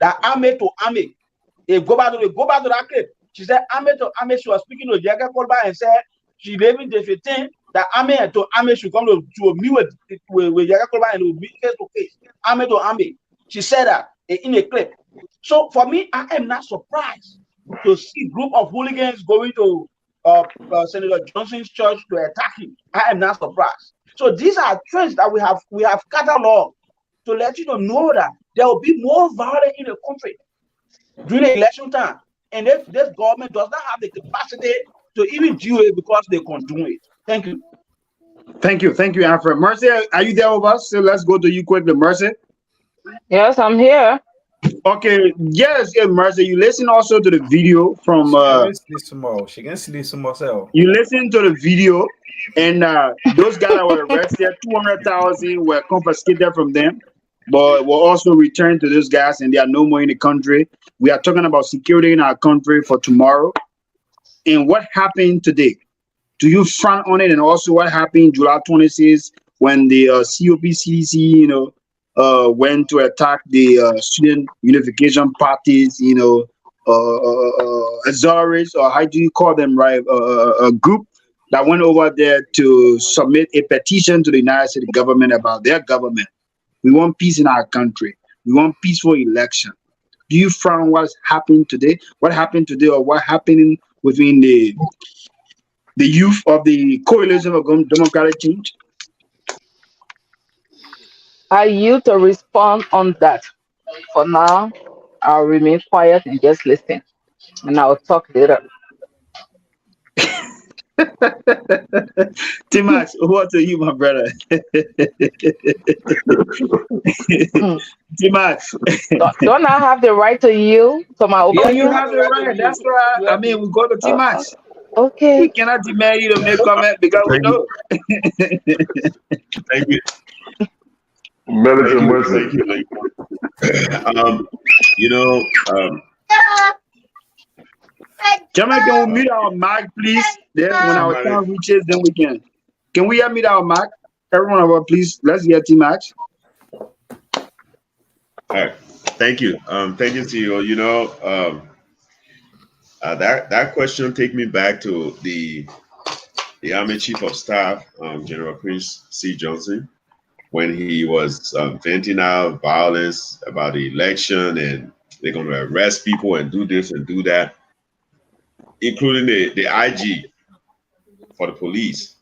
that army to army. They go back to that clip. She said army to army. She was speaking to Jaga Kolba and said she living the 15 that army to army should come to a meet with Jaga Kolba and will meet face to face. Army to army. She said that in a clip. So for me, I am not surprised to see a group of hooligans going to Senator Johnson's church to attack him. I am not surprised. So these are trends that we have cataloged to let you know that there will be more violence in the country during the election time. And if this government does not have the capacity to even do it because they continue it. Thank you. Thank you, Alfred. Mercy, are you there with us? So let's go to you quickly, Mercy. Yes, I'm here. Okay, yes, Mercy. You listen also to the video from she can sleep some more. You listen to the video, and those guys that were arrested, 200,000 were confiscated from them, but were also returned to those guys, and they are no more in the country. We are talking about security in our country for tomorrow. And what happened today? Do you front on it? And also what happened July 26th when the COP CDC, went to attack the student unification parties, auxiliaries, or how do you call them, right? A group that went over there to submit a petition to the United States government about their government. We want peace in our country. We want peaceful election. Do you frown what's happened today? What happened today, or what happened within the youth of the coalition of democratic change? I yield to respond on that. For now, I'll remain quiet and just listen, and I'll talk later. Timax, what to you, my brother? Timax. Don't I have the right to yield to my Yeah, you opinion? have the right. That's why I mean we go to Timax. Okay. We cannot demand you to make comment because we Thank you. know. Thank you. Mercy, Thank you. mercy. Thank you. You know, Gentlemen, can we mute our mic, please? Then when our time reaches, then we can. Can we mute our mic? Everyone of us, please. Let's hear Timax. all right. Thank you. Thank you, CEO. You know, that question take me back to the Army Chief of Staff, General Prince C. Johnson, when he was venting out violence about the election and they're going to arrest people and do this and do that, including the IG for the police.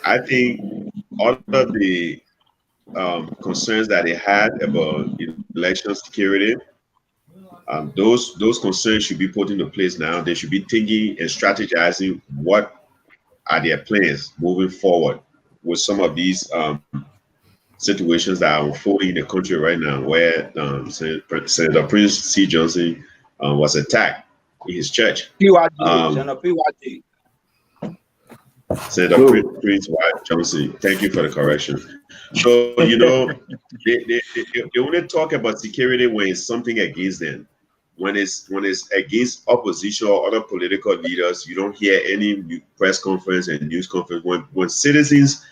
I think all of the concerns that they had about election security, those concerns should be put into place now. They should be thinking and strategizing what are their plans moving forward with some of these situations that are unfolding in the country right now, where Senator Prince C. Johnson was attacked in his church. PYT. Senator Prince White Johnson, thank you for the correction. So, you know, they only talk about security when it's something against them. When it's against opposition or other political leaders, you don't hear any press conference and news conference. When citizens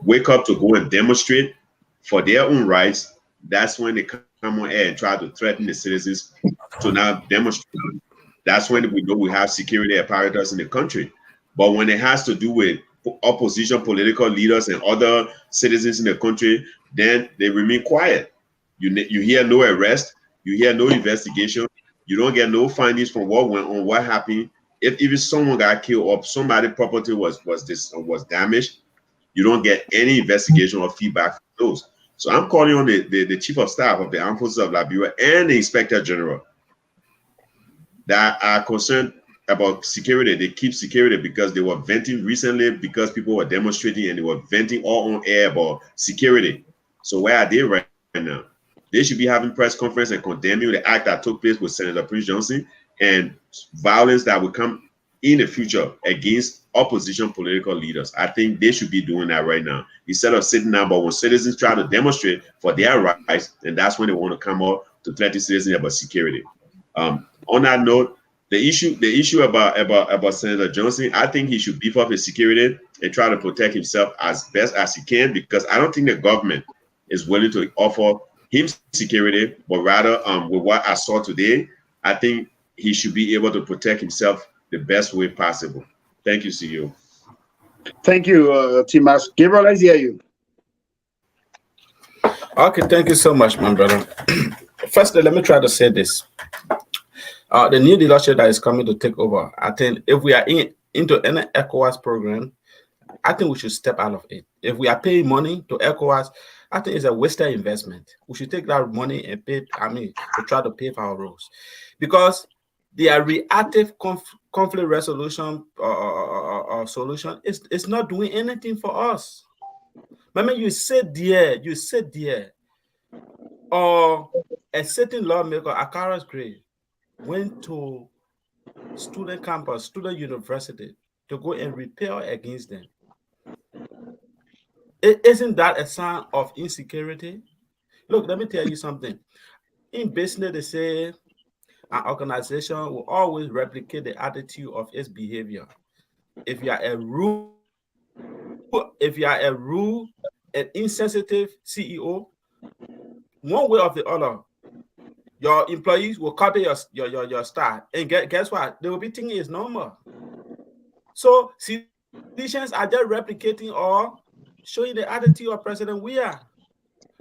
wake up to go and demonstrate for their own rights, that's when they come on air and try to threaten the citizens to now demonstrate. That's when we know we have security apparatus in the country. But when it has to do with opposition political leaders and other citizens in the country, then they remain quiet. You hear no arrest, you hear no investigation, you don't get no findings from what went on, what happened. If even someone got killed or somebody's property was damaged, you don't get any investigation or feedback from those. So I'm calling on the Chief of Staff of the Armed Forces of Liberia and the Inspector General that are concerned about security. They keep security because they were venting recently because people were demonstrating and they were venting all on air about security. So where are they right now? They should be having press conference and condemning the act that took place with Senator Prince Johnson and violence that will come in the future against opposition political leaders. I think they should be doing that right now instead of sitting down. But when citizens try to demonstrate for their rights, and that's when they want to come out to threaten citizens about security. On that note, the issue about Senator Johnson, I think he should beef up his security and try to protect himself as best as he can, because I don't think the government is willing to offer him security, but rather with what I saw today, I think he should be able to protect himself the best way possible. Thank you, CEO. Thank you, Timax. Gabriel, let's hear you. Okay, thank you so much, my brother. Firstly, let me try to say this. The new leadership that is coming to take over, I think if we are into any ECOWAS program, I think we should step out of it. If we are paying money to ECOWAS, I think it's a wasted investment. We should take that money and pay, to try to pay for our roads. Because their reactive conflict resolution solution is not doing anything for us. Remember, you sit there, or a certain lawmaker, Akara's grade, went to student campus, student university to go and repel against them. Isn't that a sign of insecurity? Look, let me tell you something. In business, they say an organization will always replicate the attitude of its behavior. If you are a rude and insensitive CEO, one way or the other, your employees will copy your style, and guess what? They will be thinking it's normal. So citizens are just replicating or showing the attitude of President Weah.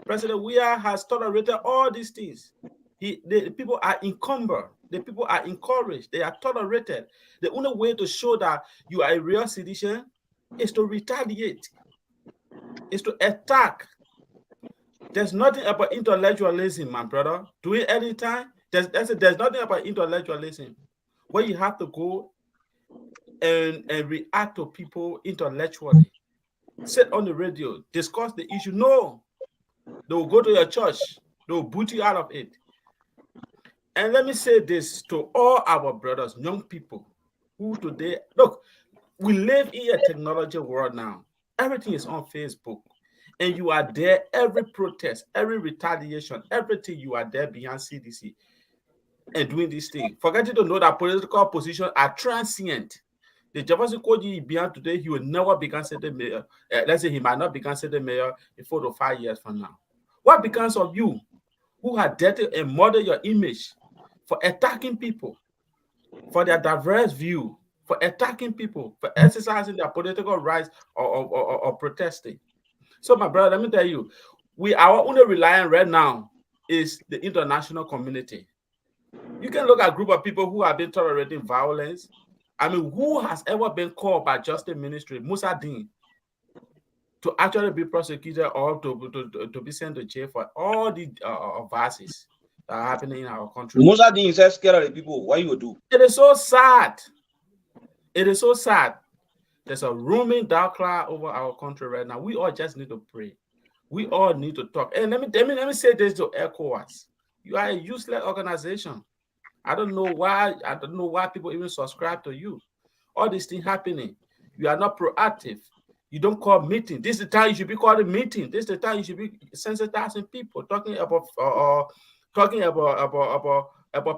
President Weah has tolerated all these things. The people are encumbered. The people are encouraged. They are tolerated. The only way to show that you are a real citizen is to retaliate, is to attack. There's nothing about intellectualism, my brother. Do it anytime. There's nothing about intellectualism where you have to go and react to people intellectually. Sit on the radio, discuss the issue. No, they will go to your church. They will boot you out of it. And let me say this to all our brothers, young people, who today, look, we live in a technology world now. Everything is on Facebook. And you are there, every protest, every retaliation, everything, you are there behind CDC and doing this thing. Forgetting to know that political positions are transient. The Jefferson Koji beyond today, he will never become city mayor. Let's say he might not become city mayor in 4 to 5 years from now. What becomes of you who have dirted and murdered your image for attacking people, for their diverse view, for attacking people, for exercising their political rights or protesting? So, my brother, let me tell you, our only reliance right now is the international community. You can look at a group of people who have been tolerating violence. I mean, who has ever been called by Justice Ministry, Musa Dean, to actually be prosecuted or to be sent to jail for all the vices that are happening in our country? Musa Dean is scared of the people. What you do? It is so sad. It is so sad. There's a looming dark cloud over our country right now. We all just need to pray. We all need to talk. And let me say this to ECOWAS. You are a useless organization. I don't know why people even subscribe to you. All these things happening. You are not proactive. You don't call meeting. This is the time you should be calling meeting. This is the time you should be sensitizing people, talking about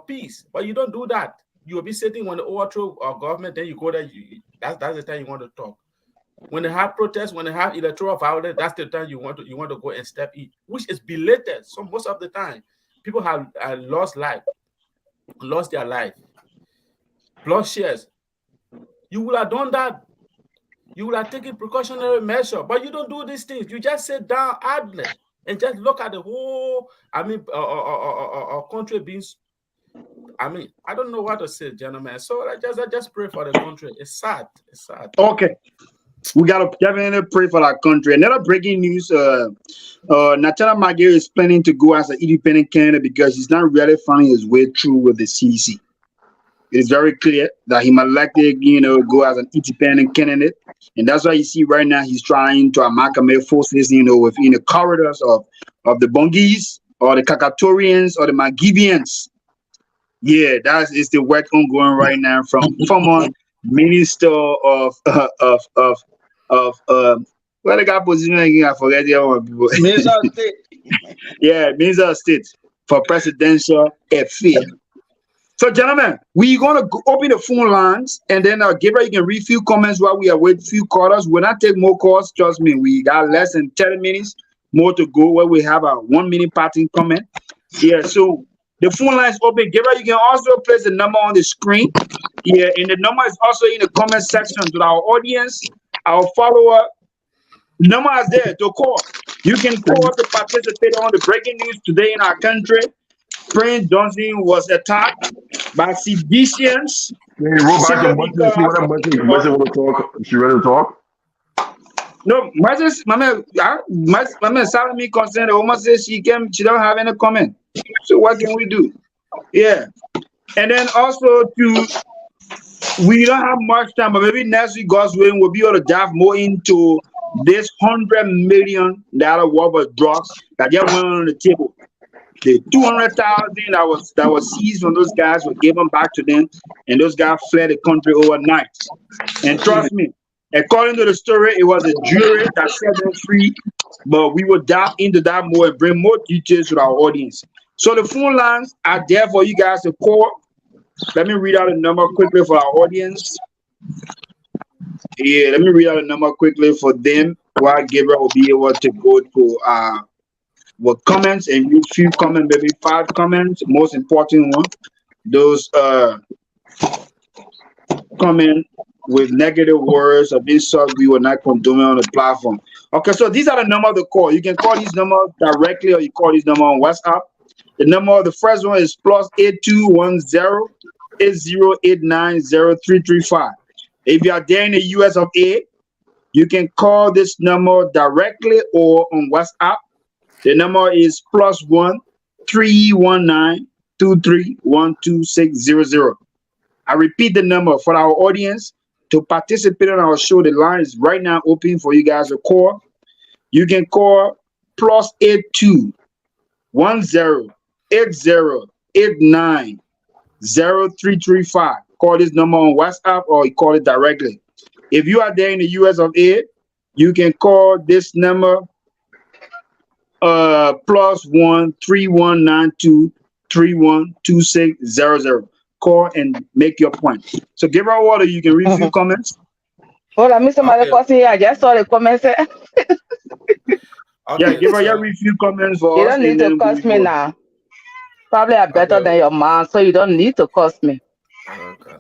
peace. But you don't do that. You will be sitting when the overthrow of government, then you go there. That's the time you want to talk. When they have protests, when they have electoral violence, that's the time you want to go and step in, which is belated. So most of the time, people have lost their life, bloodshed. You will have done that. You will have taken precautionary measure, but you don't do these things. You just sit down idly and just look at the whole. Country being. I don't know what to say, gentlemen. So I just pray for the country. It's sad. It's sad. Okay. We gotta definitely pray for our country. Another breaking news: Natana Magere is planning to go as an independent candidate because he's not really finding his way through with the CDC. It is very clear that he might likely, go as an independent candidate, and that's why you see right now he's trying to amalgamate forces, within the corridors of the Bongis or the Kakatorians or the Magibians. Yeah, that is the work ongoing right now from former Minister of where the guy position again? I forget the other people. Minister of State. Yeah, Minister of State for presidential affairs. So, gentlemen, we're gonna open the phone lines, and then Gabriel, you can read few comments while we are waiting few callers. We'll not take more calls. Trust me, we got less than 30 minutes more to go. Where we have a 1 minute parting comment. Yeah, so the phone line is open. Gabriel, you can also place the number on the screen. Yeah, and the number is also in the comment section to our audience, our follower. The number is there to call. You can call to participate on the breaking news today in our country. Prince Johnson was attacked by seditionists. Hey, she ready to talk? No, my man, Salami concerned. The woman says she don't have any comment. So what can we do? Yeah, and then also we don't have much time, but maybe next week, God's willing, we'll be able to dive more into this $100 million worth of drugs that just went on the table. The 200,000 that was seized from those guys were given back to them, and those guys fled the country overnight. And trust me, according to the story, it was a jury that set them free, but we will dive into that more and bring more details to our audience. So the phone lines are there for you guys to call. Let me read out the number quickly for our audience. Yeah, let me read out the number quickly for them while Gabriel will be able to go to with comments and read few comments, maybe 5 comments. Most important one, those comment with negative words of insult, we will not condone on the platform. Okay, so these are the number to call. You can call these numbers directly, or you call these number on WhatsApp. The number, the first one is +8210 80890335. If you are there in the US of A, you can call this number directly or on WhatsApp. The number is +1 319 2312600. I repeat the number for our audience to participate on our show. The line is right now open for you guys to call. You can call +82 108089 0335. Call this number on WhatsApp or you call it directly. If you are there in the US of A, you can call this number +1 3192 312600. Call and make your point. So give our water, you can review comments. Hold on, Mr. Malekossi, I just saw the comments. Yeah, give her your review comments for You us. don't need to cuss me now. Probably are better than your mom, so you don't need to cuss me. Okay.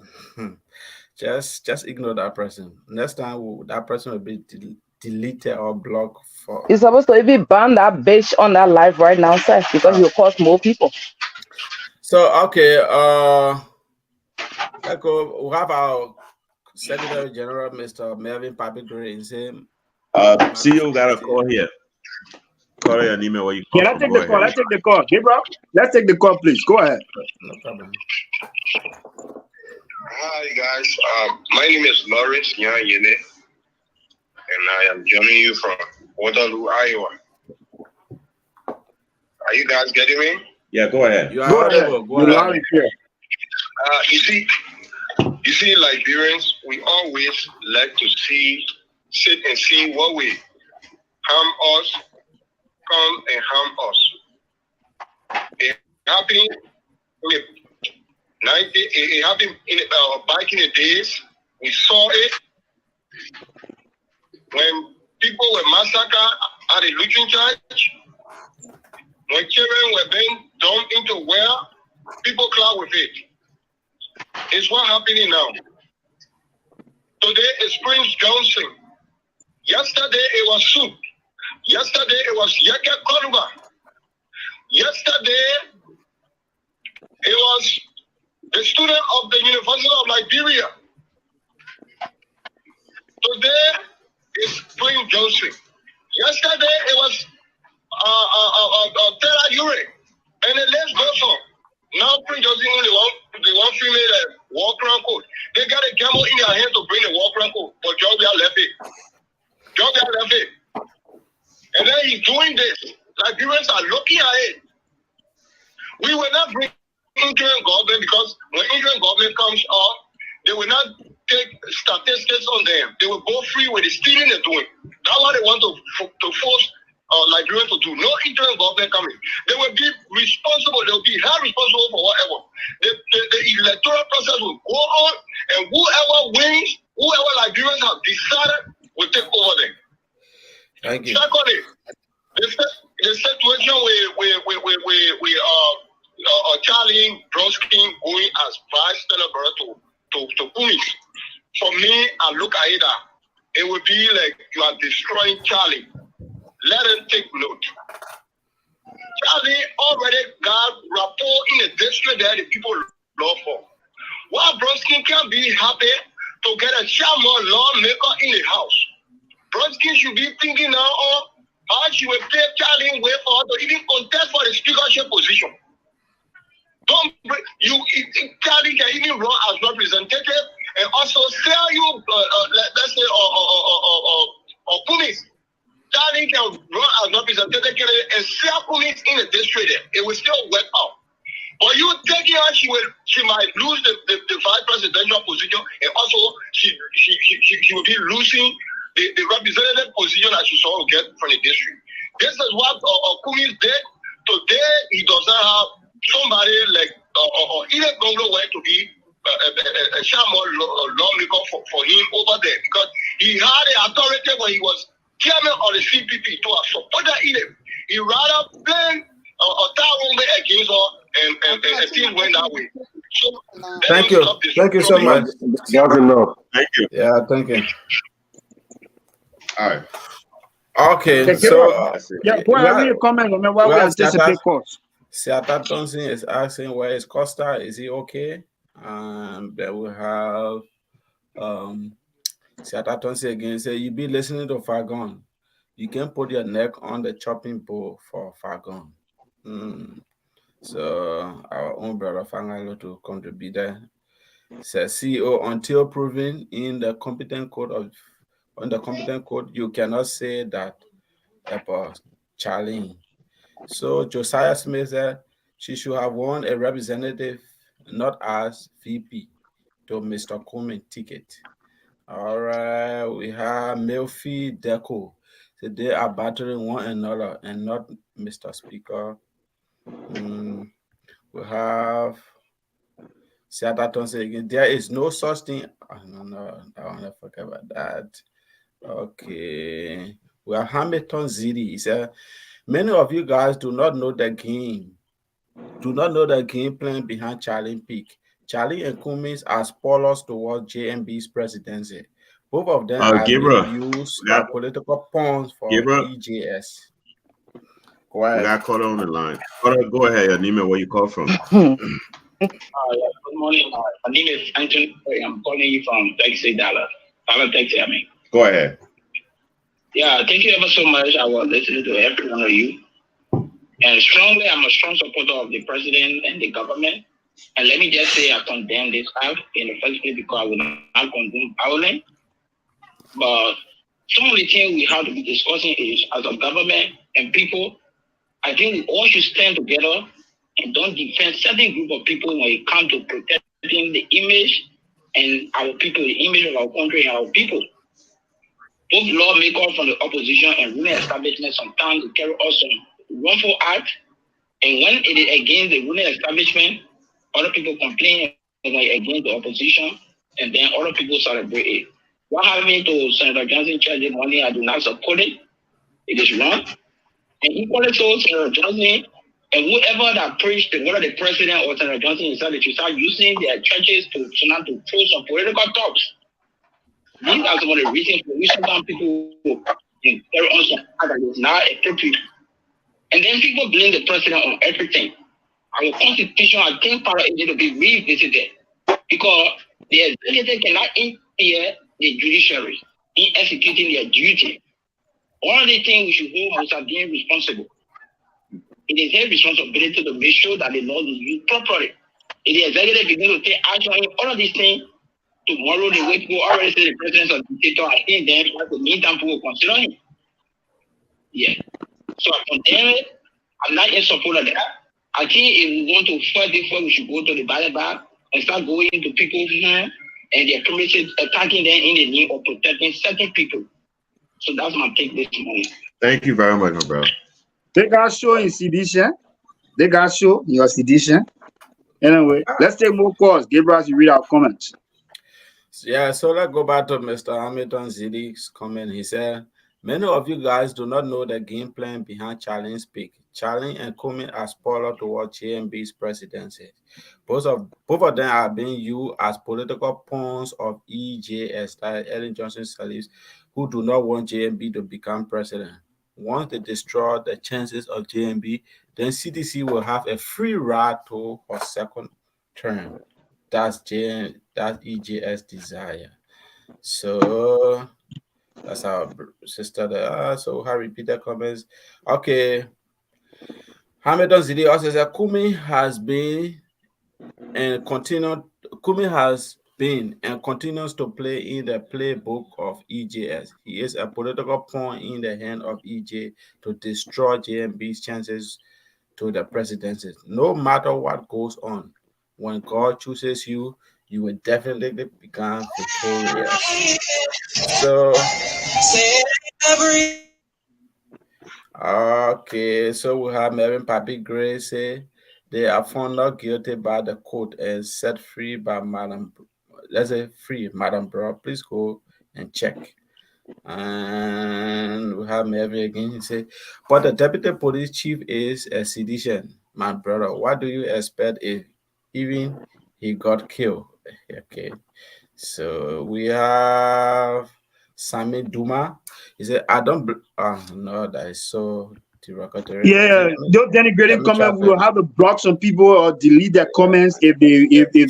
Just ignore that person. Next time that person will be deleted or blocked for. You're supposed to even ban that bitch on that live right now, sir, because you cause more people. So okay, we have our Secretary General, Mr. Melvin Papi Gray. CEO got a call here. Call an email where you call. Yeah, let's take the call. Let's take the call. Gabriel, let's take the call, please. Go ahead. No problem. Hi guys, my name is Lawrence Nyanyene, and I am joining you from Waterloo, Iowa. Are you guys getting me? Yeah, go ahead. Go ahead. You see, Liberians, we always like to sit and see what will harm us, come and harm us. It happened back in the days. We saw it when people were massacred at the Lutheran church, when children were being dumped into well, people cloud with it. It's what's happening now. Today is Prince Johnson. Yesterday it was Soup. Yesterday it was Yeke Konuba. Yesterday it was the student of the University of Liberia. Today is Prince Johnson. Yesterday it was Tera Ure. And the list goes on. Now Prince Johnson only the one female war crown code. They got a gamble in their hand to bring the war crown code, but Georgia left it. Georgia left it. And then he's doing this. Liberians are looking at it. We will not bring interim government because when interim government comes up, they will not take statistics on them. They will go free with the stealing they're doing. That's what they want to force Liberians to do. No interim government coming. They will be responsible. They will be held responsible for whatever. The electoral process will go on, and whoever wins, whoever Liberians have decided will take over them. Thank you. Secondly, the situation with Charlie Brodsky going as vice senator to Pumis. For me, I look at it that it would be like you are destroying Charlie. Let him take note. Charlie already got rapport in the district that the people love for. Why Brodsky can be happy to get a chairman lawmaker in the house? Brodsky should be thinking now of how she will pay Charlie way for her to even contest for the speakership position. Charlie can even run as representative and also sell you, let's say, or police. Charlie can run as representative and sell police in the district. It will still work out. But you taking her, she might lose the vice presidential position, and also she will be losing the representative position that she saw get from the district. This is what Kumis did. Today, he does not have somebody like even Congo went to be a shaman lawmaker for him over there because he had the authority when he was chairman of the CPP to have supported him. He rather blame a town against her and things went that way. So thank you. Thank you so much. That's enough. Thank you. Yeah, thank you. All right. Okay, so yeah, go ahead, read a comment on why we anticipate calls. Seattle Thompson is asking where is Costa? Is he okay? Then we have Seattle Thompson again say you be listening to Fargon. You can put your neck on the chopping board for Fargon. So our own brother Fangalo to contribute there. Says CEO, until proven in the competent code you cannot say that about Charlene. So Josiah Smith said she should have won a representative, not as VP, to Mr. Coleman ticket. All right, we have Melfi Deco. So they are battling one another and not Mr. Speaker. We have Seattle say again, there is no such thing. No, I want to forget about that. Okay. We have Hamilton Zidi. He said, many of you guys do not know the game. Do not know the game plan behind Charlie Peak. Charlie and Cummings are spoilers towards JMB's presidency. Both of them are Gabriel, being used like political pawns for EJS. Go ahead. We got caller on the line. Go ahead, Anima, where you call from? Good morning. My name is Anthony. I'm calling you from Texas, Dallas, Texas. Go ahead. Yeah, thank you ever so much. I was listening to every one of you. And strongly, I'm a strong supporter of the president and the government. And let me just say I condemn this act in the first place because I will not condone violence. But some of the things we have to be discussing is, as a government and people, I think we all should stand together and don't defend certain group of people when it comes to protecting the image and our people, the image of our country and our people. Both lawmakers from the opposition and ruling establishment sometimes carry us some wrongful act, and when it is against the ruling establishment, other people complain against the opposition, and then other people celebrate it. What happened to Senator Johnson charging money? I do not support it. It is wrong. And equally so, Senator Johnson and whoever that preached, whether the president or Senator Johnson himself, they should start using their churches to throw some political talks. These are some of the reasons for which sometimes people carry on some act that is not appropriate. And then people blame the president on everything. Our constitution, I think, needs to be revisited because the executive cannot interfere the judiciary in executing their duty. One of the things we should hold most being responsible. It is their responsibility to make sure that the law is used properly. If the executive begins to take action on all of these things, tomorrow the way people already say the president of the dictator, I think then at the meantime people will consider him. Yeah. So I condemn it. I'm not in support of that. I think if we want to fight this fight, we should go to the ballot box and start going into people's hands and their premises, attacking them in the name of protecting certain people. So that's my take this morning. Thank you very much, my brother. They got show in sedition. They got show in your sedition. Anyway, let's take more calls. Gabriel, you read our comments. Yeah, so let's go back to Mr. Hamilton Zidi's comment. He said, many of you guys do not know the game plan behind Charlene's pick. Charlene and Cummings are spoilers towards JMB's presidency. Both of them are being used as political pawns of EJS, like Ellen Johnson Sirleaf, who do not want JMB to become president. Once they destroy the chances of JMB, then CDC will have a free ride to her second term. That's EJS desire. So that's our sister there. So I repeat the comments. Okay. Hamilton Zidi also said Cummings has been and continues to play in the playbook of EJS. He is a political pawn in the hand of EJ to destroy JMB's chances to the presidency. No matter what goes on, when God chooses you, you will definitely become victorious. So, okay, so we have Melvin Papi Gray say they are found not guilty by the court and set free by Madam. Let's say free, Madam Brown. Please go and check. And we have Melvin again. He said, but the deputy police chief is a sedition, my brother. What do you expect if even he got killed? Okay. So we have Sami Duma. He said, I don't no, that is so derogatory. Yeah, don't denigrate comment. We will have to block some people or delete their comments if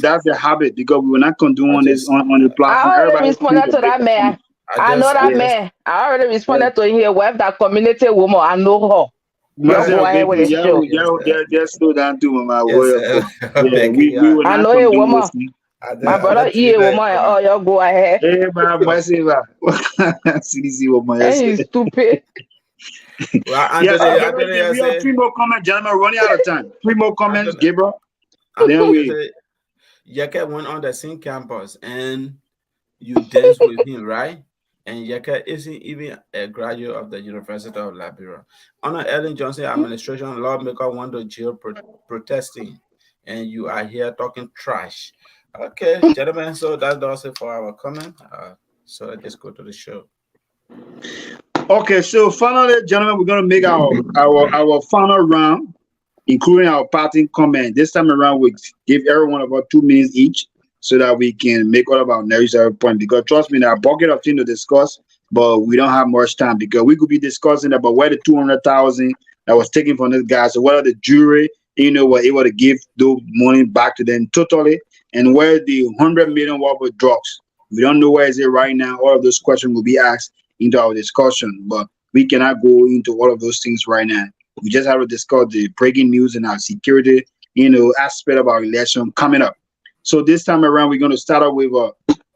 that's their habit, because we will not condone this on the platform. I already responded to that man. I know that man. I already responded to him here. We have that community woman. I know her. Just slow down too, my boy. Yeah, we will I not know a condone woman. this. My brother, yeah, woman, oh, you go ahead. Hey, man, what's it about? CDC woman, And you stupid. Well, Yes, Anthony, we have 3 more comments, gentlemen. We're running out of time. 3 more comments, Gabriel. Then we. Yaka went on the same campus and you danced with him, right? And Yaka isn't even a graduate of the University of Liberia. Under Ellen Johnson administration, lawmaker want to jail protesting, and you are here talking trash. Okay, gentlemen, so that does it for our comment. So let's go to the show. Okay, so finally, gentlemen, we're gonna make our final round, including our parting comment. This time around, we give everyone about 2 minutes each, so that we can make all of our necessary point. Because trust me, there are a bucket of things to discuss, but we don't have much time because we could be discussing about where the 200,000 that was taken from this guy, so whether the jury, were able to give the money back to them totally, and where the 100 million worth of drugs. We don't know where is it right now. All of those questions will be asked into our discussion, but we cannot go into all of those things right now. We just have to discuss the breaking news and our security, aspect of our election coming up. So this time around, we're going to start out with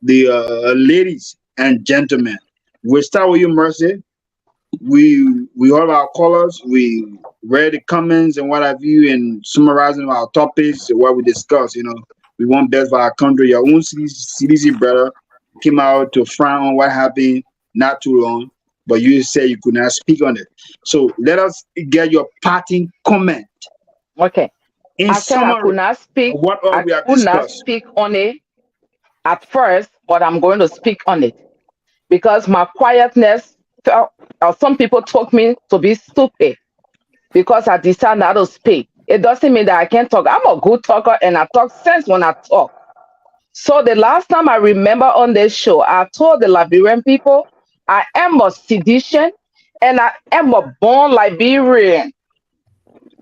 the ladies and gentlemen. We'll start with you, Mercy. We heard our callers. We read the comments and what have you, and summarizing our topics and what we discussed. We want best for our country. Your own CDC brother came out to frown on what happened not too long, but you said you could not speak on it. So let us get your parting comment. Okay. In I said I could not speak. I could not speak on it at first, but I'm going to speak on it because my quietness some people took me to be stupid because I decided not to speak. It doesn't mean that I can't talk. I'm a good talker and I talk sense when I talk. So the last time I remember on this show, I told the Liberian people I am a seditious and I am a born Liberian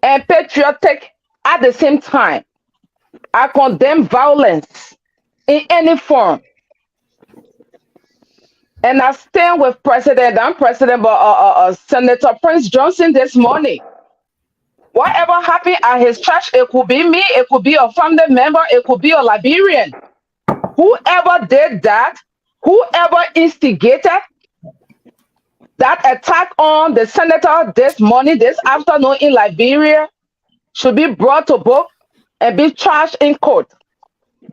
and patriotic at the same time. I condemn violence in any form. And I stand with President Senator Prince Johnson this morning. Whatever happened at his church, it could be me, it could be a family member, it could be a Liberian. Whoever did that, whoever instigated that attack on the senator this morning, this afternoon in Liberia, should be brought to book and be charged in court.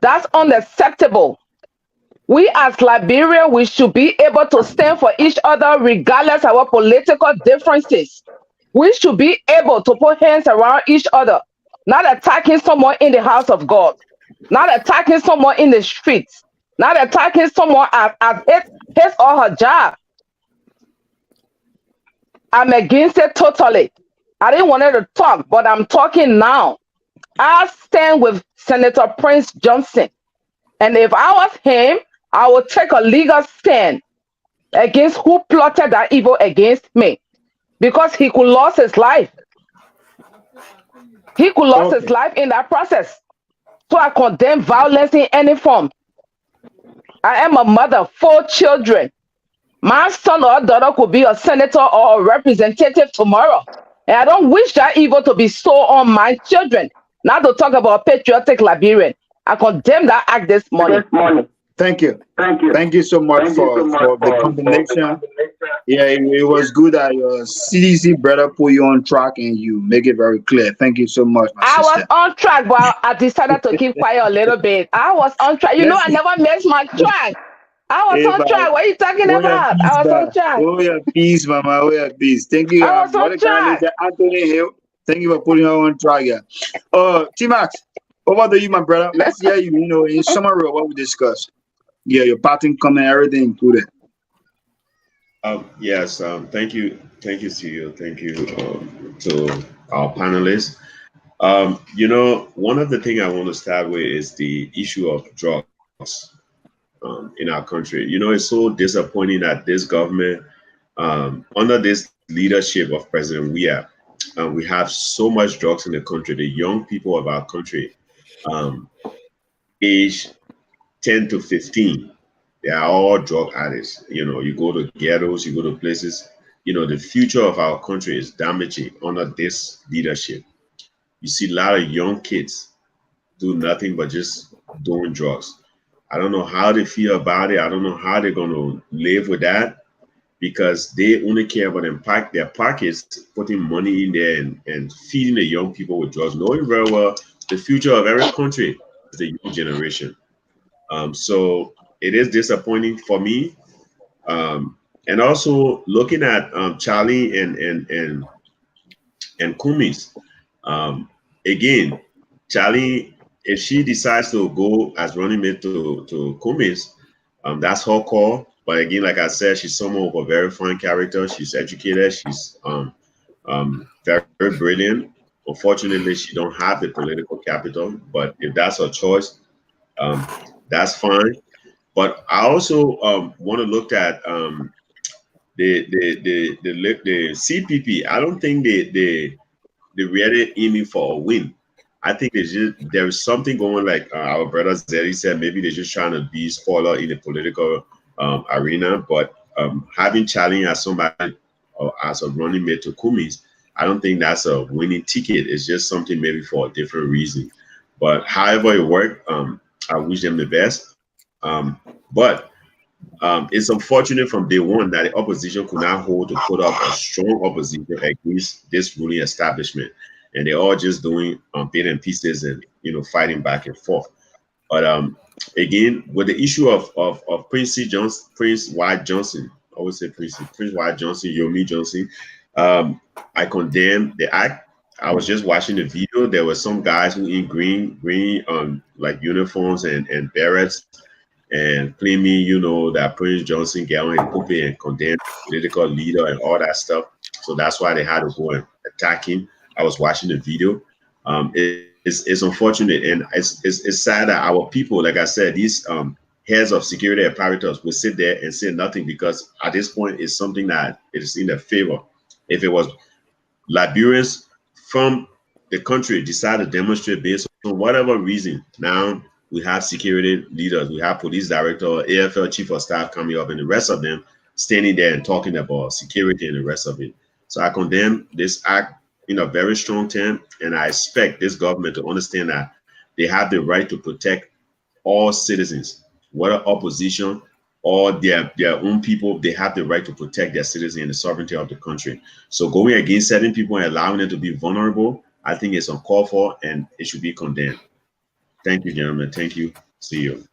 That's unacceptable. We as Liberians, we should be able to stand for each other regardless of our political differences. We should be able to put hands around each other, not attacking someone in the house of God, not attacking someone in the streets, not attacking someone at his or her job. I'm against it totally. I didn't want to talk, but I'm talking now. I stand with Senator Prince Johnson. And if I was him, I would take a legal stand against who plotted that evil against me. Because he could lose his life. He could lose his life in that process. So I condemn violence in any form. I am a mother, 4 children. My son or daughter could be a senator or a representative tomorrow. And I don't wish that evil to be so on my children. Not to talk about patriotic Liberian. I condemn that act this morning. Thank you. Thank you so much for the combination. Yeah, it was good that your CDC brother put you on track and you make it very clear. Thank you so much, my sister. I was on track, but I decided to keep quiet a little bit. I was on track. I never missed my track. I was on track. What are you talking about? I was on track. Oh, yeah, peace, mama. Oh, yeah, peace. Thank you. I was on track. Anthony Hill. Thank you for putting her on track. Yeah. T-Max, over to you, my brother. Let's hear you, in summary of what we discussed. Yeah, your parting comment, everything included. Yes, thank you, CEO. Thank you to our panelists. One of the things I want to start with is the issue of drugs in our country. It's so disappointing that this government, under this leadership of President Weah, we have so much drugs in the country. The young people of our country, age 10 to 15, they are all drug addicts. You go to ghettos, you go to places, the future of our country is damaging under this leadership. You see a lot of young kids do nothing but just doing drugs. I don't know how they feel about it. I don't know how they're going to live with that, because they only care about their pockets, putting money in there and feeding the young people with drugs, knowing very well the future of every country is the young generation. So it is disappointing for me. And also looking at Charlie and Kumis. Again, Charlie, if she decides to go as running mate to Kumis, that's her call. But again, like I said, she's someone with a very fine character. She's educated. She's very, very brilliant. Unfortunately, she don't have the political capital. But if that's her choice, that's fine. But I also want to look at the CPP. I don't think they really aiming for a win. I think there is something going, like our brother Zeri said, maybe they're just trying to be spoiler in the political arena. But having Charlie as somebody or as a running mate to Kumis, I don't think that's a winning ticket. It's just something maybe for a different reason. But however it worked, I wish them the best. But it's unfortunate from day one that the opposition could not hold to put up a strong opposition against this ruling establishment, and they're all just doing bit and pieces and fighting back and forth. But again, with the issue of Prince White Johnson, I would say Prince White Johnson, Yomi Johnson, I condemn the act. I was just watching the video. There were some guys who in green like uniforms and berets, and claiming, that Prince Johnson get on a pulpit and condemn political leader and all that stuff. So that's why they had to go and attack him. I was watching the video. It's unfortunate, and it's sad that our people, like I said, these heads of security apparatus will sit there and say nothing, because at this point it's something that is in their favor. If it was Liberians from the country decide to demonstrate based on whatever reason, now we have security leaders, we have police director, AFL chief of staff coming up, and the rest of them standing there and talking about security and the rest of it. So I condemn this act in a very strong term, and I expect this government to understand that they have the right to protect all citizens, whether opposition or their own people. They have the right to protect their citizens and the sovereignty of the country. So going against certain people and allowing them to be vulnerable, I think it's uncalled for, and it should be condemned. Thank you, gentlemen. Thank you. See you.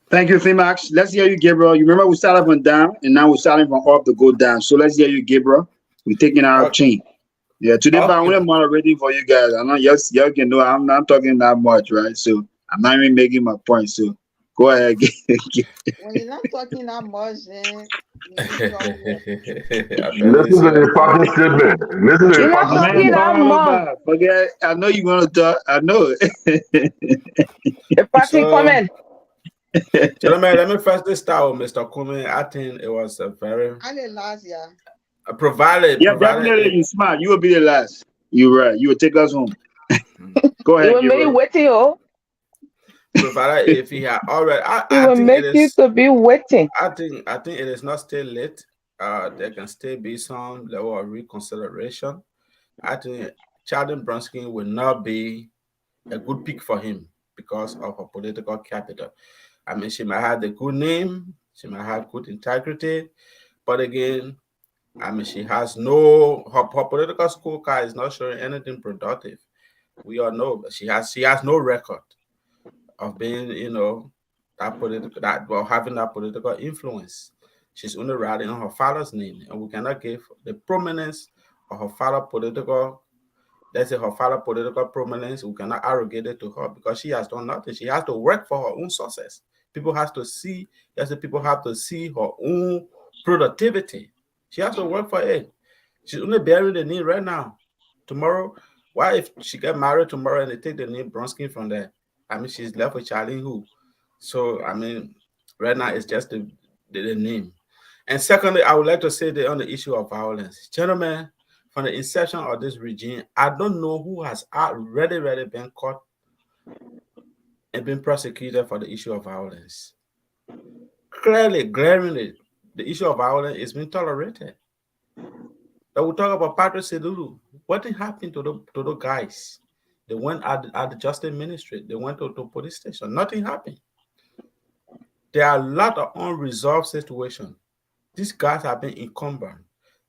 Thank you, Thimax. Let's hear you, Gabriel. You remember we started from down, and now we're starting from up to go down. So let's hear you, Gabriel. We're taking our chain. Yeah, today, but I'm only moderating for you guys. I know y'all can know I'm not talking that much, right? So I'm not even making my point. So go ahead. When you're not talking that much, then Listen to the fucking statement. Listen to the fucking statement. Forget. I know you're gonna talk. I know. Comment. Gentlemen, let me first start with Mr. Kume. I think it was a very last year. Provided. Definitely. You smart. You will be the last. You're right. You will take us home. Go ahead. You will make waiting, Provided if he had already, I will make you to be waiting. I think it is not still late. There can still be some level of reconsideration. I think Charlie Bronsky will not be a good pick for him because of her political capital. I mean, she might have the good name, she might have good integrity, but again, I mean, she has her political scorecard is not showing anything productive. We all know that she has no record of being, having that political influence. She's only riding on her father's name, and we cannot give the prominence of her father political. Let's say her father political prominence, we cannot arrogate it to her because she has done nothing. She has to work for her own success. People have to see her own productivity. She has to work for it. She's only bearing the name right now. Tomorrow, why if she get married tomorrow and they take the name Bronsky from there? I mean, she's left with Charlie who? So, I mean, right now it's just the name. And secondly, I would like to say on the issue of violence. Gentlemen, from the inception of this regime, I don't know who has already been caught and been prosecuted for the issue of violence. Clearly, glaringly, the issue of violence is being tolerated. But we talk about Patrick Sedulu. What happened to those guys? They went at the Justice Ministry. They went to the police station. Nothing happened. There are a lot of unresolved situations. These guys have been incumbent.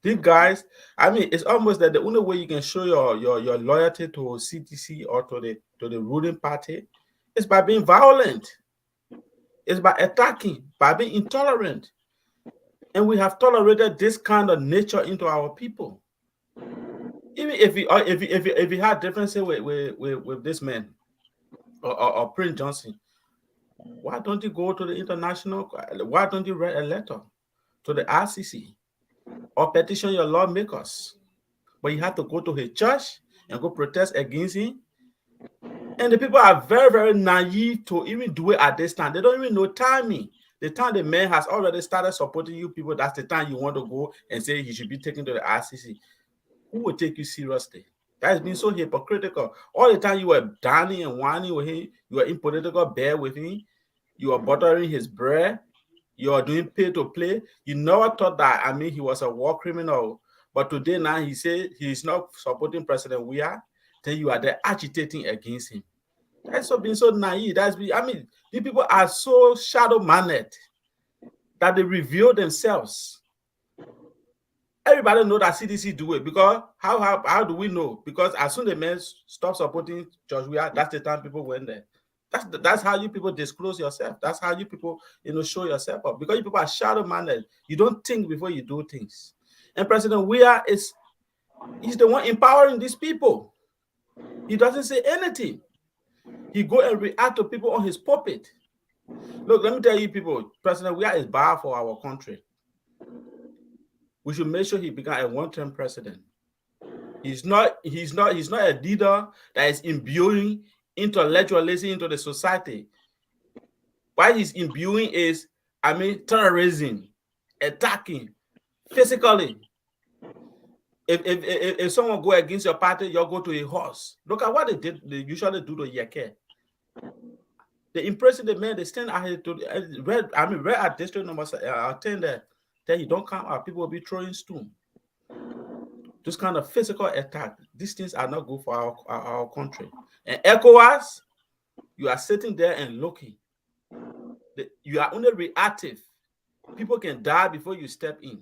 These guys, I mean, it's almost that the only way you can show your loyalty to CTC or to the ruling party is by being violent. It's by attacking, by being intolerant. And we have tolerated this kind of nature into our people. Even if we had differences with this man or Prince Johnson, why don't you go to the international? Why don't you write a letter to the RCC or petition your lawmakers? But you have to go to his church and go protest against him. And the people are very, very naive to even do it at this time. They don't even know timing. The time the man has already started supporting you people, that's the time you want to go and say he should be taken to the RCC. Who will take you seriously? That has been so hypocritical. All the time you were dining and whining with him, you were in political bed with him, you were buttering his bread, you are doing pay to play. You never thought that, I mean, he was a war criminal. But today now he said he's not supporting President Weah. Then you are there agitating against him. That's been so naive. I mean, these people are so shadow-mannered that they reveal themselves. Everybody know that CDC do it because how do we know? Because as soon as the men stop supporting George Weah, that's the time people went there. That's how you people disclose yourself. That's how you people show yourself up. Because you people are shadow-mannered. You don't think before you do things. And President Weah he's the one empowering these people. He doesn't say anything. He go and react to people on his pulpit. Look, let me tell you people, President Weah is bad for our country. We should make sure he becomes a one-term president. He's not a leader that is imbuing intellectualism into the society. What he's imbuing is, I mean, terrorism, attacking, physically. If someone go against your party, you'll go to a horse. Look at what they usually do to Yeke. They imprison the man, they stand out here to red at district number 10 there. Then you don't come out, people will be throwing stone. This kind of physical attack, these things are not good for our country. And ECOWAS, you are sitting there and looking. You are only reactive. People can die before you step in.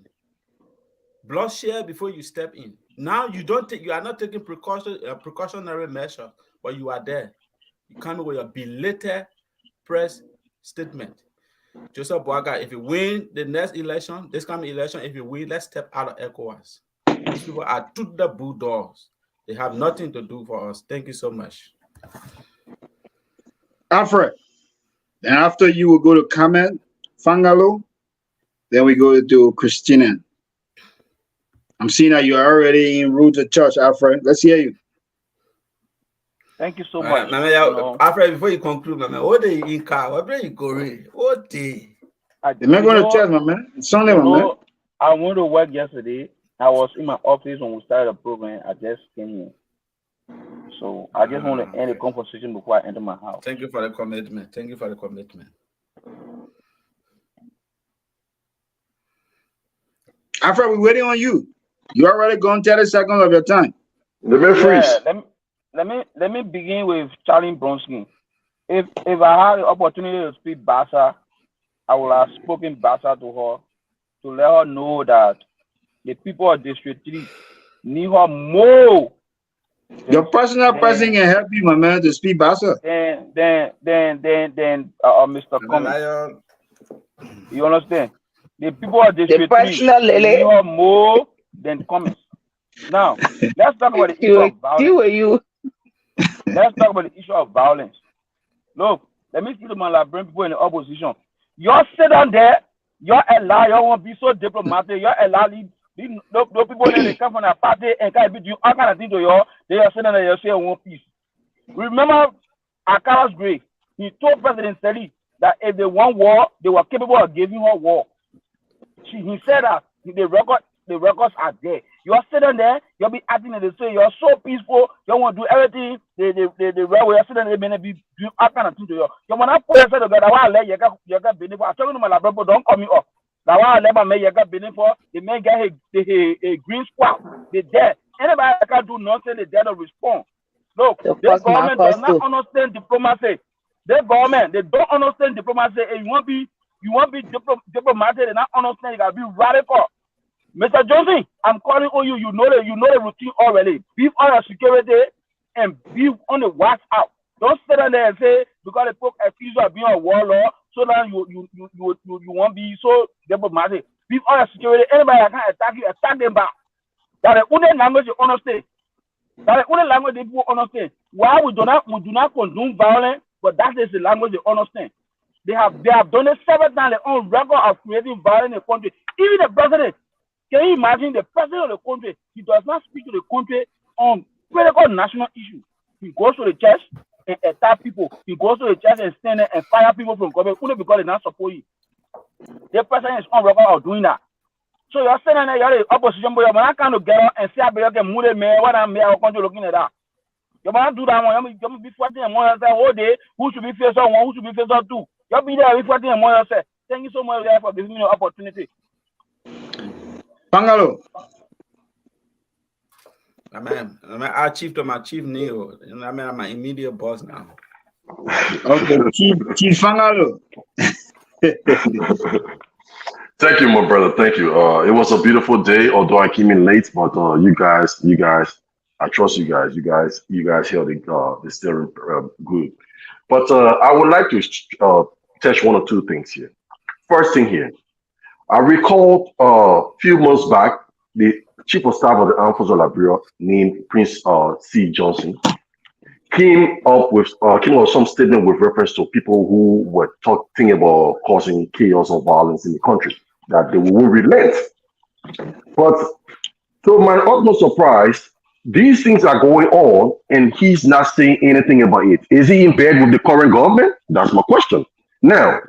Bloodshed before you step in. Now you are not taking precautionary measure, but you are there. You come in with a belated press statement. Joseph Boaga, if you win the next election, this coming election, if you win, let's step out of ECOWAS. These people are to the bulldogs. They have nothing to do for us. Thank you so much. Alfred, then after you will go to comment, Fangalo, then we go to Christina. I'm seeing that you're already en route to church, Alfred. Let's hear you. Thank you so much. Alfred, before you conclude, man, what day you in car? What day you go in? What day? The man going to church, my man. It's Sunday, my man. I went to work yesterday. I was in my office when we started the program. I just came here. So I just want to end the conversation before I enter my house. Thank you for the commitment. Thank you for the commitment. Alfred, we're waiting on you. You already gone 30 seconds of your time. Let me begin with Charlie Bronski. If I had the opportunity to speak Bassa, I would have spoken Bassa to her to let her know that the people of District 3 need her more. Your personal person can help you, my man, to speak Bassa. Then Mr. Cummings. You understand? The people of District 3 need her more than Cummings. Now, let's talk about the issue of violence. Let's talk about the issue of violence. Look, let me see the Liberian people in the opposition. Y'all sit down there, y'all allow, y'all want to be so diplomatic, y'all allow no people that they come from a party and can't be doing all kind of things to y'all. They are sitting there, they say one piece. Remember Akara's grave. He told President Seli that if they want war, they were capable of giving her war. He said that the records are there. You're sitting there, you'll be acting in the same, you're so peaceful, you want to do everything, the railway, you're sitting there, they may be doing all kind of things to you. You want to put yourself together, I let you get benefit. I'm talking to my Labrador, don't call me up. Now, I let my man get benefit for, the man get a green squad, they're dead. Anybody that can do nothing, they're dead to respond. Look, this government does not understand diplomacy. This government, they don't understand diplomacy, and you You want to be diplomatic and not understand. You gotta be radical. Mr. Johnson, I'm calling on you. You know the routine already. Beef on your security and beef on the watch out. Don't sit down there and say because they put accuse you of being a warlord, so now you won't be so diplomatic. Beef on your security. Anybody that can attack you, attack them back. That's the only language you understand. That's the only language they people understand. Why we do not condone violence, but that is the language they understand. They have done it several times on record of creating violence in the country. Even the president. Can you imagine the president of the country? He does not speak to the country on critical national issues. He goes to the church and attack people. He goes to the church and stand there and fire people from government only because they not support you. The president is on record of doing that. So you're saying that you're the opposition, but you're not going to get out and say, I can move the mayor, what I'm here, country looking at that. You're not do that one. You're going to be fighting and more say, oh, day, who should be faced on one, who should be faced on two. You'll be there fighting and more say, thank you so much for giving me the opportunity. Pangalo. I chief to my chief Neo, and I'm my immediate boss now. Okay, Chief Pangalo. Thank you, my brother. Thank you. It was a beautiful day, although I came in late, but you guys, I trust you guys. You guys held the steering good. But I would like to touch one or two things here. First thing here, I recalled a few months back, the Chief of Staff of the Armed Forces of Liberia, named Prince C. Johnson, came up with some statement with reference to people who were talking about causing chaos or violence in the country, that they will relent. But to my utmost surprise, these things are going on and he's not saying anything about it. Is he in bed with the current government? That's my question. Now,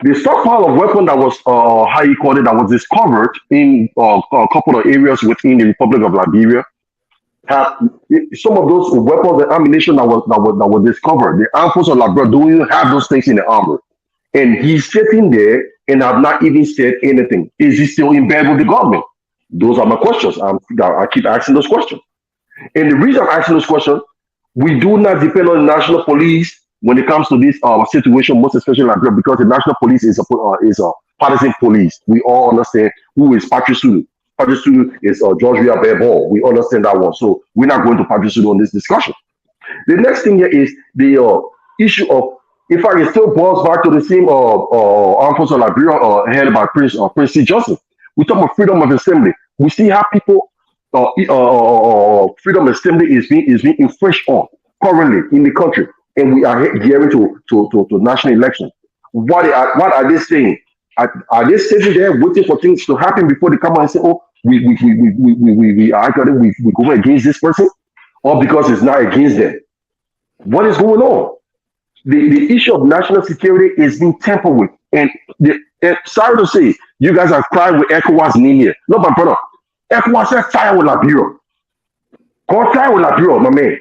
the stockpile of weapons that was, that was discovered in a couple of areas within the Republic of Liberia, have some of those weapons and ammunition that was discovered. The Armed Forces of Liberia don't even have those things in the armor. And he's sitting there and have not even said anything. Is he still in bed with the government? Those are my questions. I keep asking those questions. And the reason I'm asking those questions, we do not depend on the national police when it comes to this situation, most especially in Liberia, because the national police is a partisan police. We all understand who is Patrick Sulu. Patrick Sulu is George Weah. We understand that one. So we're not going to Patrick Sulu on this discussion. The next thing here is the issue of, in fact, it still boils back to the same Armed Forces of Liberia headed by Prince C. Johnson. We talk about freedom of assembly. We see how people freedom of assembly is being infringed on currently in the country, and we are gearing to national elections. What are they saying? Are they sitting there waiting for things to happen before they come out and say, "Oh, we go against this person," or because it's not against them? What is going on? The issue of national security is being tampered with, and sorry to say, you guys have cried with ECOWAS name here. No, my brother, ECOWAS said fire with Liberia. God fire with Liberia, my man.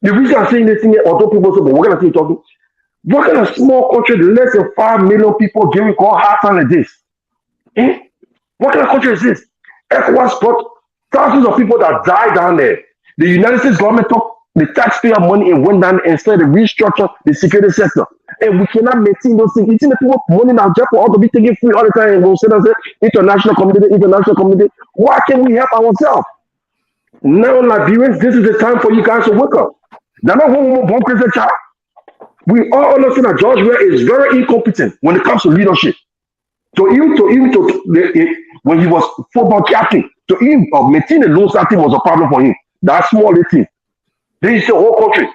The reason I'm saying this thing here, although people say, but we're gonna keep talking. What kind of small country, less than 5 million people, getting called hard time like this? Eh? What kind of country is this? ECOWAS brought thousands of people that died down there. The United States government took the taxpayer money and went down and started to restructure the security sector. And we cannot maintain those things. It's in the people money now, just for all to be taken free all the time and we'll say that international community. Why can't we help ourselves? Now, Liberians, this is the time for you guys to wake up. They're not one crazy child. We all understand that George Weah is very incompetent when it comes to leadership. So even when he was football captain, to even maintain the low starting was a problem for him. That small team. Then he said, whole country.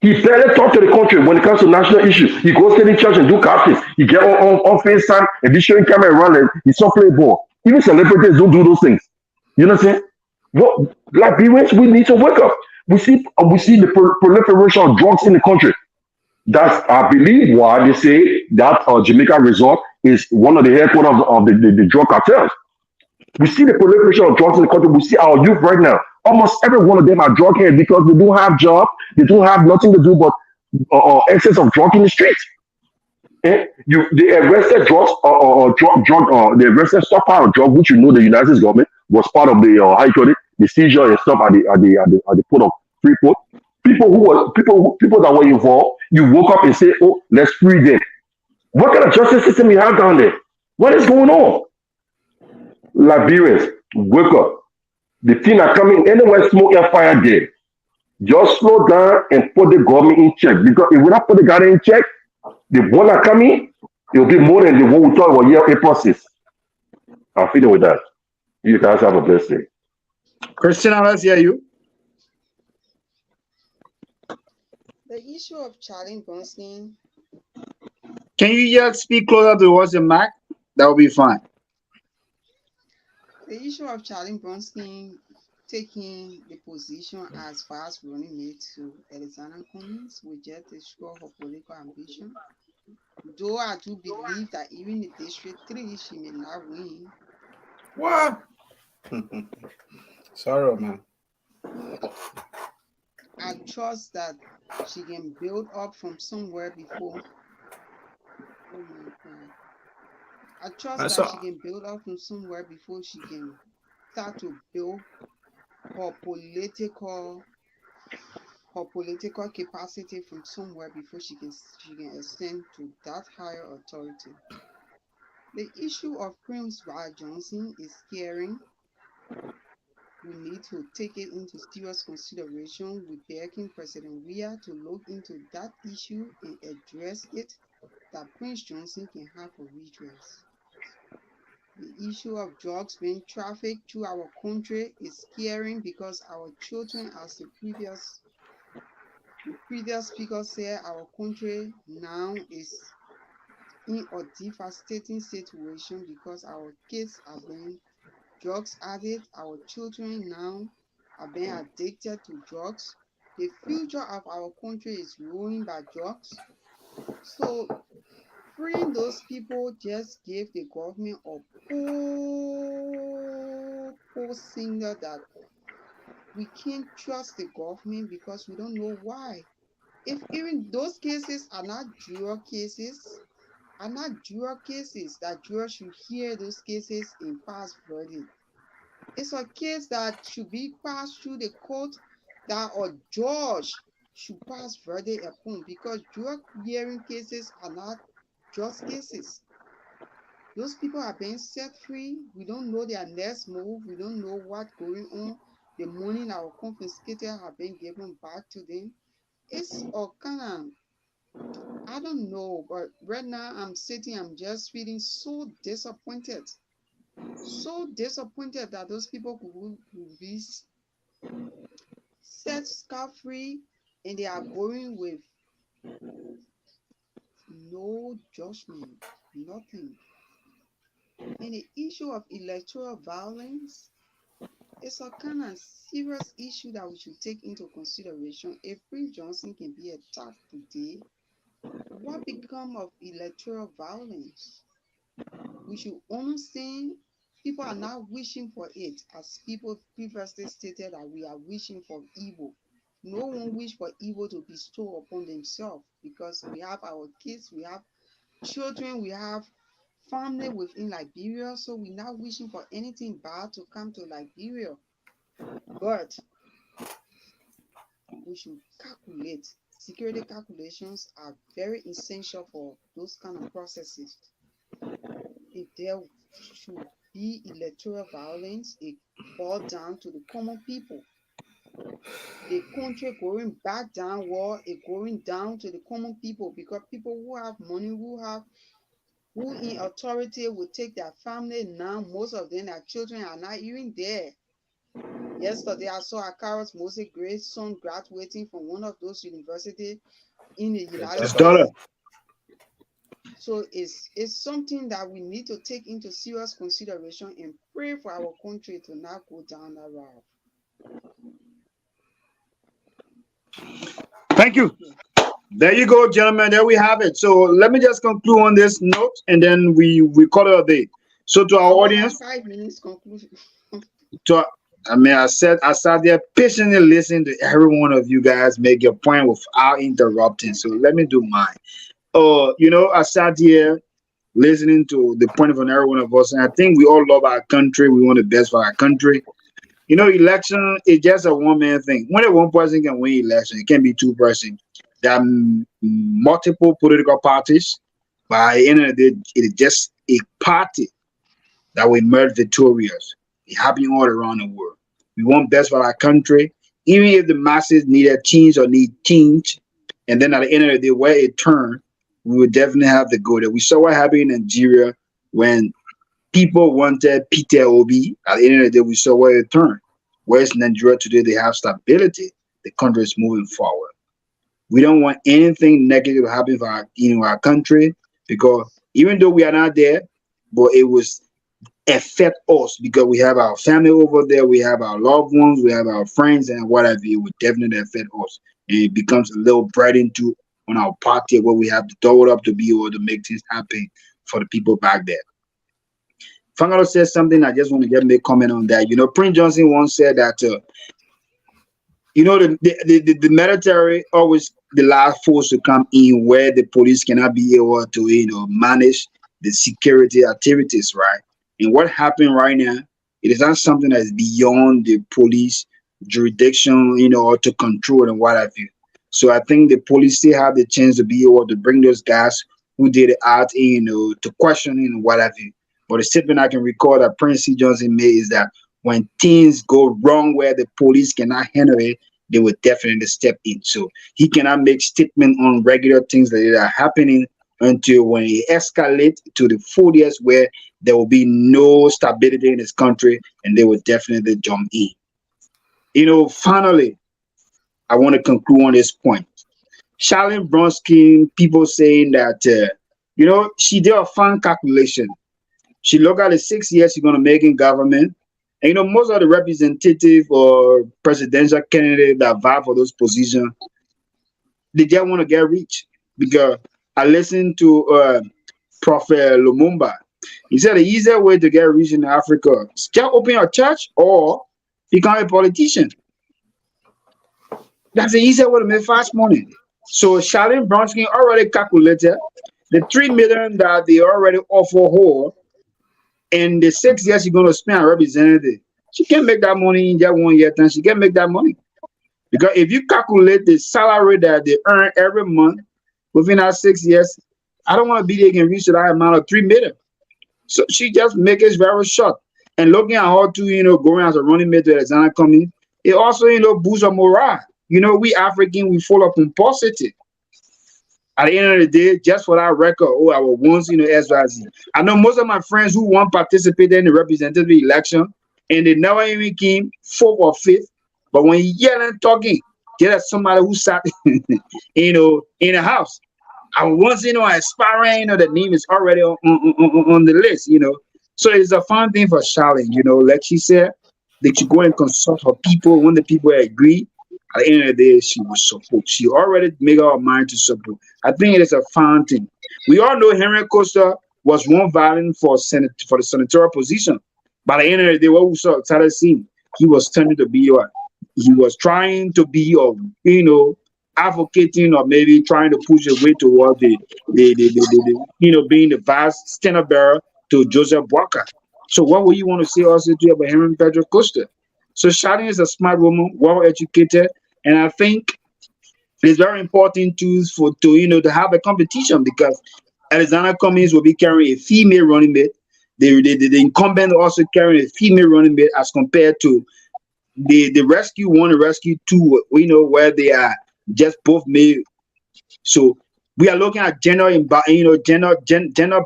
He barely talk to the country when it comes to national issues. He goes to the church and do captains. He get on FaceTime and be showing camera around and he's not playing ball. Even celebrities don't do those things. You know what I'm saying? What Liberians, we need to wake up. We see the proliferation of drugs in the country. That's, I believe, why they say that Jamaica Resort is one of the headquarters of the drug cartels. We see the proliferation of drugs in the country. We see our youth right now. Almost every one of them are drug heads because they don't have jobs. They don't have nothing to do but excess of drug in the streets. They arrested drugs they arrested stockpile of drugs, which you know the United States government was part of the the seizure and stuff at the port of Freeport. People that were involved, you woke up and say, "Oh, let's free them." What kind of justice system you have down there? What is going on? Liberians, wake up. The thing are coming anywhere, smoke and fire there. Just slow down and put the government in check. Because if we not put the government in check, the one are coming, it will be more than the one we thought was year April 6th. I'm feeling with that. You guys have a blessed day. Christina, let's hear you. The issue of Charlie Bronstein. Can you just speak closer towards the mic? That will be fine. The issue of Charlie Bronstein taking the position as fast running mate to Alexander Cummings will just destroy her political ambition. Though I do believe that even in District 3, she may not win. What? Sorry, man. I trust that she can build up from somewhere before. Oh my God. I trust that she can build up from somewhere before she can start to build her political capacity from somewhere before she can ascend to that higher authority. The issue of Prince Johnson is scaring. We need to take it into serious consideration. We're begging President Weah to look into that issue and address it, that Prince Johnson can have a redress. The issue of drugs being trafficked through our country is scaring because our children, as the previous speaker said, our country now is in a devastating situation because our kids are being drugs addicts. Our children now are being addicted to drugs. The future of our country is ruined by drugs. So freeing those people just gave the government a poor signal that we can't trust the government because we don't know why. If even those cases are not juror cases, that jurors should hear those cases and pass verdict. It's a case that should be passed through the court that a judge should pass verdict upon because drug hearing cases are not just cases. Those people are being set free. We don't know their next move. We don't know what's going on. The money that were confiscated have been given back to them. It's a kind of, I don't know, but right now I'm just feeling so disappointed. So disappointed that those people could be set scot-free and they are going with no judgment, nothing. And the issue of electoral violence is a kind of serious issue that we should take into consideration. If Prince Johnson can be attacked today, what become of electoral violence? We should understand people are not wishing for it, as people previously stated that we are wishing for evil. No one wish for evil to bestow upon themselves because we have our kids, we have children, we have family within Liberia, so we're not wishing for anything bad to come to Liberia. But we should calculate. Security calculations are very essential for those kind of processes. If there should be electoral violence, it falls down to the common people. The country going back downward, it going down to the common people because people who have money, who in authority will take their family now. Most of them, their children are not even there. Yesterday, I saw Akaro's Moses Grace's son graduating from one of those universities in the United States. So it's something that we need to take into serious consideration and pray for our country to not go down that route. Thank you. There you go, gentlemen. There we have it. So let me just conclude on this note, and then we call it a day. So to our audience, 5 minutes conclusion. I sat there patiently listening to every one of you guys make your point without interrupting. So let me do mine. I sat here listening to the point of every one of us, and I think we all love our country. We want the best for our country. Election is just a one-man thing. When one person can win election, it can't be two persons. There are multiple political parties. By the end of the day, it is just a party that will emerge victorious. It happening all around the world. We want best for our country, even if the masses need a change or need change. And then at the end of the day, where it turned, we would definitely have to go there. We saw what happened in Nigeria when people wanted Peter Obi. At the end of the day, we saw where it turned. Whereas Nigeria today, they have stability. The country is moving forward. We don't want anything negative to happen for our country, because even though we are not there, but it was affect us because we have our family over there, we have our loved ones, we have our friends, and whatever. It would definitely affect us, and it becomes a little burden to on our party where we have to throw it up to be able to make things happen for the people back there. Fangalo says something. I just want to make comment on that. Prince Johnson once said that the military always the last force to come in where the police cannot be able to manage the security activities, right? And what happened right now, it is not something that is beyond the police jurisdiction, or to control and what have you. So I think the police still have the chance to be able to bring those guys who did it out, to questioning and what have you. But the statement I can recall that Prince C. Johnson made is that when things go wrong where the police cannot handle it, they will definitely step in. So he cannot make statement on regular things that are happening until when it escalates to the full years where there will be no stability in this country, and they will definitely jump in. Finally, I want to conclude on this point. Charlene Bronski, people saying that, she did a fun calculation. She looked at the 6 years she's going to make in government. And, most of the representative or presidential candidates that vie for those positions, they just want to get rich. Because I listened to Prophet Lumumba. He said the easier way to get rich in Africa is just open a church or become a politician. That's the easier way to make fast money. So Charlene Bronski already calculated the $3 million that they already offer her, and the 6 years she's going to spend as representative. She can't make that money in just 1 year time. She can't make that money. Because if you calculate the salary that they earn every month within that 6 years, I don't want to be there and reach that amount of $3 million. So she just makes it very short. And looking at her to, going as a running mate to Alexander Cummings, it also, boosts her morale. We African, we full of pomposity. At the end of the day, just for that record, I was once, SYZ. I know most of my friends who want to participate in the representative election, and they never even came fourth or fifth. But when you yell and talking, there's somebody who sat, in the house. I once, aspiring, the name is already on the list, So it's a fun thing for Charlene, like she said, that you go and consult her people. When the people agree, at the end of the day, she will support. She already made up her mind to support. I think it is a fun thing. We all know Henry Costa was one violent for the senatorial position. By the end of the day, what we started seeing, he was tending to be he was trying to be advocating or maybe trying to push his way toward the being the vice standard bearer to Joseph Boakai. So what would you want to say also to about Henry Pedro Costa? So Charlene is a smart woman, well educated, and I think it's very important to have a competition, because Alexander Cummings will be carrying a female running mate. The incumbent also carrying a female running mate as compared to the rescue 1 and rescue 2, where they are just both male. So we are looking at gender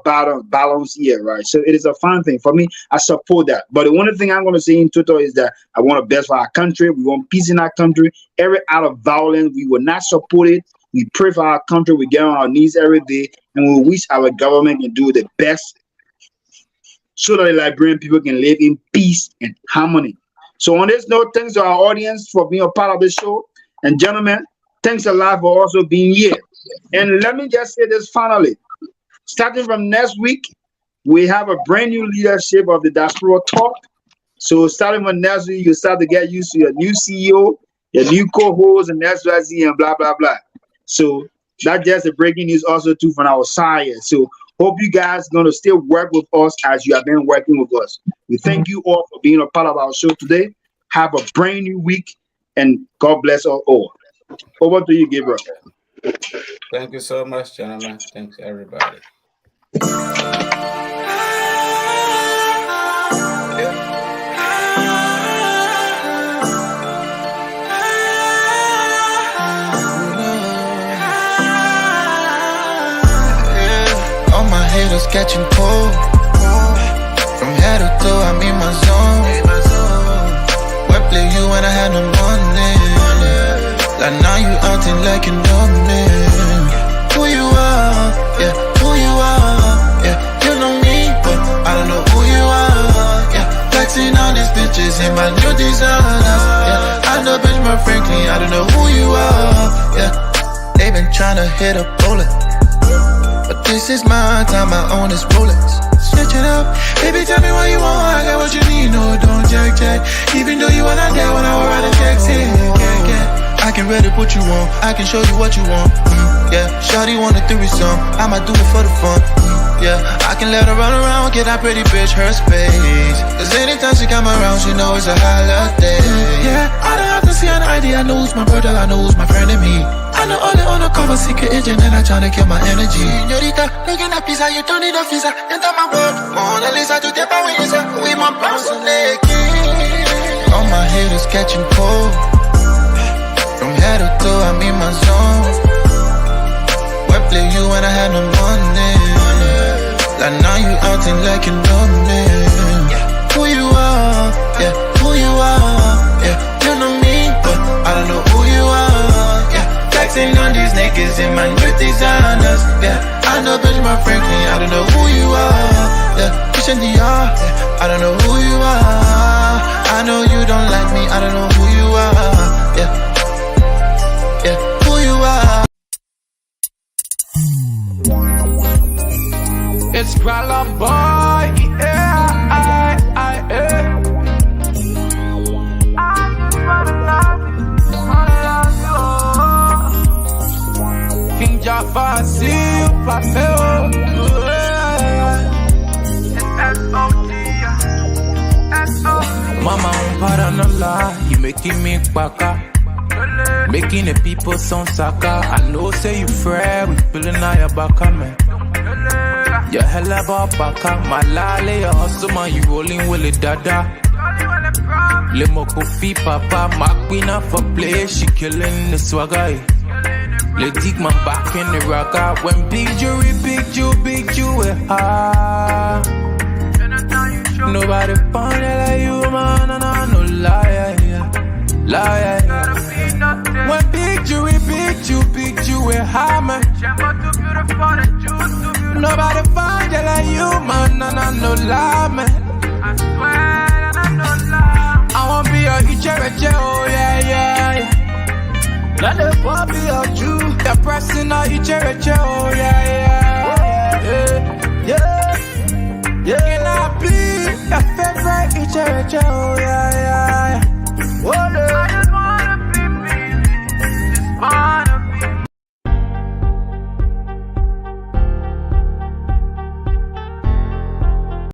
balance here, right? So it is a fun thing for me. I support that. But the only thing I'm going to say in total is that I want the best for our country. We want peace in our country. Every act of violence, we will not support it. We pray for our country. We get on our knees every day, and we wish our government can do the best so that the Liberian people can live in peace and harmony. So on this note, thanks to our audience for being a part of the show. And gentlemen, thanks a lot for also being here. And let me just say this finally. Starting from next week, we have a brand new leadership of the Diaspora Talk. So starting from next week, you start to get used to your new CEO, your new co-host, and XYZ and blah, blah, blah. So that's just a breaking news also too from our side. So hope you guys are going to still work with us as you have been working with us. We thank you all for being a part of our show today. Have a brand new week, and God bless us all. Over to you, Gabriel. Thank you so much, gentlemen. Thanks, everybody. All my haters catching cold. From head to toe, I'm in my zone. Where play you when I had no money? Like now you acting like you know me. Who you are, yeah, who you are, yeah. You know me, but I don't know who you are, yeah. Flexing on these bitches in my new designers, yeah. I know Benjamin Franklin, I don't know who you are, yeah. They been tryna hit a bullet, but this is my time, I own this Rolex. Switch it up, baby, tell me what you want, I got what you need, no, don't jack. Even though you wanna get when I will write a check, say, I can ready put you on, I can show you what you want, yeah. Shawty want a threesome, I might do it for the fun, yeah. I can let her run around, get that pretty bitch her space. Cause anytime she come around, she know it's a holiday. Yeah, I don't have to see an ID, I know who's my brother, I know who's my friend and me. I know all the undercover secret agent and I tryna kill my energy. Señorita, looking at pizza, you don't need a visa. Enter my world, Mona Lisa, to take away this. We my bounce on naked. All my haters catching cold. From head to toe, I'm in my zone. Where play you when I had no money? Like now you acting like you know me. Who you are, yeah, who you are, yeah. You know me, but I don't know who you are, yeah. Flexing on these niggas in my new designers, yeah. I know Benjamin Franklin, I don't know who you are, yeah. Christian Dior, yeah. I don't know who you are. I know you don't like me, I don't know who you are, yeah. Yeah, who you are. It's Gralla Boy, yeah, King Jaffa, see you, Papel. Mama, para no lie, you making me baka. Making the people sound saka. I know say you fair, we feeling out your baka, man. You hella about baka, my lale, your hustle man, you rolling with it, dada. Lemo kofi papa, my queen up for play, she killing the swagger. Let dig my back in the rocker. When big jury, ah. Nobody found it like you, man, and I no liar, liar. When big jury, we're high, man. Nobody find it like you, man, and I no lie, man. I swear, and I no lie. I won't be a Ichereche, oh yeah. Let the pop be a Jew. They're pressing a Ichereche, oh yeah. Can I be your favorite Ichereche, oh yeah. Oh, no.